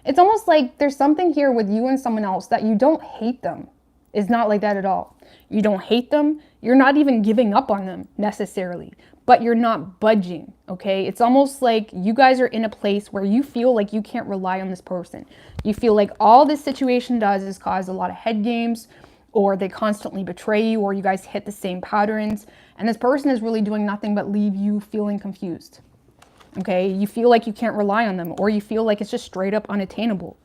it's almost like there's something here with you and someone else that you don't hate them. It's not like that at all. You don't hate them. You're not even giving up on them necessarily, but you're not budging, okay? It's almost like you guys are in a place where you feel like you can't rely on this person. You feel like all this situation does is cause a lot of head games, or they constantly betray you, or you guys hit the same patterns, and this person is really doing nothing but leave you feeling confused, okay? You feel like you can't rely on them, or you feel like it's just straight up unattainable.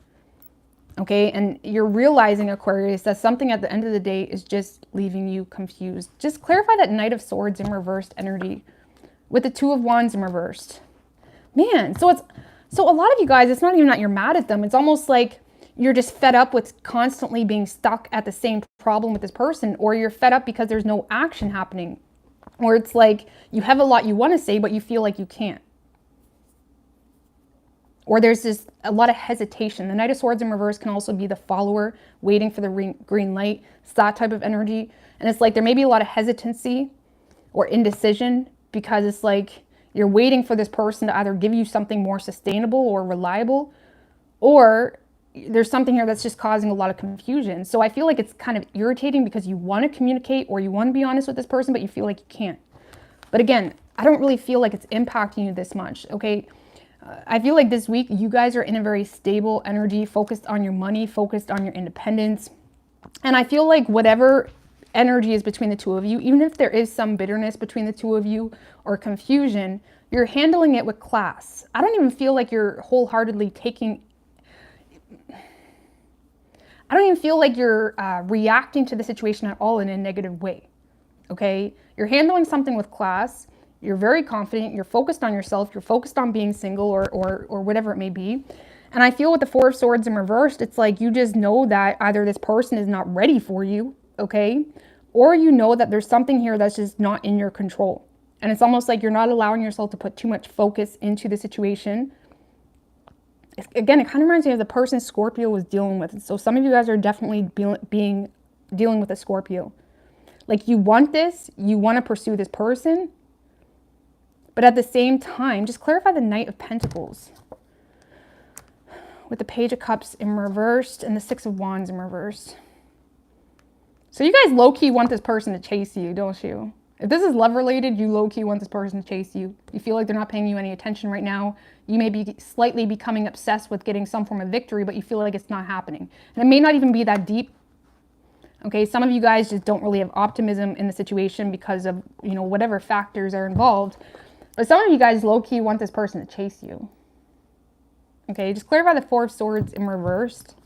Okay, and you're realizing, Aquarius, that something at the end of the day is just leaving you confused. Just clarify that Knight of Swords in reversed energy with the Two of Wands in reversed. Man, so a lot of you guys, it's not even that you're mad at them. It's almost like you're just fed up with constantly being stuck at the same problem with this person, or you're fed up because there's no action happening, or it's like you have a lot you want to say, but you feel like you can't. Or there's just a lot of hesitation. The Knight of Swords in reverse can also be the follower waiting for the green light. It's that type of energy. And it's like there may be a lot of hesitancy or indecision, because it's like you're waiting for this person to either give you something more sustainable or reliable, or there's something here that's just causing a lot of confusion. So I feel like it's kind of irritating because you want to communicate or you want to be honest with this person, but you feel like you can't. But again, I don't really feel like it's impacting you this much, okay? I feel like this week you guys are in a very stable energy, focused on your money, focused on your independence. And I feel like whatever energy is between the two of you, even if there is some bitterness between the two of you or confusion, you're handling it with class. I don't even feel like you're wholeheartedly I don't even feel like you're reacting to the situation at all in a negative way, okay? You're handling something with class. You're very confident, you're focused on yourself, you're focused on being single or whatever it may be. And I feel with the Four of Swords in reversed, it's like you just know that either this person is not ready for you, okay? Or you know that there's something here that's just not in your control. And it's almost like you're not allowing yourself to put too much focus into the situation. Again, it kind of reminds me of the person Scorpio was dealing with. So some of you guys are definitely dealing with a Scorpio. Like you want this, you want to pursue this person, but at the same time, just clarify the Knight of Pentacles with the Page of Cups in reversed and the Six of Wands in reversed. So you guys low-key want this person to chase you, don't you? If this is love-related, you low-key want this person to chase you. You feel like they're not paying you any attention right now. You may be slightly becoming obsessed with getting some form of victory, but you feel like it's not happening. And it may not even be that deep. Okay, some of you guys just don't really have optimism in the situation because of, you know, whatever factors are involved. But some of you guys low-key want this person to chase you. Okay, just clarify the Four of Swords in reversed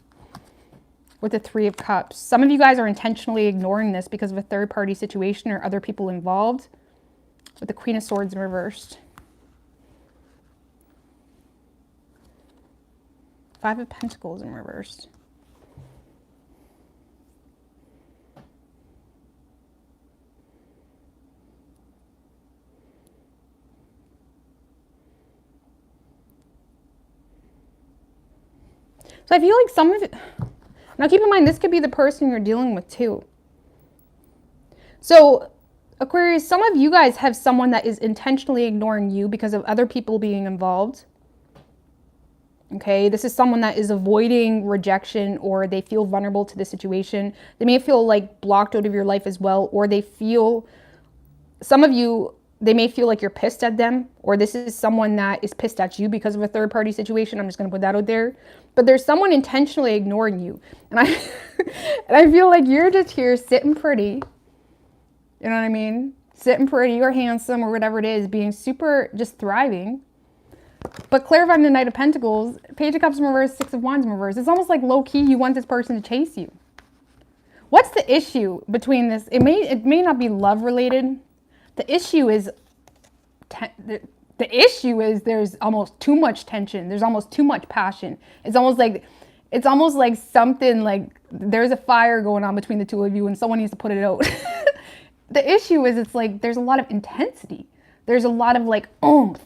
with the Three of Cups. Some of you guys are intentionally ignoring this because of a third-party situation or other people involved with the Queen of Swords in reversed. Five of Pentacles in reversed. So I feel like some of it, now keep in mind, this could be the person you're dealing with too. So Aquarius, some of you guys have someone that is intentionally ignoring you because of other people being involved. Okay, this is someone that is avoiding rejection, or they feel vulnerable to the situation. They may feel like blocked out of your life as well, or they feel, some of you, they may feel like you're pissed at them, or this is someone that is pissed at you because of a third-party situation. I'm just going to put that out there. But there's someone intentionally ignoring you. And I feel like you're just here sitting pretty. You know what I mean? Sitting pretty or handsome or whatever it is, being super just thriving. But clarifying the Knight of Pentacles, Page of Cups in reverse, Six of Wands in reverse. It's almost like low-key you want this person to chase you. What's the issue between this? It may not be love-related. The issue is there's almost too much tension. There's almost too much passion. It's almost like it's almost like something like there's a fire going on between the two of you and someone needs to put it out. The issue is it's like there's a lot of intensity. There's a lot of like oomph.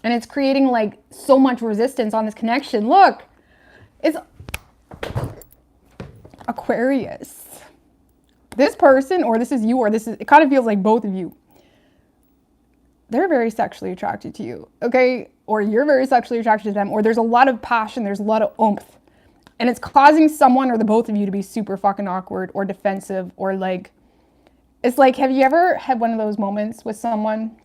And it's creating like so much resistance on this connection. Look, it's Aquarius. This person, or this is you, or this is, it kind of feels like both of you. They're very sexually attracted to you, okay? Or you're very sexually attracted to them, or there's a lot of passion, there's a lot of oomph. And it's causing someone or the both of you to be super fucking awkward or defensive, or like, it's like, have you ever had one of those moments with someone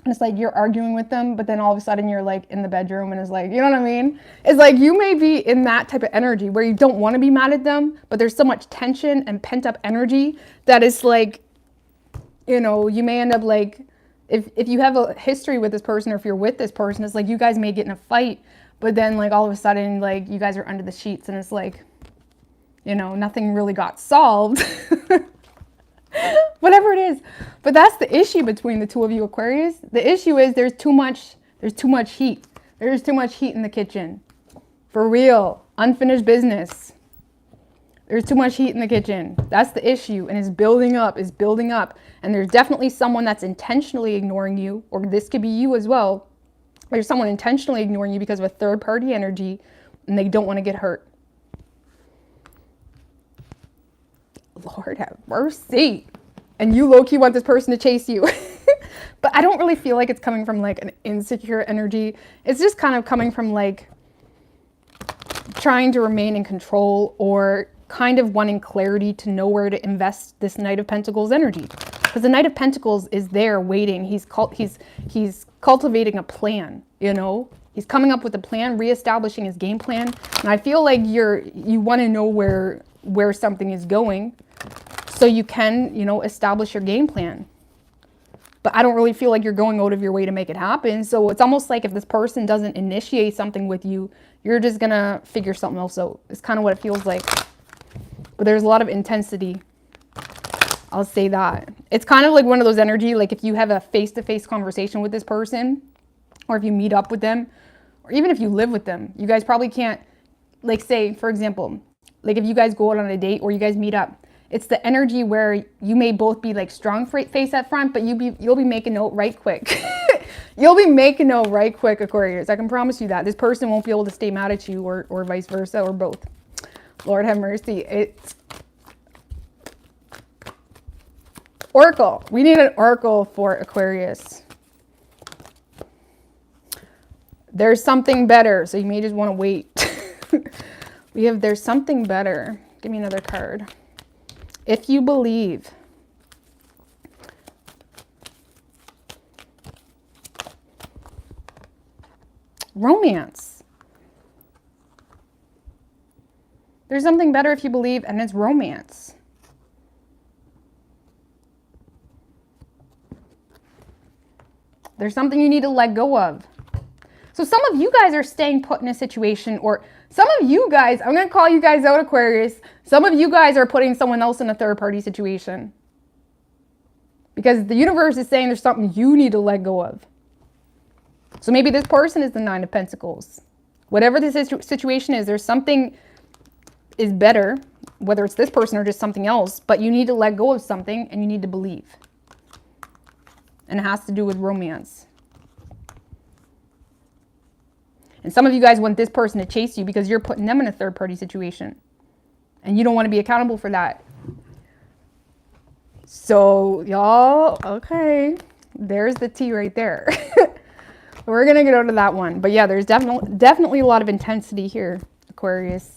and it's like you're arguing with them, but then all of a sudden you're like in the bedroom and it's like, you know what I mean? It's like you may be in that type of energy where you don't want to be mad at them, but there's so much tension and pent up energy that it's like, you know, you may end up like, if you have a history with this person or if you're with this person, it's like you guys may get in a fight, but then like all of a sudden like you guys are under the sheets and it's like, you know, nothing really got solved. Whatever it is. But that's the issue between the two of you, Aquarius. The issue is there's too much heat. There's too much heat in the kitchen. For real. Unfinished business. There's too much heat in the kitchen. That's the issue. And it's building up, And there's definitely someone that's intentionally ignoring you, or this could be you as well. There's someone intentionally ignoring you because of a third party energy and they don't want to get hurt. Lord have mercy. And you low-key want this person to chase you. But I don't really feel like it's coming from like an insecure energy. It's just kind of coming from like trying to remain in control or kind of wanting clarity to know where to invest this Knight of Pentacles energy. Because the Knight of Pentacles is there waiting. He's cultivating a plan, you know? He's coming up with a plan, reestablishing his game plan. And I feel like you want to know where something is going so you can, you know, establish your game plan. But I don't really feel like you're going out of your way to make it happen. So it's almost like if this person doesn't initiate something with you, you're just going to figure something else out. It's kind of what it feels like. But there's a lot of intensity. I'll say that. It's kind of like one of those energy, like if you have a face-to-face conversation with this person, or if you meet up with them, or even if you live with them, you guys probably can't, like say, for example, like if you guys go out on a date or you guys meet up, it's the energy where you may both be like strong face up front, but you'll be making note right quick. You'll be making note right quick, Aquarius. I can promise you that. This person won't be able to stay mad at you or vice versa or both. Lord have mercy. It's Oracle. We need an Oracle for Aquarius. There's something better, so you may just want to wait. We have there's something better. Give me another card. If you believe. Romance. There's something better if you believe, and it's romance. There's something you need to let go of. So some of you guys are staying put in a situation, or some of you guys, I'm going to call you guys out, Aquarius. Some of you guys are putting someone else in a third party situation. Because the universe is saying there's something you need to let go of. So maybe this person is the Nine of Pentacles. Whatever this situation is, there's something is better, whether it's this person or just something else, but you need to let go of something and you need to believe. And it has to do with romance. And some of you guys want this person to chase you because you're putting them in a third party situation. And you don't want to be accountable for that. So y'all, okay, there's the tea right there. We're going to get out of that one. But yeah, there's definitely a lot of intensity here, Aquarius.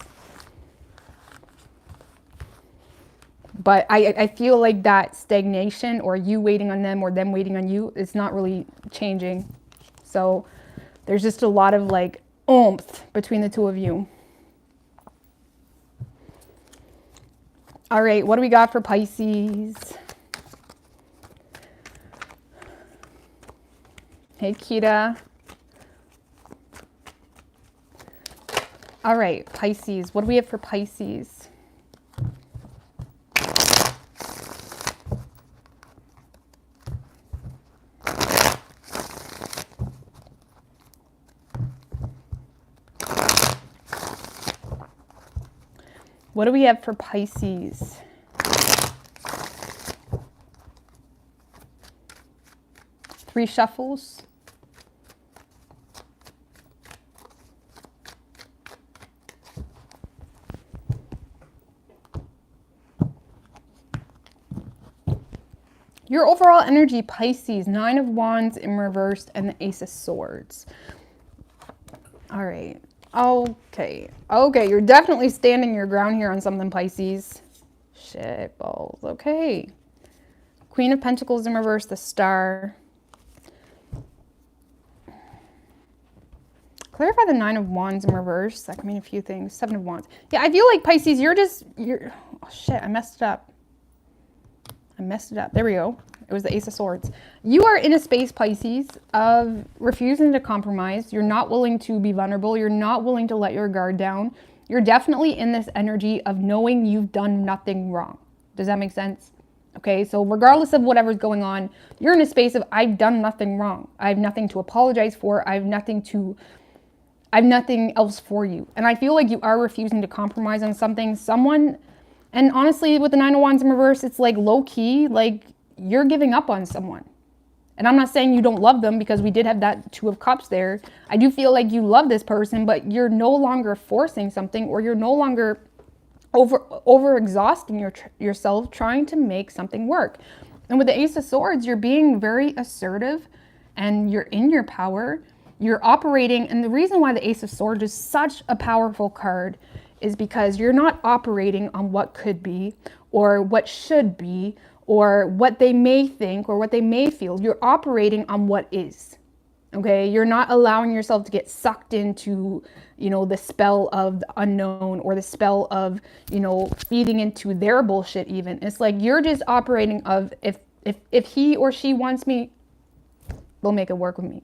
But I feel like that stagnation, or you waiting on them or them waiting on you, it's not really changing. So there's just a lot of like oomph between the two of you. All right, what do we got for Pisces? Hey, Kita. All right, Pisces. What do we have for Pisces? What do we have for Pisces? Three shuffles. Your overall energy, Pisces, Nine of Wands in reversed and the Ace of Swords. All right. Okay. Okay, you're definitely standing your ground here on something, Pisces. Shit balls. Okay. Queen of Pentacles in reverse, the Star. Clarify the Nine of Wands in reverse. That can mean a few things. Seven of Wands. Yeah, I feel like, Pisces, you're oh shit, I messed it up. There we go. It was the Ace of Swords. You are in a space, Pisces, of refusing to compromise. You're not willing to be vulnerable. You're not willing to let your guard down. You're definitely in this energy of knowing you've done nothing wrong. Does that make sense? Okay, so regardless of whatever's going on, you're in a space of I've done nothing wrong. I have nothing to apologize for. I have nothing else for you. And I feel like you are refusing to compromise on something. And honestly, with the Nine of Wands in reverse, it's like low key, like you're giving up on someone. And I'm not saying you don't love them, because we did have that Two of Cups there. I do feel like you love this person, but you're no longer forcing something, or you're no longer over exhausting yourself trying to make something work. And with the Ace of Swords, you're being very assertive and you're in your power. You're operating, and the reason why the Ace of Swords is such a powerful card is because you're not operating on what could be or what should be or what they may think or what they may feel. You're operating on what is. Okay, you're not allowing yourself to get sucked into, the spell of the unknown or the spell of, feeding into their bullshit even. It's like you're just operating of if he or she wants me, they'll make it work with me.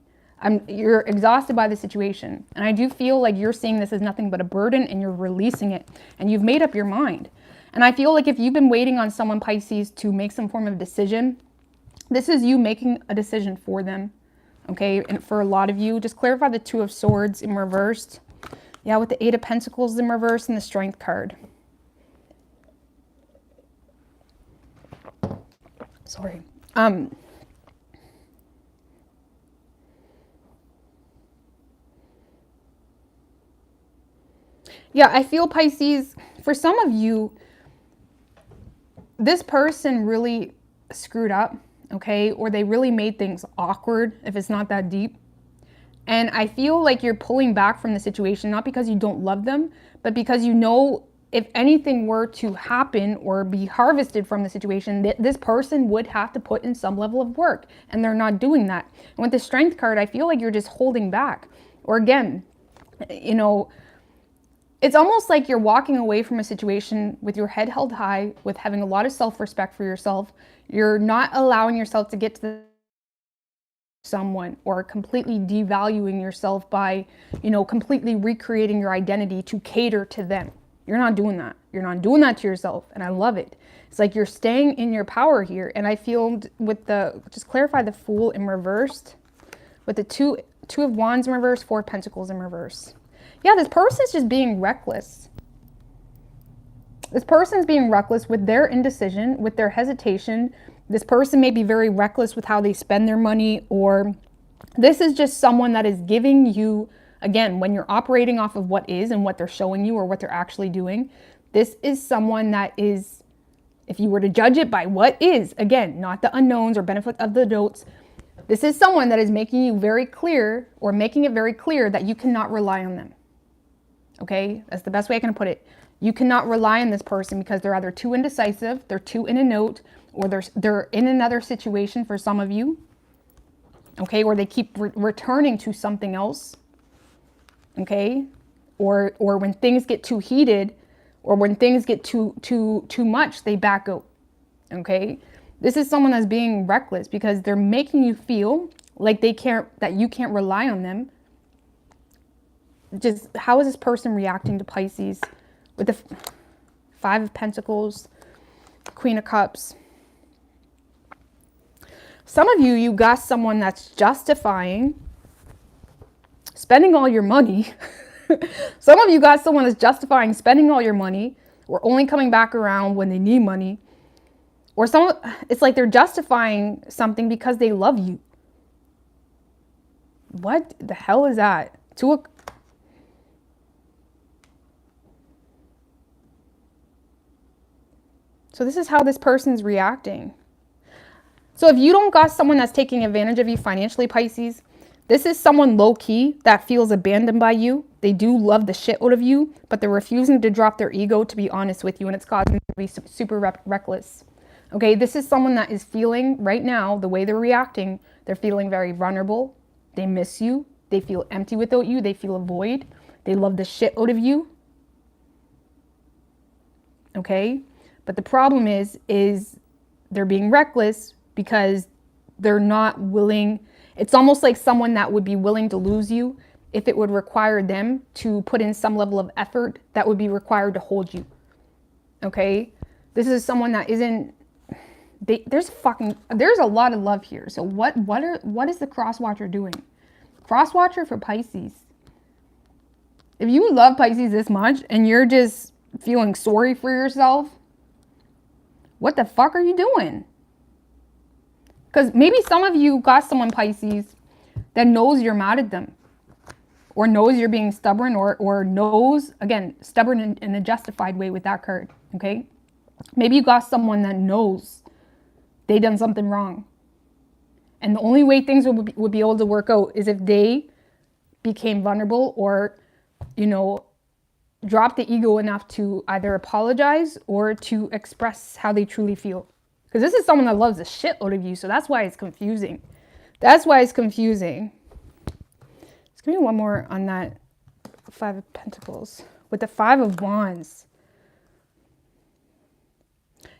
You're exhausted by the situation. And I do feel like you're seeing this as nothing but a burden, and you're releasing it, and you've made up your mind. And I feel like if you've been waiting on someone, Pisces, to make some form of decision, this is you making a decision for them. Okay, and for a lot of you, just clarify the Two of Swords in reversed. Yeah, with the Eight of Pentacles in reverse and the Strength card. Sorry. Yeah, I feel, Pisces, for some of you, this person really screwed up, okay? Or they really made things awkward if it's not that deep. And I feel like you're pulling back from the situation, not because you don't love them, but because if anything were to happen or be harvested from the situation, this person would have to put in some level of work, and they're not doing that. And with the Strength card, I feel like you're just holding back. Or again, it's almost like you're walking away from a situation with your head held high, with having a lot of self-respect for yourself. You're not allowing yourself to get to someone or completely devaluing yourself by, completely recreating your identity to cater to them. You're not doing that. You're not doing that to yourself. And I love it. It's like you're staying in your power here. And I feel just clarify the Fool in reversed with the two of Wands in reverse, Four of Pentacles in reverse. Yeah, this person's just being reckless. This person's being reckless with their indecision, with their hesitation. This person may be very reckless with how they spend their money, or this is just someone that is giving you, again, when you're operating off of what is and what they're showing you or what they're actually doing, this is someone that is, if you were to judge it by what is, again, not the unknowns or benefit of the doubts, this is someone that is making you very clear, or making it very clear that you cannot rely on them. Okay, that's the best way I can put it. You cannot rely on this person because they're either too indecisive, they're too in a note, or they're in another situation for some of you. Okay, or they keep returning to something else. Okay, or when things get too heated, or when things get too much, they back out. Okay, this is someone that's being reckless because they're making you feel like that you can't rely on them. Just how is this person reacting to Pisces with the Five of Pentacles, Queen of Cups? Some of you got someone that's justifying spending all your money. Some of you got someone that's justifying spending all your money, or only coming back around when they need money. Or it's like they're justifying something because they love you. What the hell is that? So this is how this person's reacting. So if you don't got someone that's taking advantage of you financially, Pisces, this is someone low-key that feels abandoned by you. They do love the shit out of you, but they're refusing to drop their ego to be honest with you, and it's causing them to be super reckless. Okay, this is someone that is feeling right now, the way they're reacting, they're feeling very vulnerable. They miss you. They feel empty without you. They feel a void. They love the shit out of you. Okay, but the problem is they're being reckless because they're not willing. It's almost like someone that would be willing to lose you if it would require them to put in some level of effort that would be required to hold you. Okay, this is someone that isn't. There's a lot of love here. So what is the cross watcher doing? Cross watcher for Pisces. If you love Pisces this much and you're just feeling sorry for yourself, what the fuck are you doing? Because maybe some of you got someone, Pisces, that knows you're mad at them, or knows you're being stubborn, or knows, again, stubborn in a justified way with that card. Okay, maybe you got someone that knows they done something wrong, and the only way things would be able to work out is if they became vulnerable, or, you know, drop the ego enough to either apologize or to express how they truly feel. Because this is someone that loves the shit out of you, so that's why it's confusing. That's why it's confusing. Just give me one more on that Five of Pentacles. With the Five of Wands.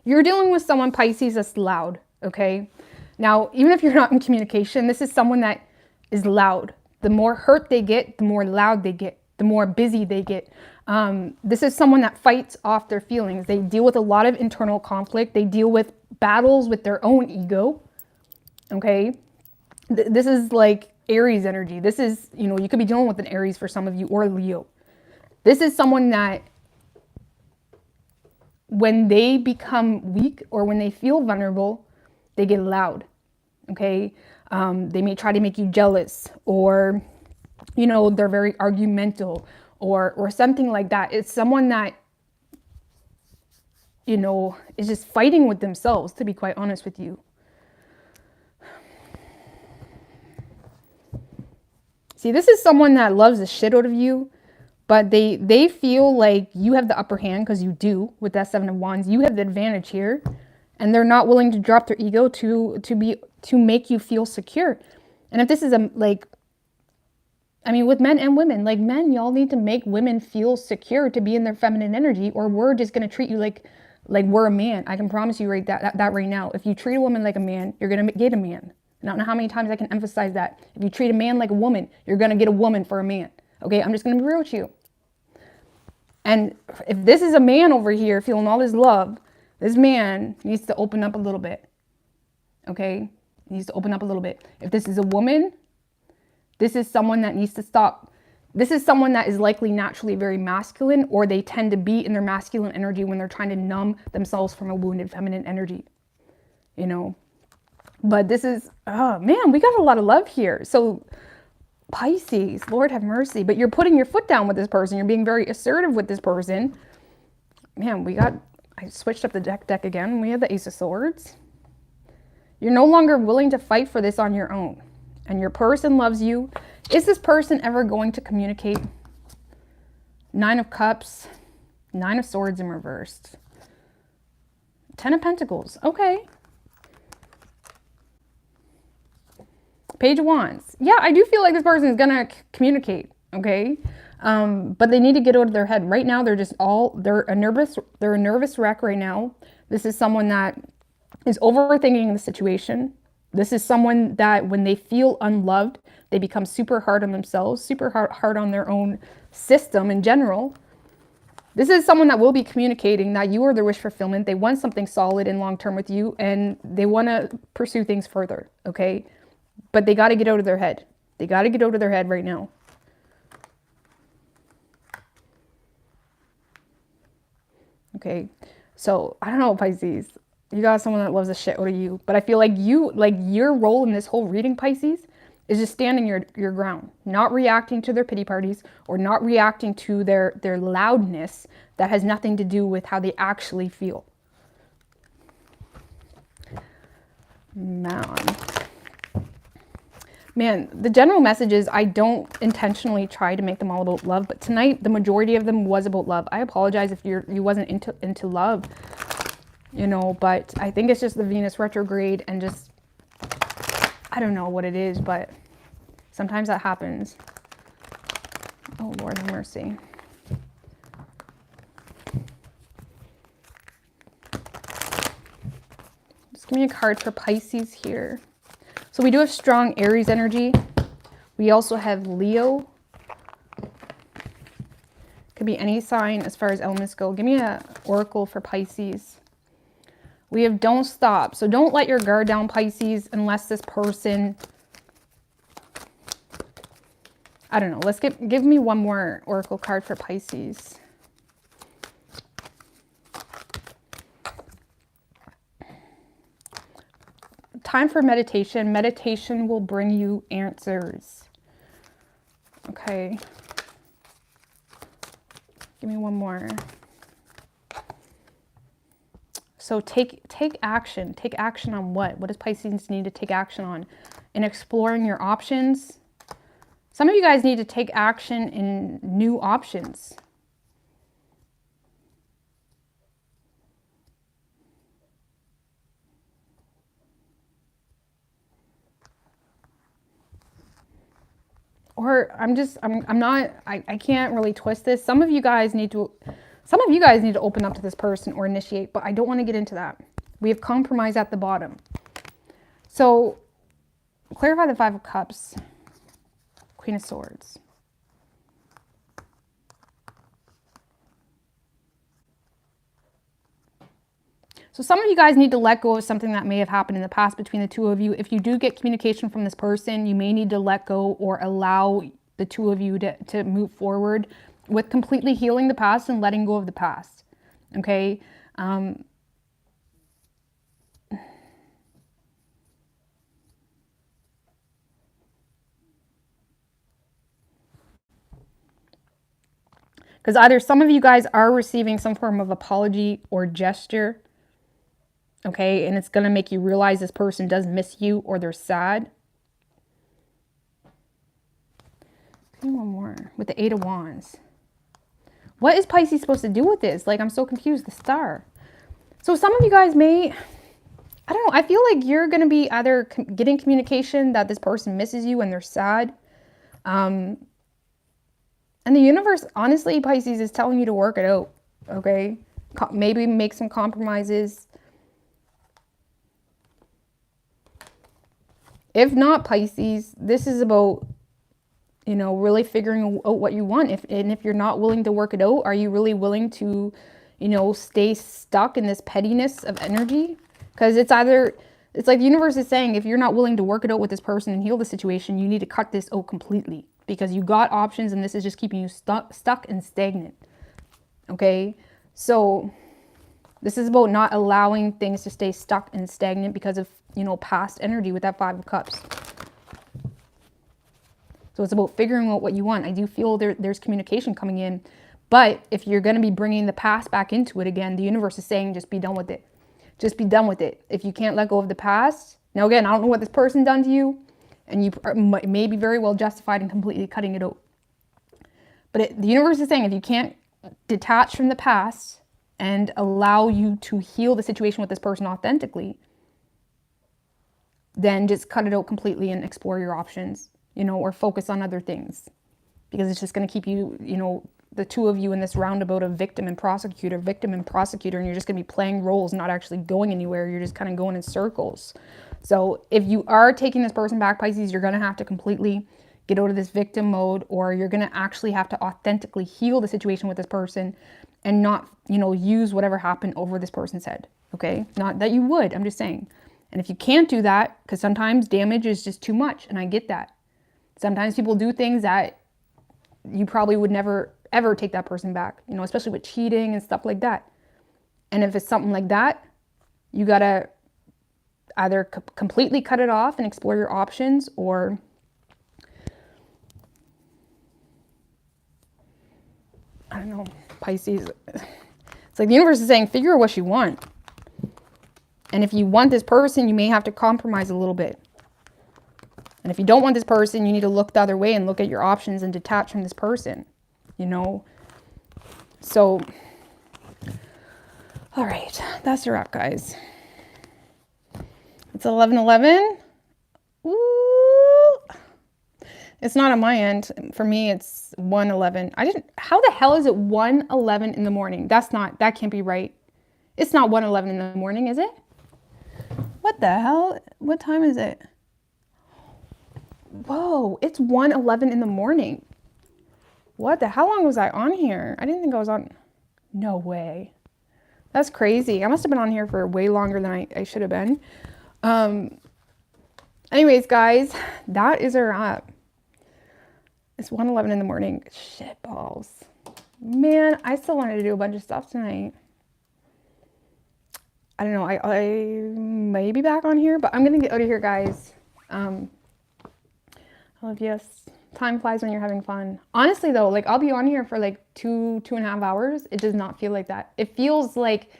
You're dealing with someone, Pisces, that's loud, okay? Now, even if you're not in communication, this is someone that is loud. The more hurt they get, the more loud they get, the more busy they get. This is someone that fights off their feelings. They deal with a lot of internal conflict. They deal with battles with their own ego, okay? This is like Aries energy. This is, you know, you could be dealing with an Aries for some of you, or Leo. This is someone that when they become weak or when they feel vulnerable, they get loud, okay? They may try to make you jealous, or, you know, they're very argumentative, or something like that. It's someone that, you know, is just fighting with themselves, to be quite honest with you. See, this is someone that loves the shit out of you, but they feel like you have the upper hand, because you do with that Seven of Wands. You have the advantage here, and they're not willing to drop their ego to make you feel secure. And if this is with men and women, like men, y'all need to make women feel secure to be in their feminine energy, or we're just gonna treat you like we're a man. I can promise you that right now. If you treat a woman like a man, you're gonna get a man. I don't know how many times I can emphasize that. If you treat a man like a woman, you're gonna get a woman for a man. Okay, I'm just gonna be real with you. And if this is a man over here feeling all this love, this man needs to open up a little bit. Okay, he needs to open up a little bit. If this is a woman, this is someone that needs to stop. This is someone that is likely naturally very masculine, or they tend to be in their masculine energy when they're trying to numb themselves from a wounded feminine energy, you know. But this is, oh man, we got a lot of love here. So Pisces, Lord have mercy. But you're putting your foot down with this person. You're being very assertive with this person. Man, I switched up the deck again. We have the Ace of Swords. You're no longer willing to fight for this on your own. And your person loves you. Is this person ever going to communicate? Nine of Cups, Nine of Swords in reversed. Ten of Pentacles, okay. Page of Wands. Yeah, I do feel like this person is gonna communicate, okay? But they need to get out of their head. Right now, they're a nervous wreck right now. This is someone that is overthinking the situation. This is someone that when they feel unloved, they become super hard on themselves, super hard on their own system in general. This is someone that will be communicating that you are their wish fulfillment. They want something solid and long-term with you, and they want to pursue things further, okay? But they got to get out of their head. They got to get out of their head right now. Okay. So I don't know, Pisces. You got someone that loves the shit out of you, but I feel like your role in this whole reading, Pisces, is just standing your ground, not reacting to their pity parties or not reacting to their loudness that has nothing to do with how they actually feel. Man, the general message is I don't intentionally try to make them all about love, but tonight the majority of them was about love. I apologize if you wasn't into love, you know, but I think it's just the Venus retrograde and just, I don't know what it is, but sometimes that happens. Oh, Lord have mercy. Just give me a card for Pisces here. So we do have strong Aries energy. We also have Leo. Could be any sign as far as elements go. Give me an oracle for Pisces. We have don't stop. So don't let your guard down, Pisces, unless this person, I don't know. Let's give me one more oracle card for Pisces. Time for meditation. Meditation will bring you answers. Okay. Give me one more. So take action. Take action on what? What does Pisces need to take action on? In exploring your options. Some of you guys need to take action in new options. Or I can't really twist this. Some of you guys need to open up to this person or initiate, but I don't want to get into that. We have compromise at the bottom. So clarify the Five of Cups, Queen of Swords. So some of you guys need to let go of something that may have happened in the past between the two of you. If you do get communication from this person, you may need to let go or allow the two of you to move forward with completely healing the past and letting go of the past. Okay? Because either some of you guys are receiving some form of apology or gesture. Okay, and it's going to make you realize this person does miss you or they're sad. One more with the Eight of Wands. What is Pisces supposed to do with this? Like, I'm so confused. The Star. So some of you guys may, I don't know, I feel like you're going to be either getting communication that this person misses you and they're sad. And the universe, honestly, Pisces, is telling you to work it out. Okay? Maybe make some compromises. If not, Pisces, this is about, you know, really figuring out what you want. If you're not willing to work it out, are you really willing to, you know, stay stuck in this pettiness of energy? Because it's like the universe is saying, if you're not willing to work it out with this person and heal the situation, you need to cut this out completely. Because you got options and this is just keeping you stuck and stagnant. Okay? So this is about not allowing things to stay stuck and stagnant because of, you know, past energy with that Five of Cups. So it's about figuring out what you want. I do feel there's communication coming in. But if you're going to be bringing the past back into it again, the universe is saying just be done with it. Just be done with it. If you can't let go of the past. Now, again, I don't know what this person done to you. And you may be very well justified in completely cutting it out. But the universe is saying if you can't detach from the past and allow you to heal the situation with this person authentically, then just cut it out completely and explore your options, you know, or focus on other things. Because it's just going to keep you, you know, the two of you in this roundabout of victim and prosecutor, and you're just going to be playing roles, not actually going anywhere. You're just kind of going in circles. So if you are taking this person back, Pisces, you're going to have to completely get out of this victim mode, or you're going to actually have to authentically heal the situation with this person and not, you know, use whatever happened over this person's head. Okay? Not that you would, I'm just saying. And if you can't do that, because sometimes damage is just too much, and I get that. Sometimes people do things that you probably would never, ever take that person back, you know, especially with cheating and stuff like that. And if it's something like that, you got to either completely cut it off and explore your options, or I don't know, Pisces. It's like the universe is saying, figure out what you want. And if you want this person, you may have to compromise a little bit. And if you don't want this person, you need to look the other way and look at your options and detach from this person, you know? So, all right, that's a wrap, guys. It's 11:11. Ooh. It's not on my end. For me, it's 1:11. How the hell is it 1:11 in the morning? That can't be right. It's not 1:11 in the morning, is it? What the hell? What time is it? Whoa, it's 1:11 in the morning. How long was I on here? I didn't think I was on. No way. That's crazy. I must have been on here for way longer than I should have been. Anyways, guys, that is a wrap. It's 1:11 in the morning. Shit balls. Man, I still wanted to do a bunch of stuff tonight. I don't know. I may be back on here, but I'm going to get out of here, guys. I love you. Time flies when you're having fun. Honestly, though, like I'll be on here for like 2.5 hours. It does not feel like that. It feels like,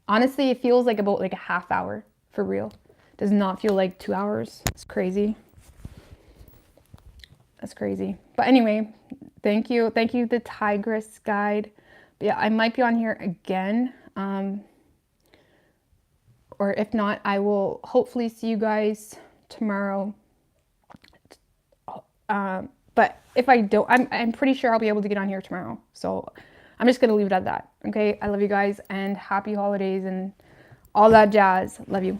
honestly, it feels like about like a half hour for real. It does not feel like 2 hours. It's crazy. That's crazy. But anyway, thank you. Thank you, the Tigress Guide. But yeah, I might be on here again. Or if not, I will hopefully see you guys tomorrow. But if I don't, I'm pretty sure I'll be able to get on here tomorrow. So I'm just going to leave it at that. Okay. I love you guys and happy holidays and all that jazz. Love you.